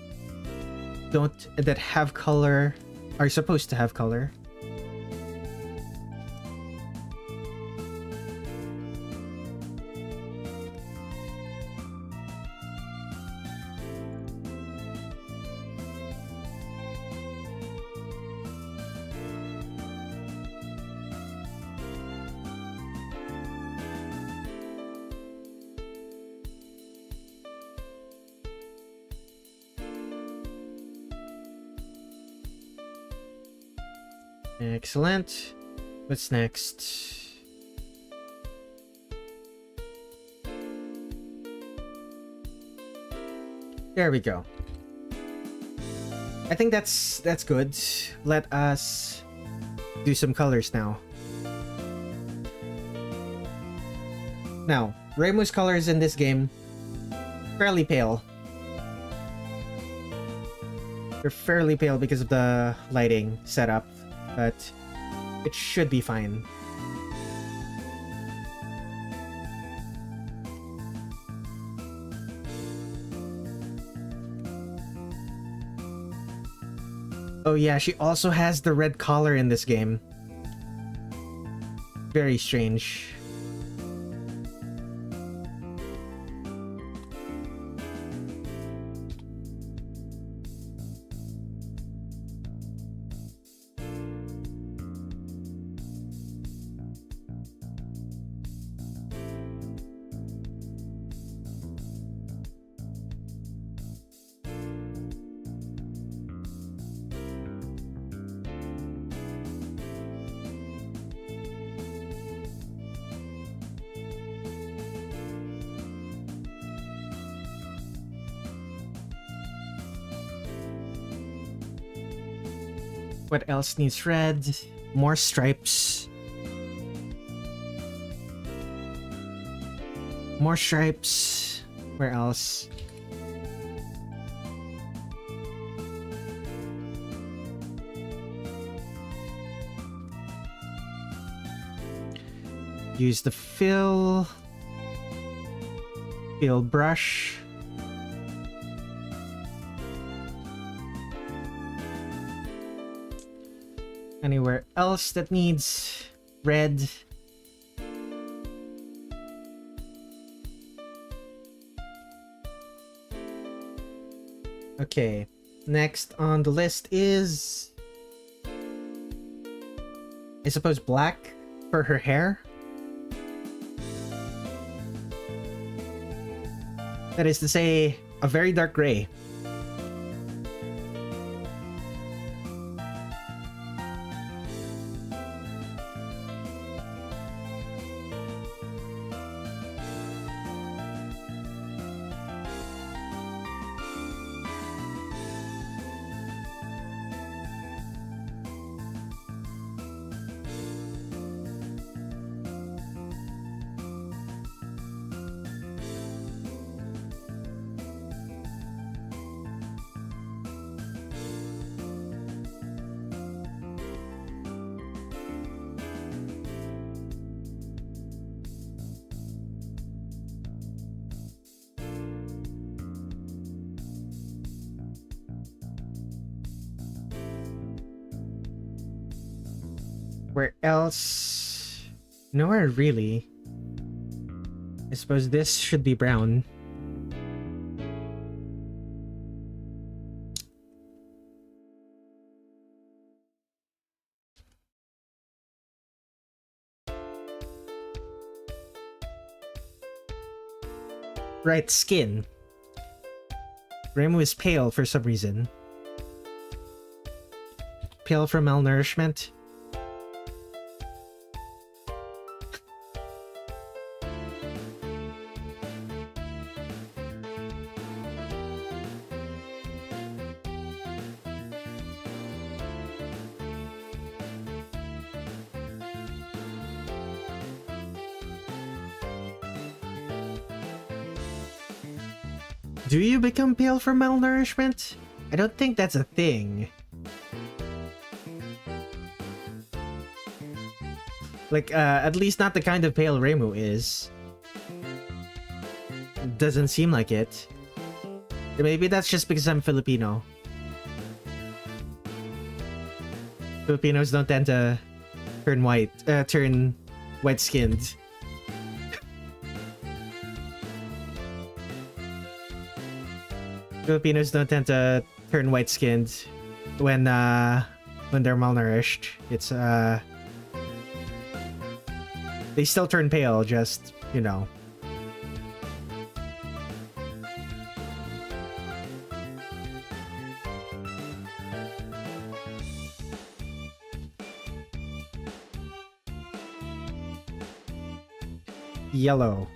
have color are supposed to have color. Excellent. What's next? There we go. I think that's good. Let us do some colors now. Now, Reimu's colors in this game, fairly pale. They're fairly pale because of the lighting setup, but it should be fine. Oh yeah, she also has the red collar in this game. Very strange. What else needs red? More stripes. More stripes. Where else? Use the fill brush. Anywhere else that needs red? Okay, next on the list is, I suppose, black for her hair. That is to say, a very dark gray. Where else? Nowhere really. I suppose this should be brown. Right, skin. Reimu is pale for some reason. Pale from malnourishment. Do you become pale from malnourishment? I don't think that's a thing. Like, at least not the kind of pale Reimu is. Doesn't seem like it. Maybe that's just because I'm Filipino. Filipinos don't tend to turn white-skinned. Filipinos don't tend to turn white-skinned when they're malnourished. It's they still turn pale, just, you know. Yellow.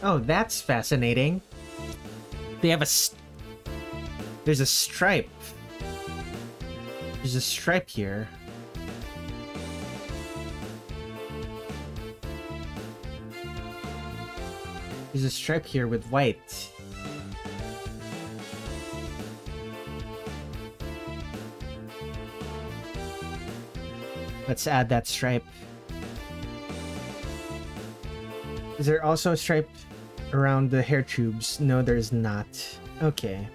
Oh, that's fascinating. They have there's a stripe. There's a stripe here. There's a stripe here with white. Let's add that stripe. Is there also a stripe around the hair tubes? No, there's not. Okay.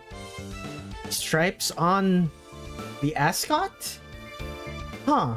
Stripes on the ascot? Huh.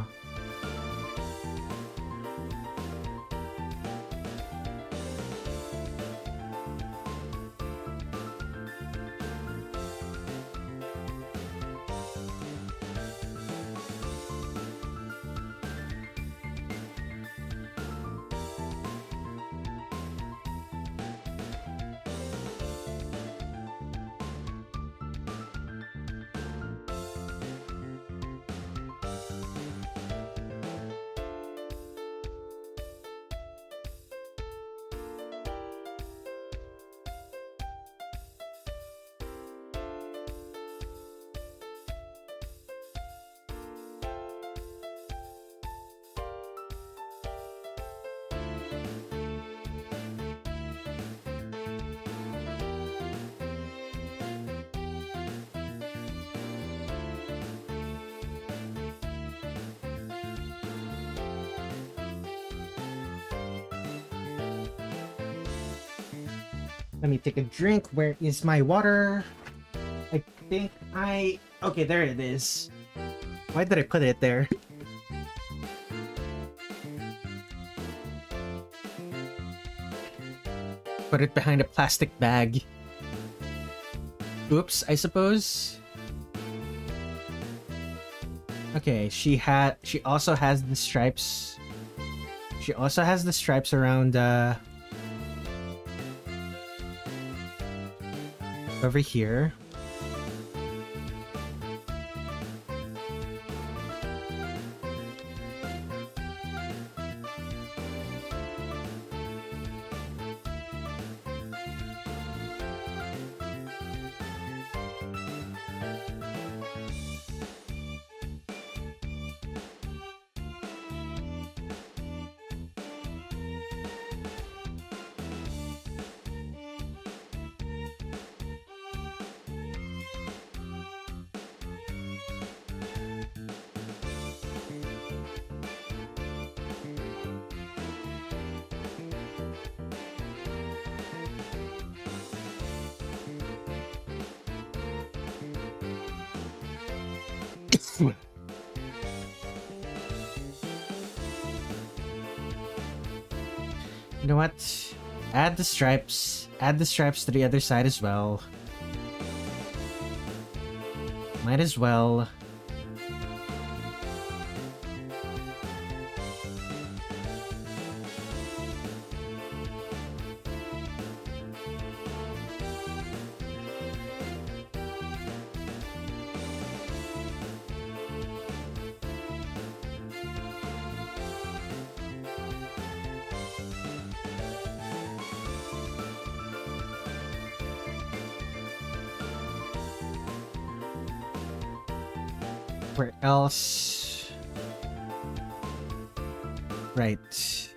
Let me take a drink. Where is my water? I think okay, there it is. Why did I put it there? Put it behind a plastic bag. Oops, I suppose. Okay, she also has the stripes. She also has the stripes around over here. You know what? Add the stripes. Add the stripes to the other side as well. Might as well. Where else? Right.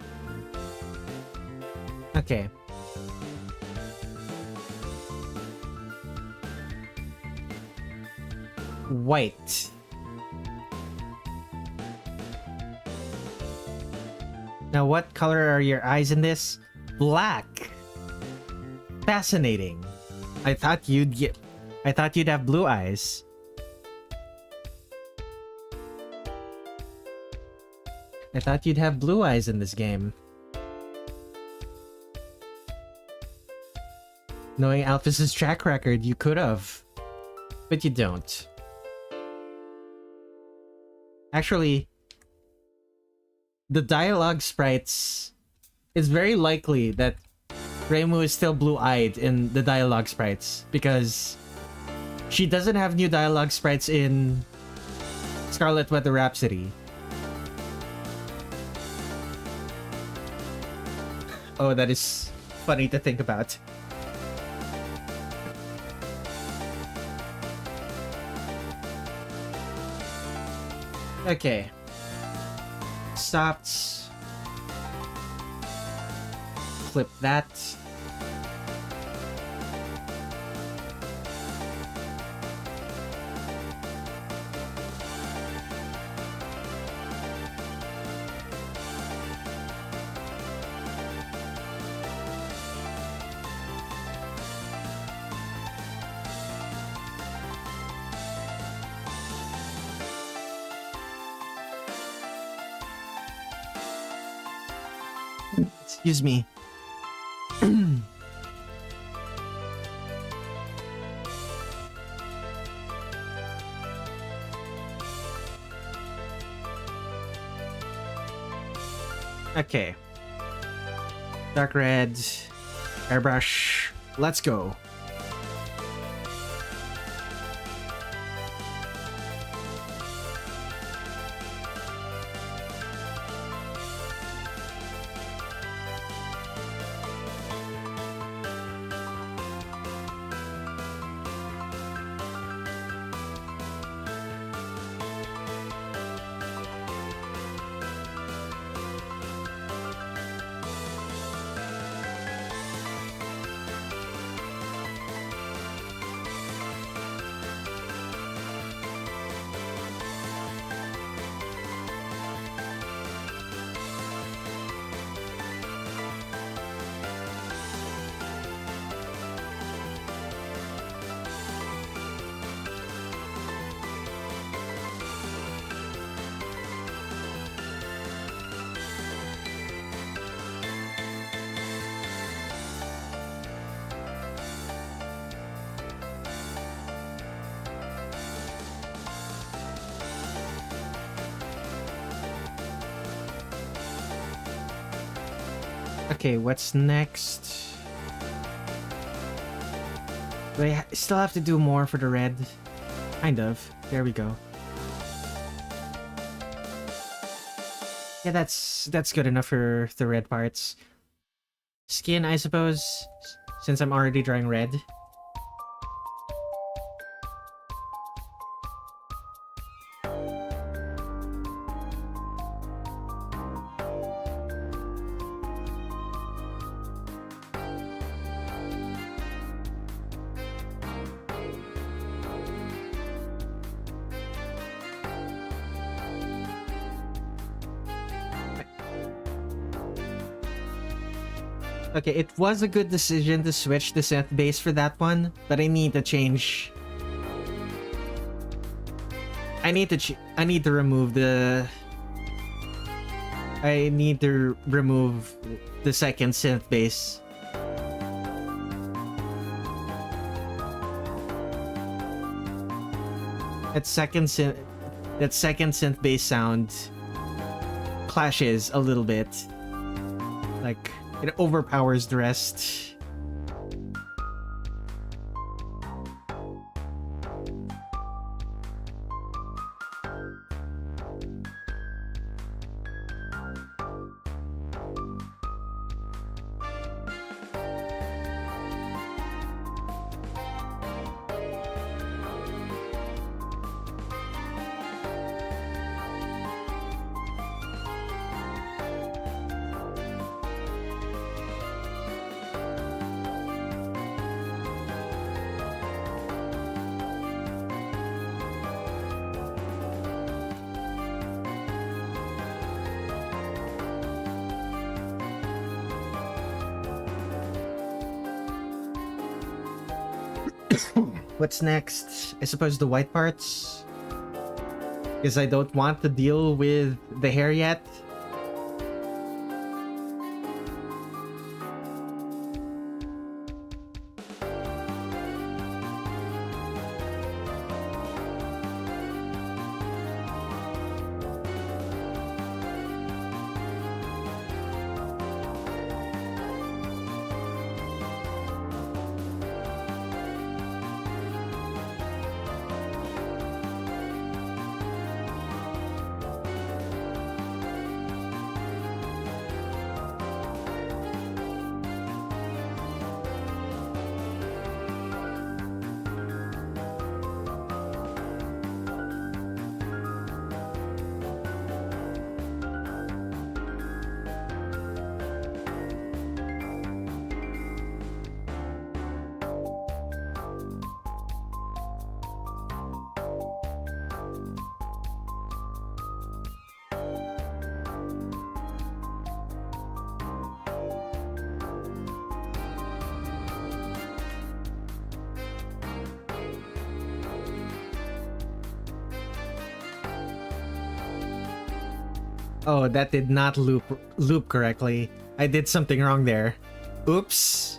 Okay. White. Now, what color are your eyes in this? Black. Fascinating. I thought you'd have blue eyes. I thought you'd have blue eyes in this game. Knowing Alphys's track record, you could have. But you don't. Actually, the dialogue sprites... It's very likely that Reimu is still blue-eyed in the dialogue sprites, because she doesn't have new dialogue sprites in Scarlet Weather Rhapsody. Oh, that is funny to think about. Okay. Stopped. Flip that. Excuse me. Okay. Dark red. Airbrush. Let's go. Okay, what's next? Do I still have to do more for the red? Kind of. There we go. Yeah, that's good enough for the red parts. Skin, I suppose, since I'm already drawing red. Okay, it was a good decision to switch the synth base for that one, but I need to change... I need to remove the second synth bass. That second synth bass sound clashes a little bit. Like, it overpowers the rest. What's next? I suppose the white parts? Because I don't want to deal with the hair yet. Oh, that did not loop correctly. I did something wrong there. Oops.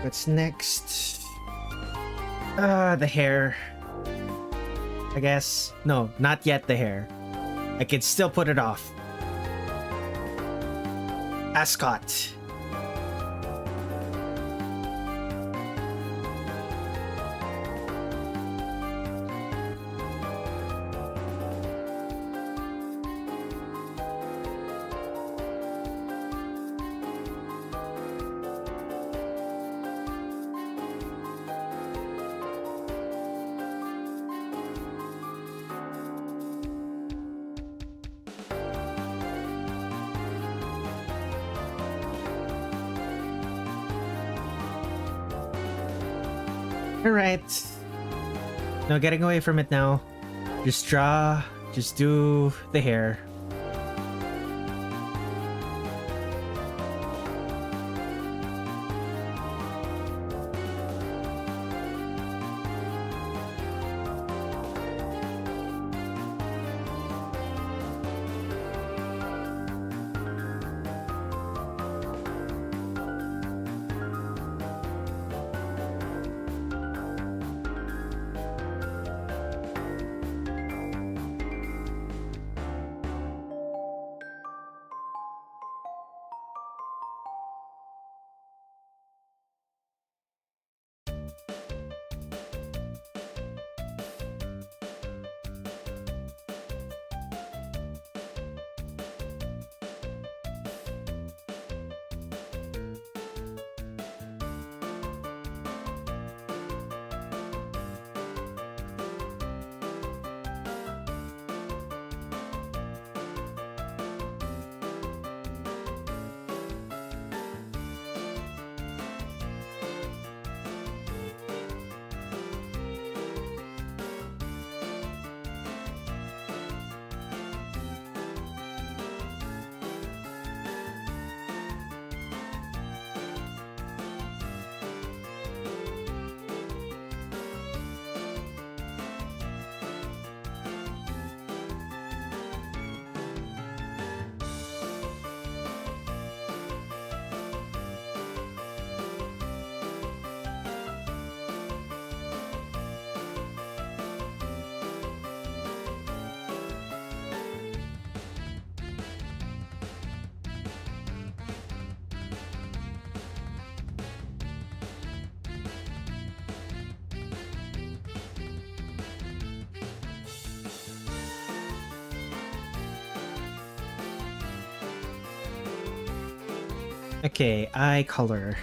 What's next? The hair. I guess. No, not yet the hair. I can still put it off. Ascot. Alright. No getting away from it now. Just draw. Just do the hair. Okay, eye color.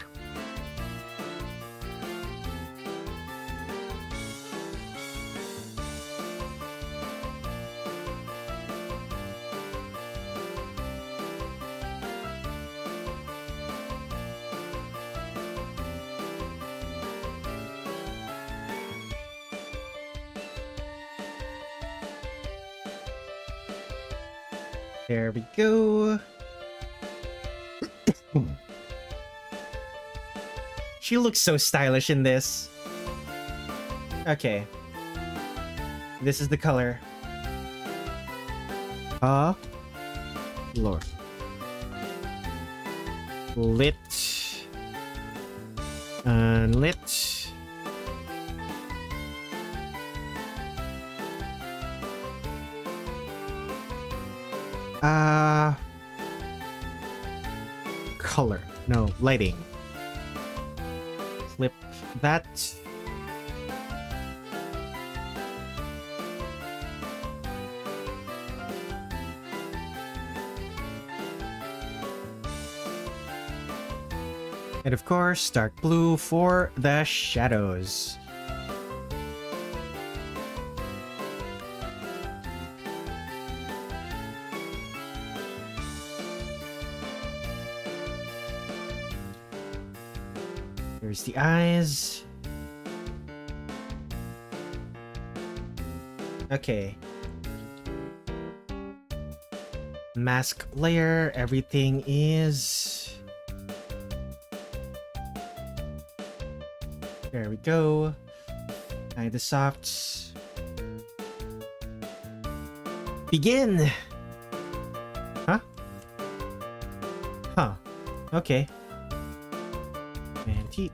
There we go. She looks so stylish in this. Okay. This is the color. Lord. Lit. Unlit. Color. No, lighting. Flip that. And of course, dark blue for the shadows. Here's the eyes. Okay. Mask layer, everything is... There we go. Hide the softs. Begin! Huh? Huh. Okay. And teeth.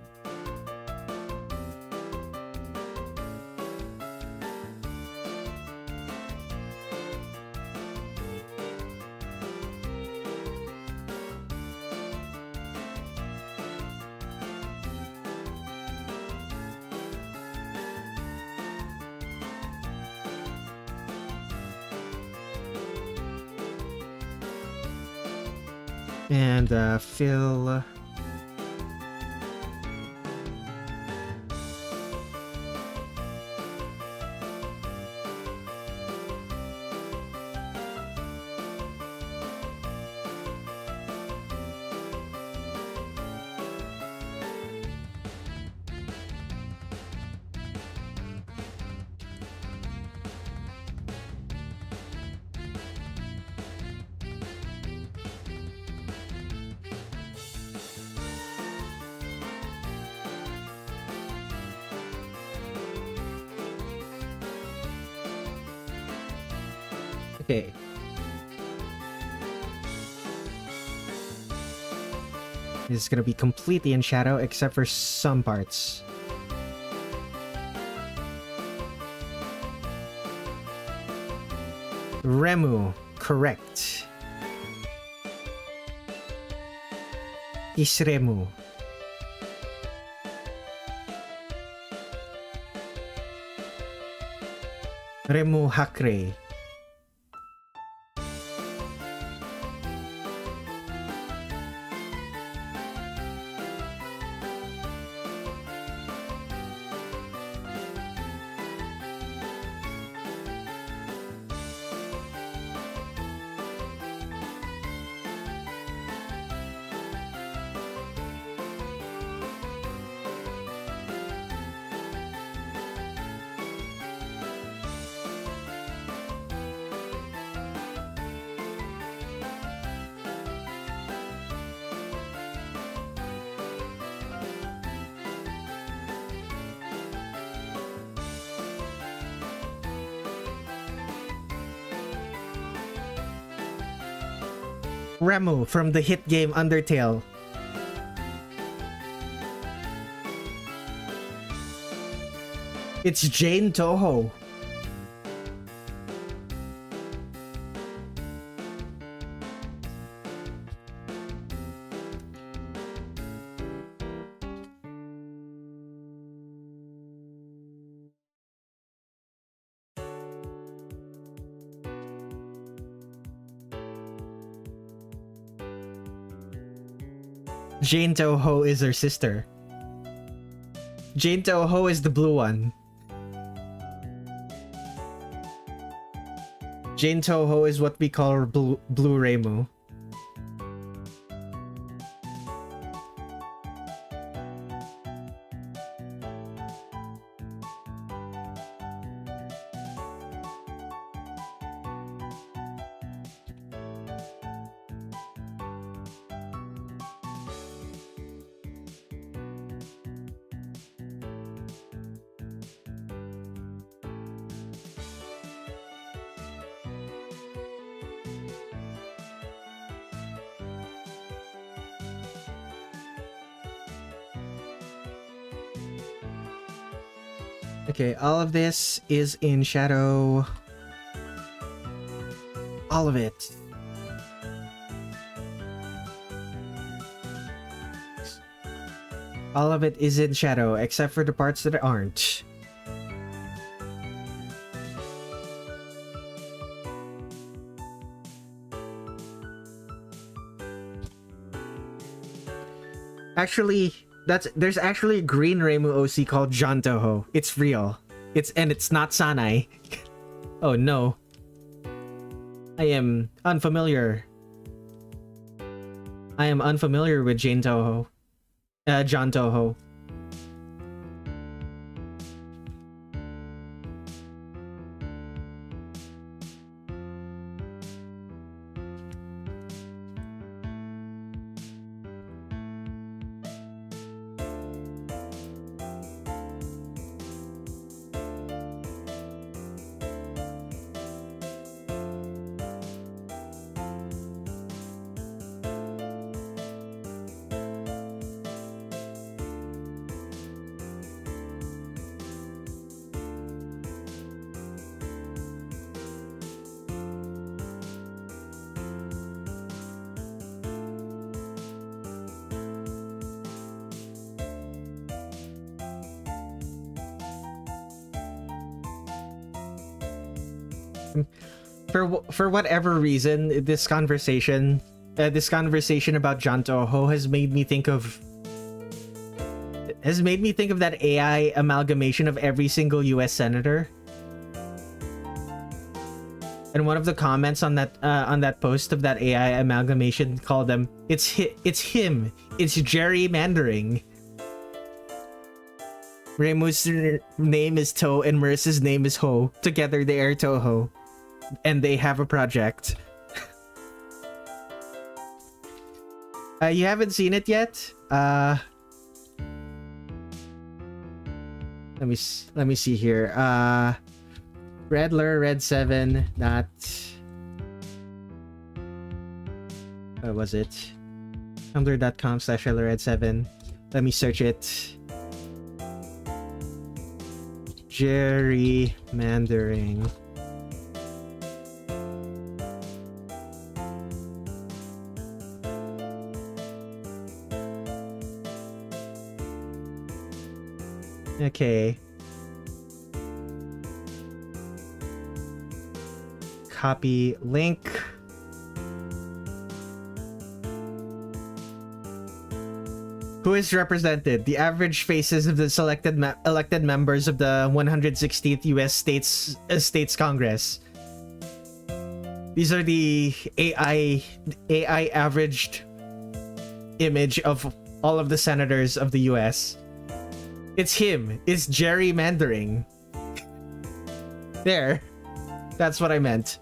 And fill. Okay. This is gonna be completely in shadow except for some parts. Reimu, correct. Isremu. Reimu Hakurei. Reimu from the hit game Undertale. It's Jane Touhou. Jane Touhou is her sister. Jane Touhou is the blue one. Jane Touhou is what we call blue Reimu. Okay, all of this is in shadow. All of it. All of it is in shadow, except for the parts that aren't. Actually, there's actually a green Reimu OC called John Touhou. It's real. It's not Sanae. Oh no. I am unfamiliar. I am unfamiliar with Jane Touhou. John Touhou. For whatever reason, this conversation about John Touhou has made me think of that AI amalgamation of every single U.S. senator. And one of the comments on that post of that AI amalgamation called them, it's him, it's gerrymandering. Reimu's name is To and Marisa's name is Ho. Together they are Touhou. And they have a project. You haven't seen it yet? Let me see here. Redler Red7. Not. What was it? Tumblr.com/Redler Red7. Let me search it. Gerrymandering. Okay. Copy link. Who is represented? The average faces of the selected elected members of the 116th U.S. States Congress. These are the AI averaged image of all of the senators of the U.S. It's him. It's gerrymandering. There. That's what I meant.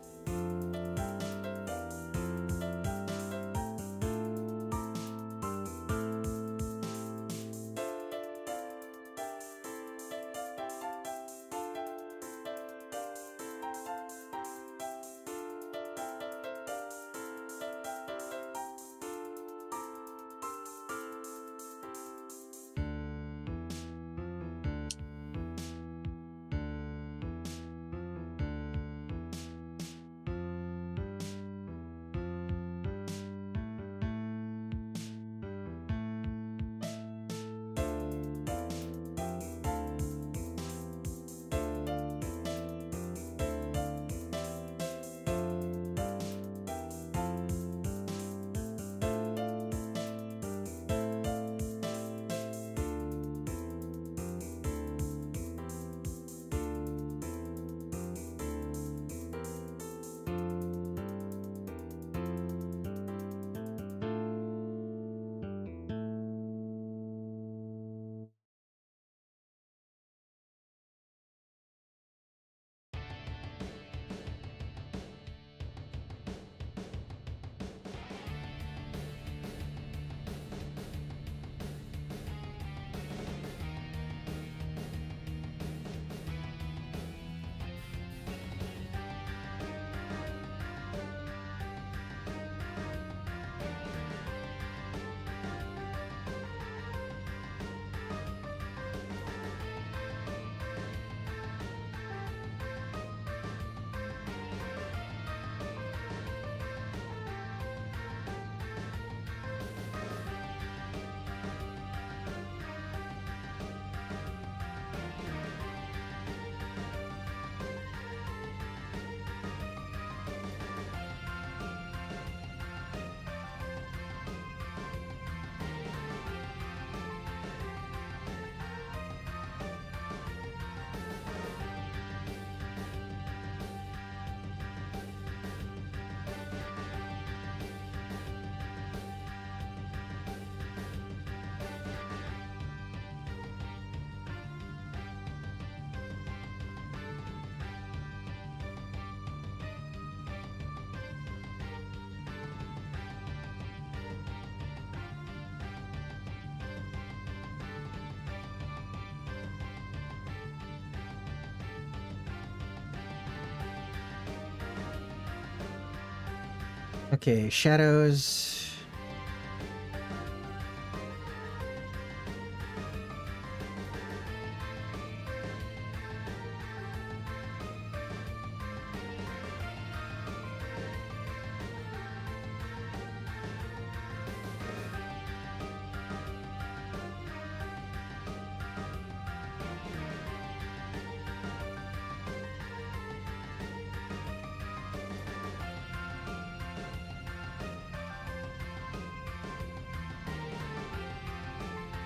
Okay, shadows.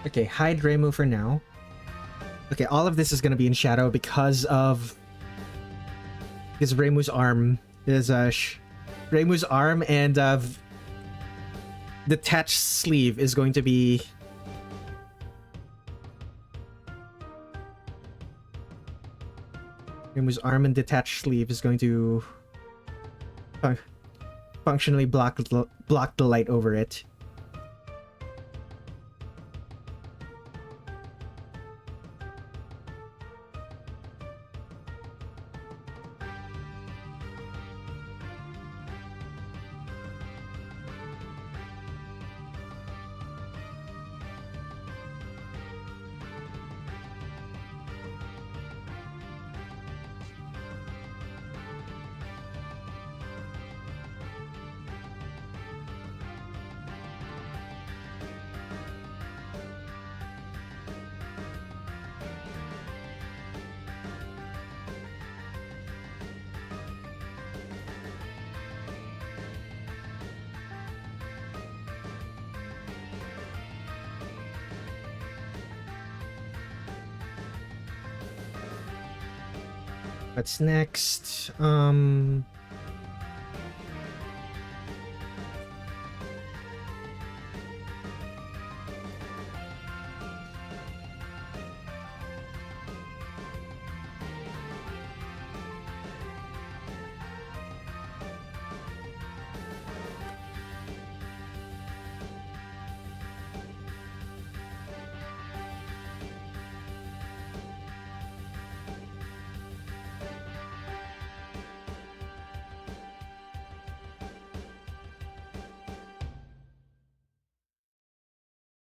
Okay, hide Reimu for now. Okay, all of this is gonna be in shadow because Reimu's arm is Reimu's arm and detached sleeve is going to be Reimu's arm and detached sleeve is going to functionally block the light over it. What's next?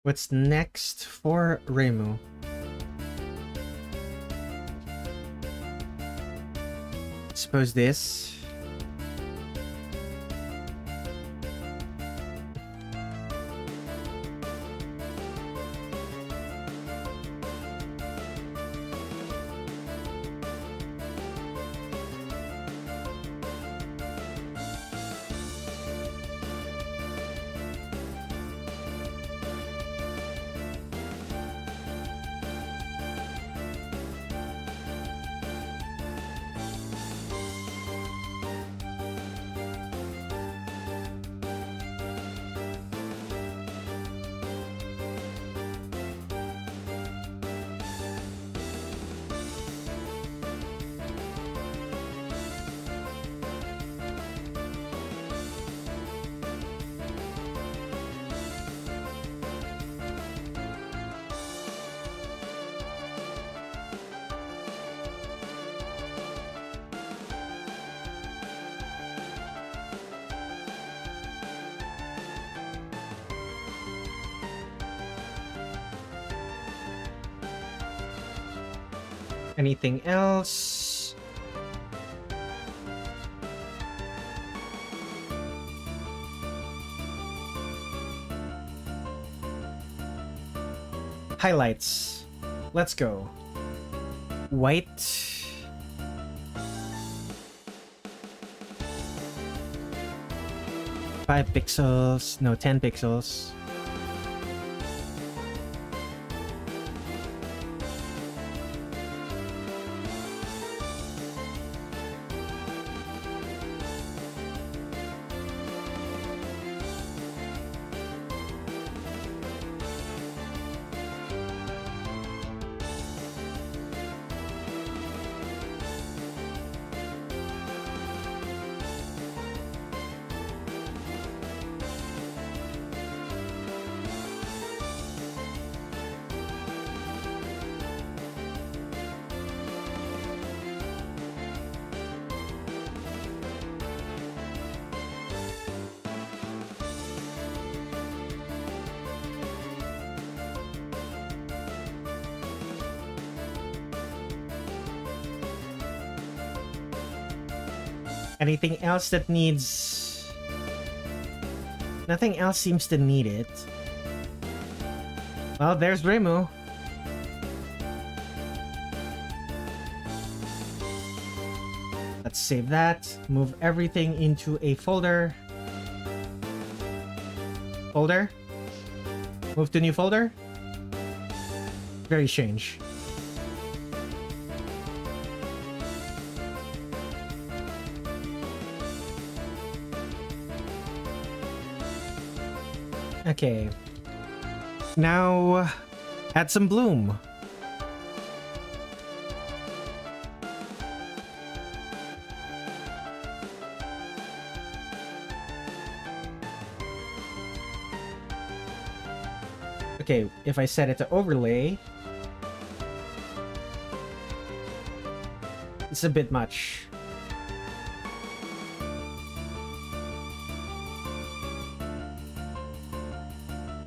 What's next for Reimu? Suppose this. Anything else? Highlights. Let's go. White. Five pixels. No, 10 pixels. Anything else that needs... Nothing else seems to need it. Well, there's Reimu. Let's save that. Move everything into a folder. Folder. Move to new folder. Very strange. Okay. Now, add some bloom. Okay, if I set it to overlay, it's a bit much.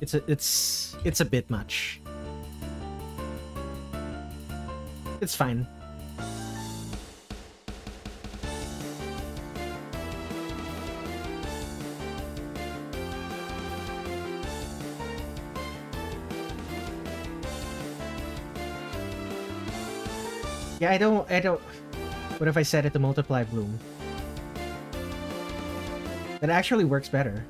It's a bit much. It's fine. Yeah, I don't... What if I set it to multiply bloom? That actually works better.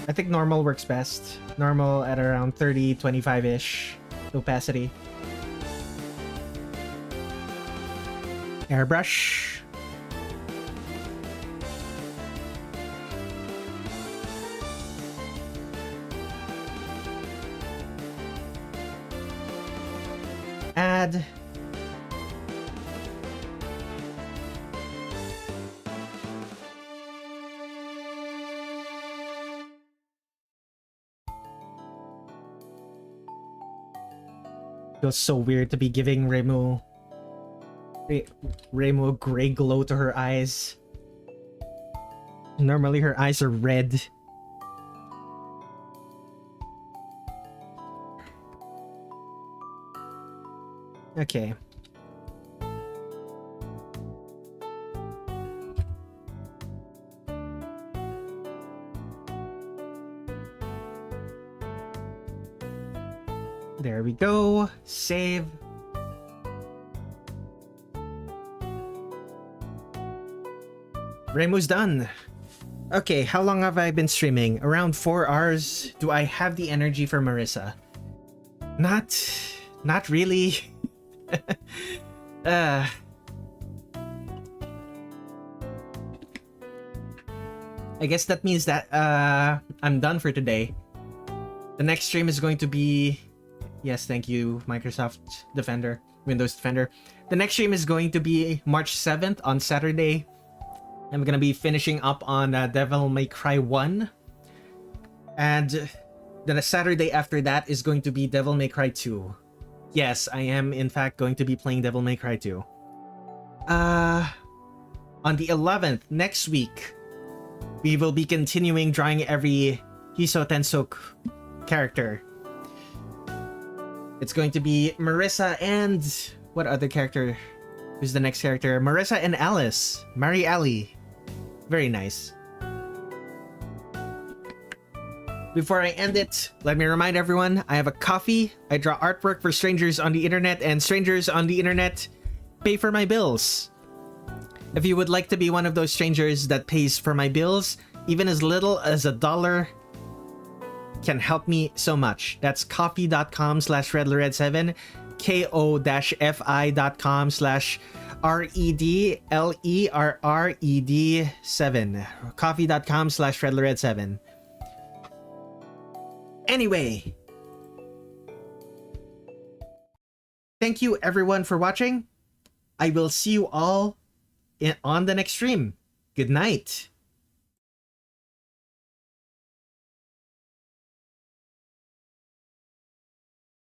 I think normal works best. Normal at around 30, 25-ish opacity. Airbrush. Add. Feels so weird to be giving Reimu a gray glow to her eyes. Normally her eyes are red. Okay. There we go. Save. Reimu's done. Okay, how long have I been streaming? Around 4 hours. Do I have the energy for Marisa? Not really. I guess that means that I'm done for today. The next stream is going to be... Yes, thank you, Microsoft Defender, Windows Defender. The next stream is going to be March 7th on Saturday. I'm gonna be finishing up on Devil May Cry 1. And then a Saturday after that is going to be Devil May Cry 2. Yes, I am in fact going to be playing Devil May Cry 2. On the 11th, next week, we will be continuing drawing every Hisoutensoku character. It's going to be Marisa and... What other character? Who's the next character? Marisa and Alice. Mari Ali. Very nice. Before I end it, let me remind everyone, I have a coffee. I draw artwork for strangers on the internet, and strangers on the internet pay for my bills. If you would like to be one of those strangers that pays for my bills, even as little as $1 can help me so much. That's coffee.com/Redler Red7, ko-fi.com/RedlerRed7, coffee.com/Redler Red7. Anyway, thank you everyone for watching. I will see you all on the next stream. Good night.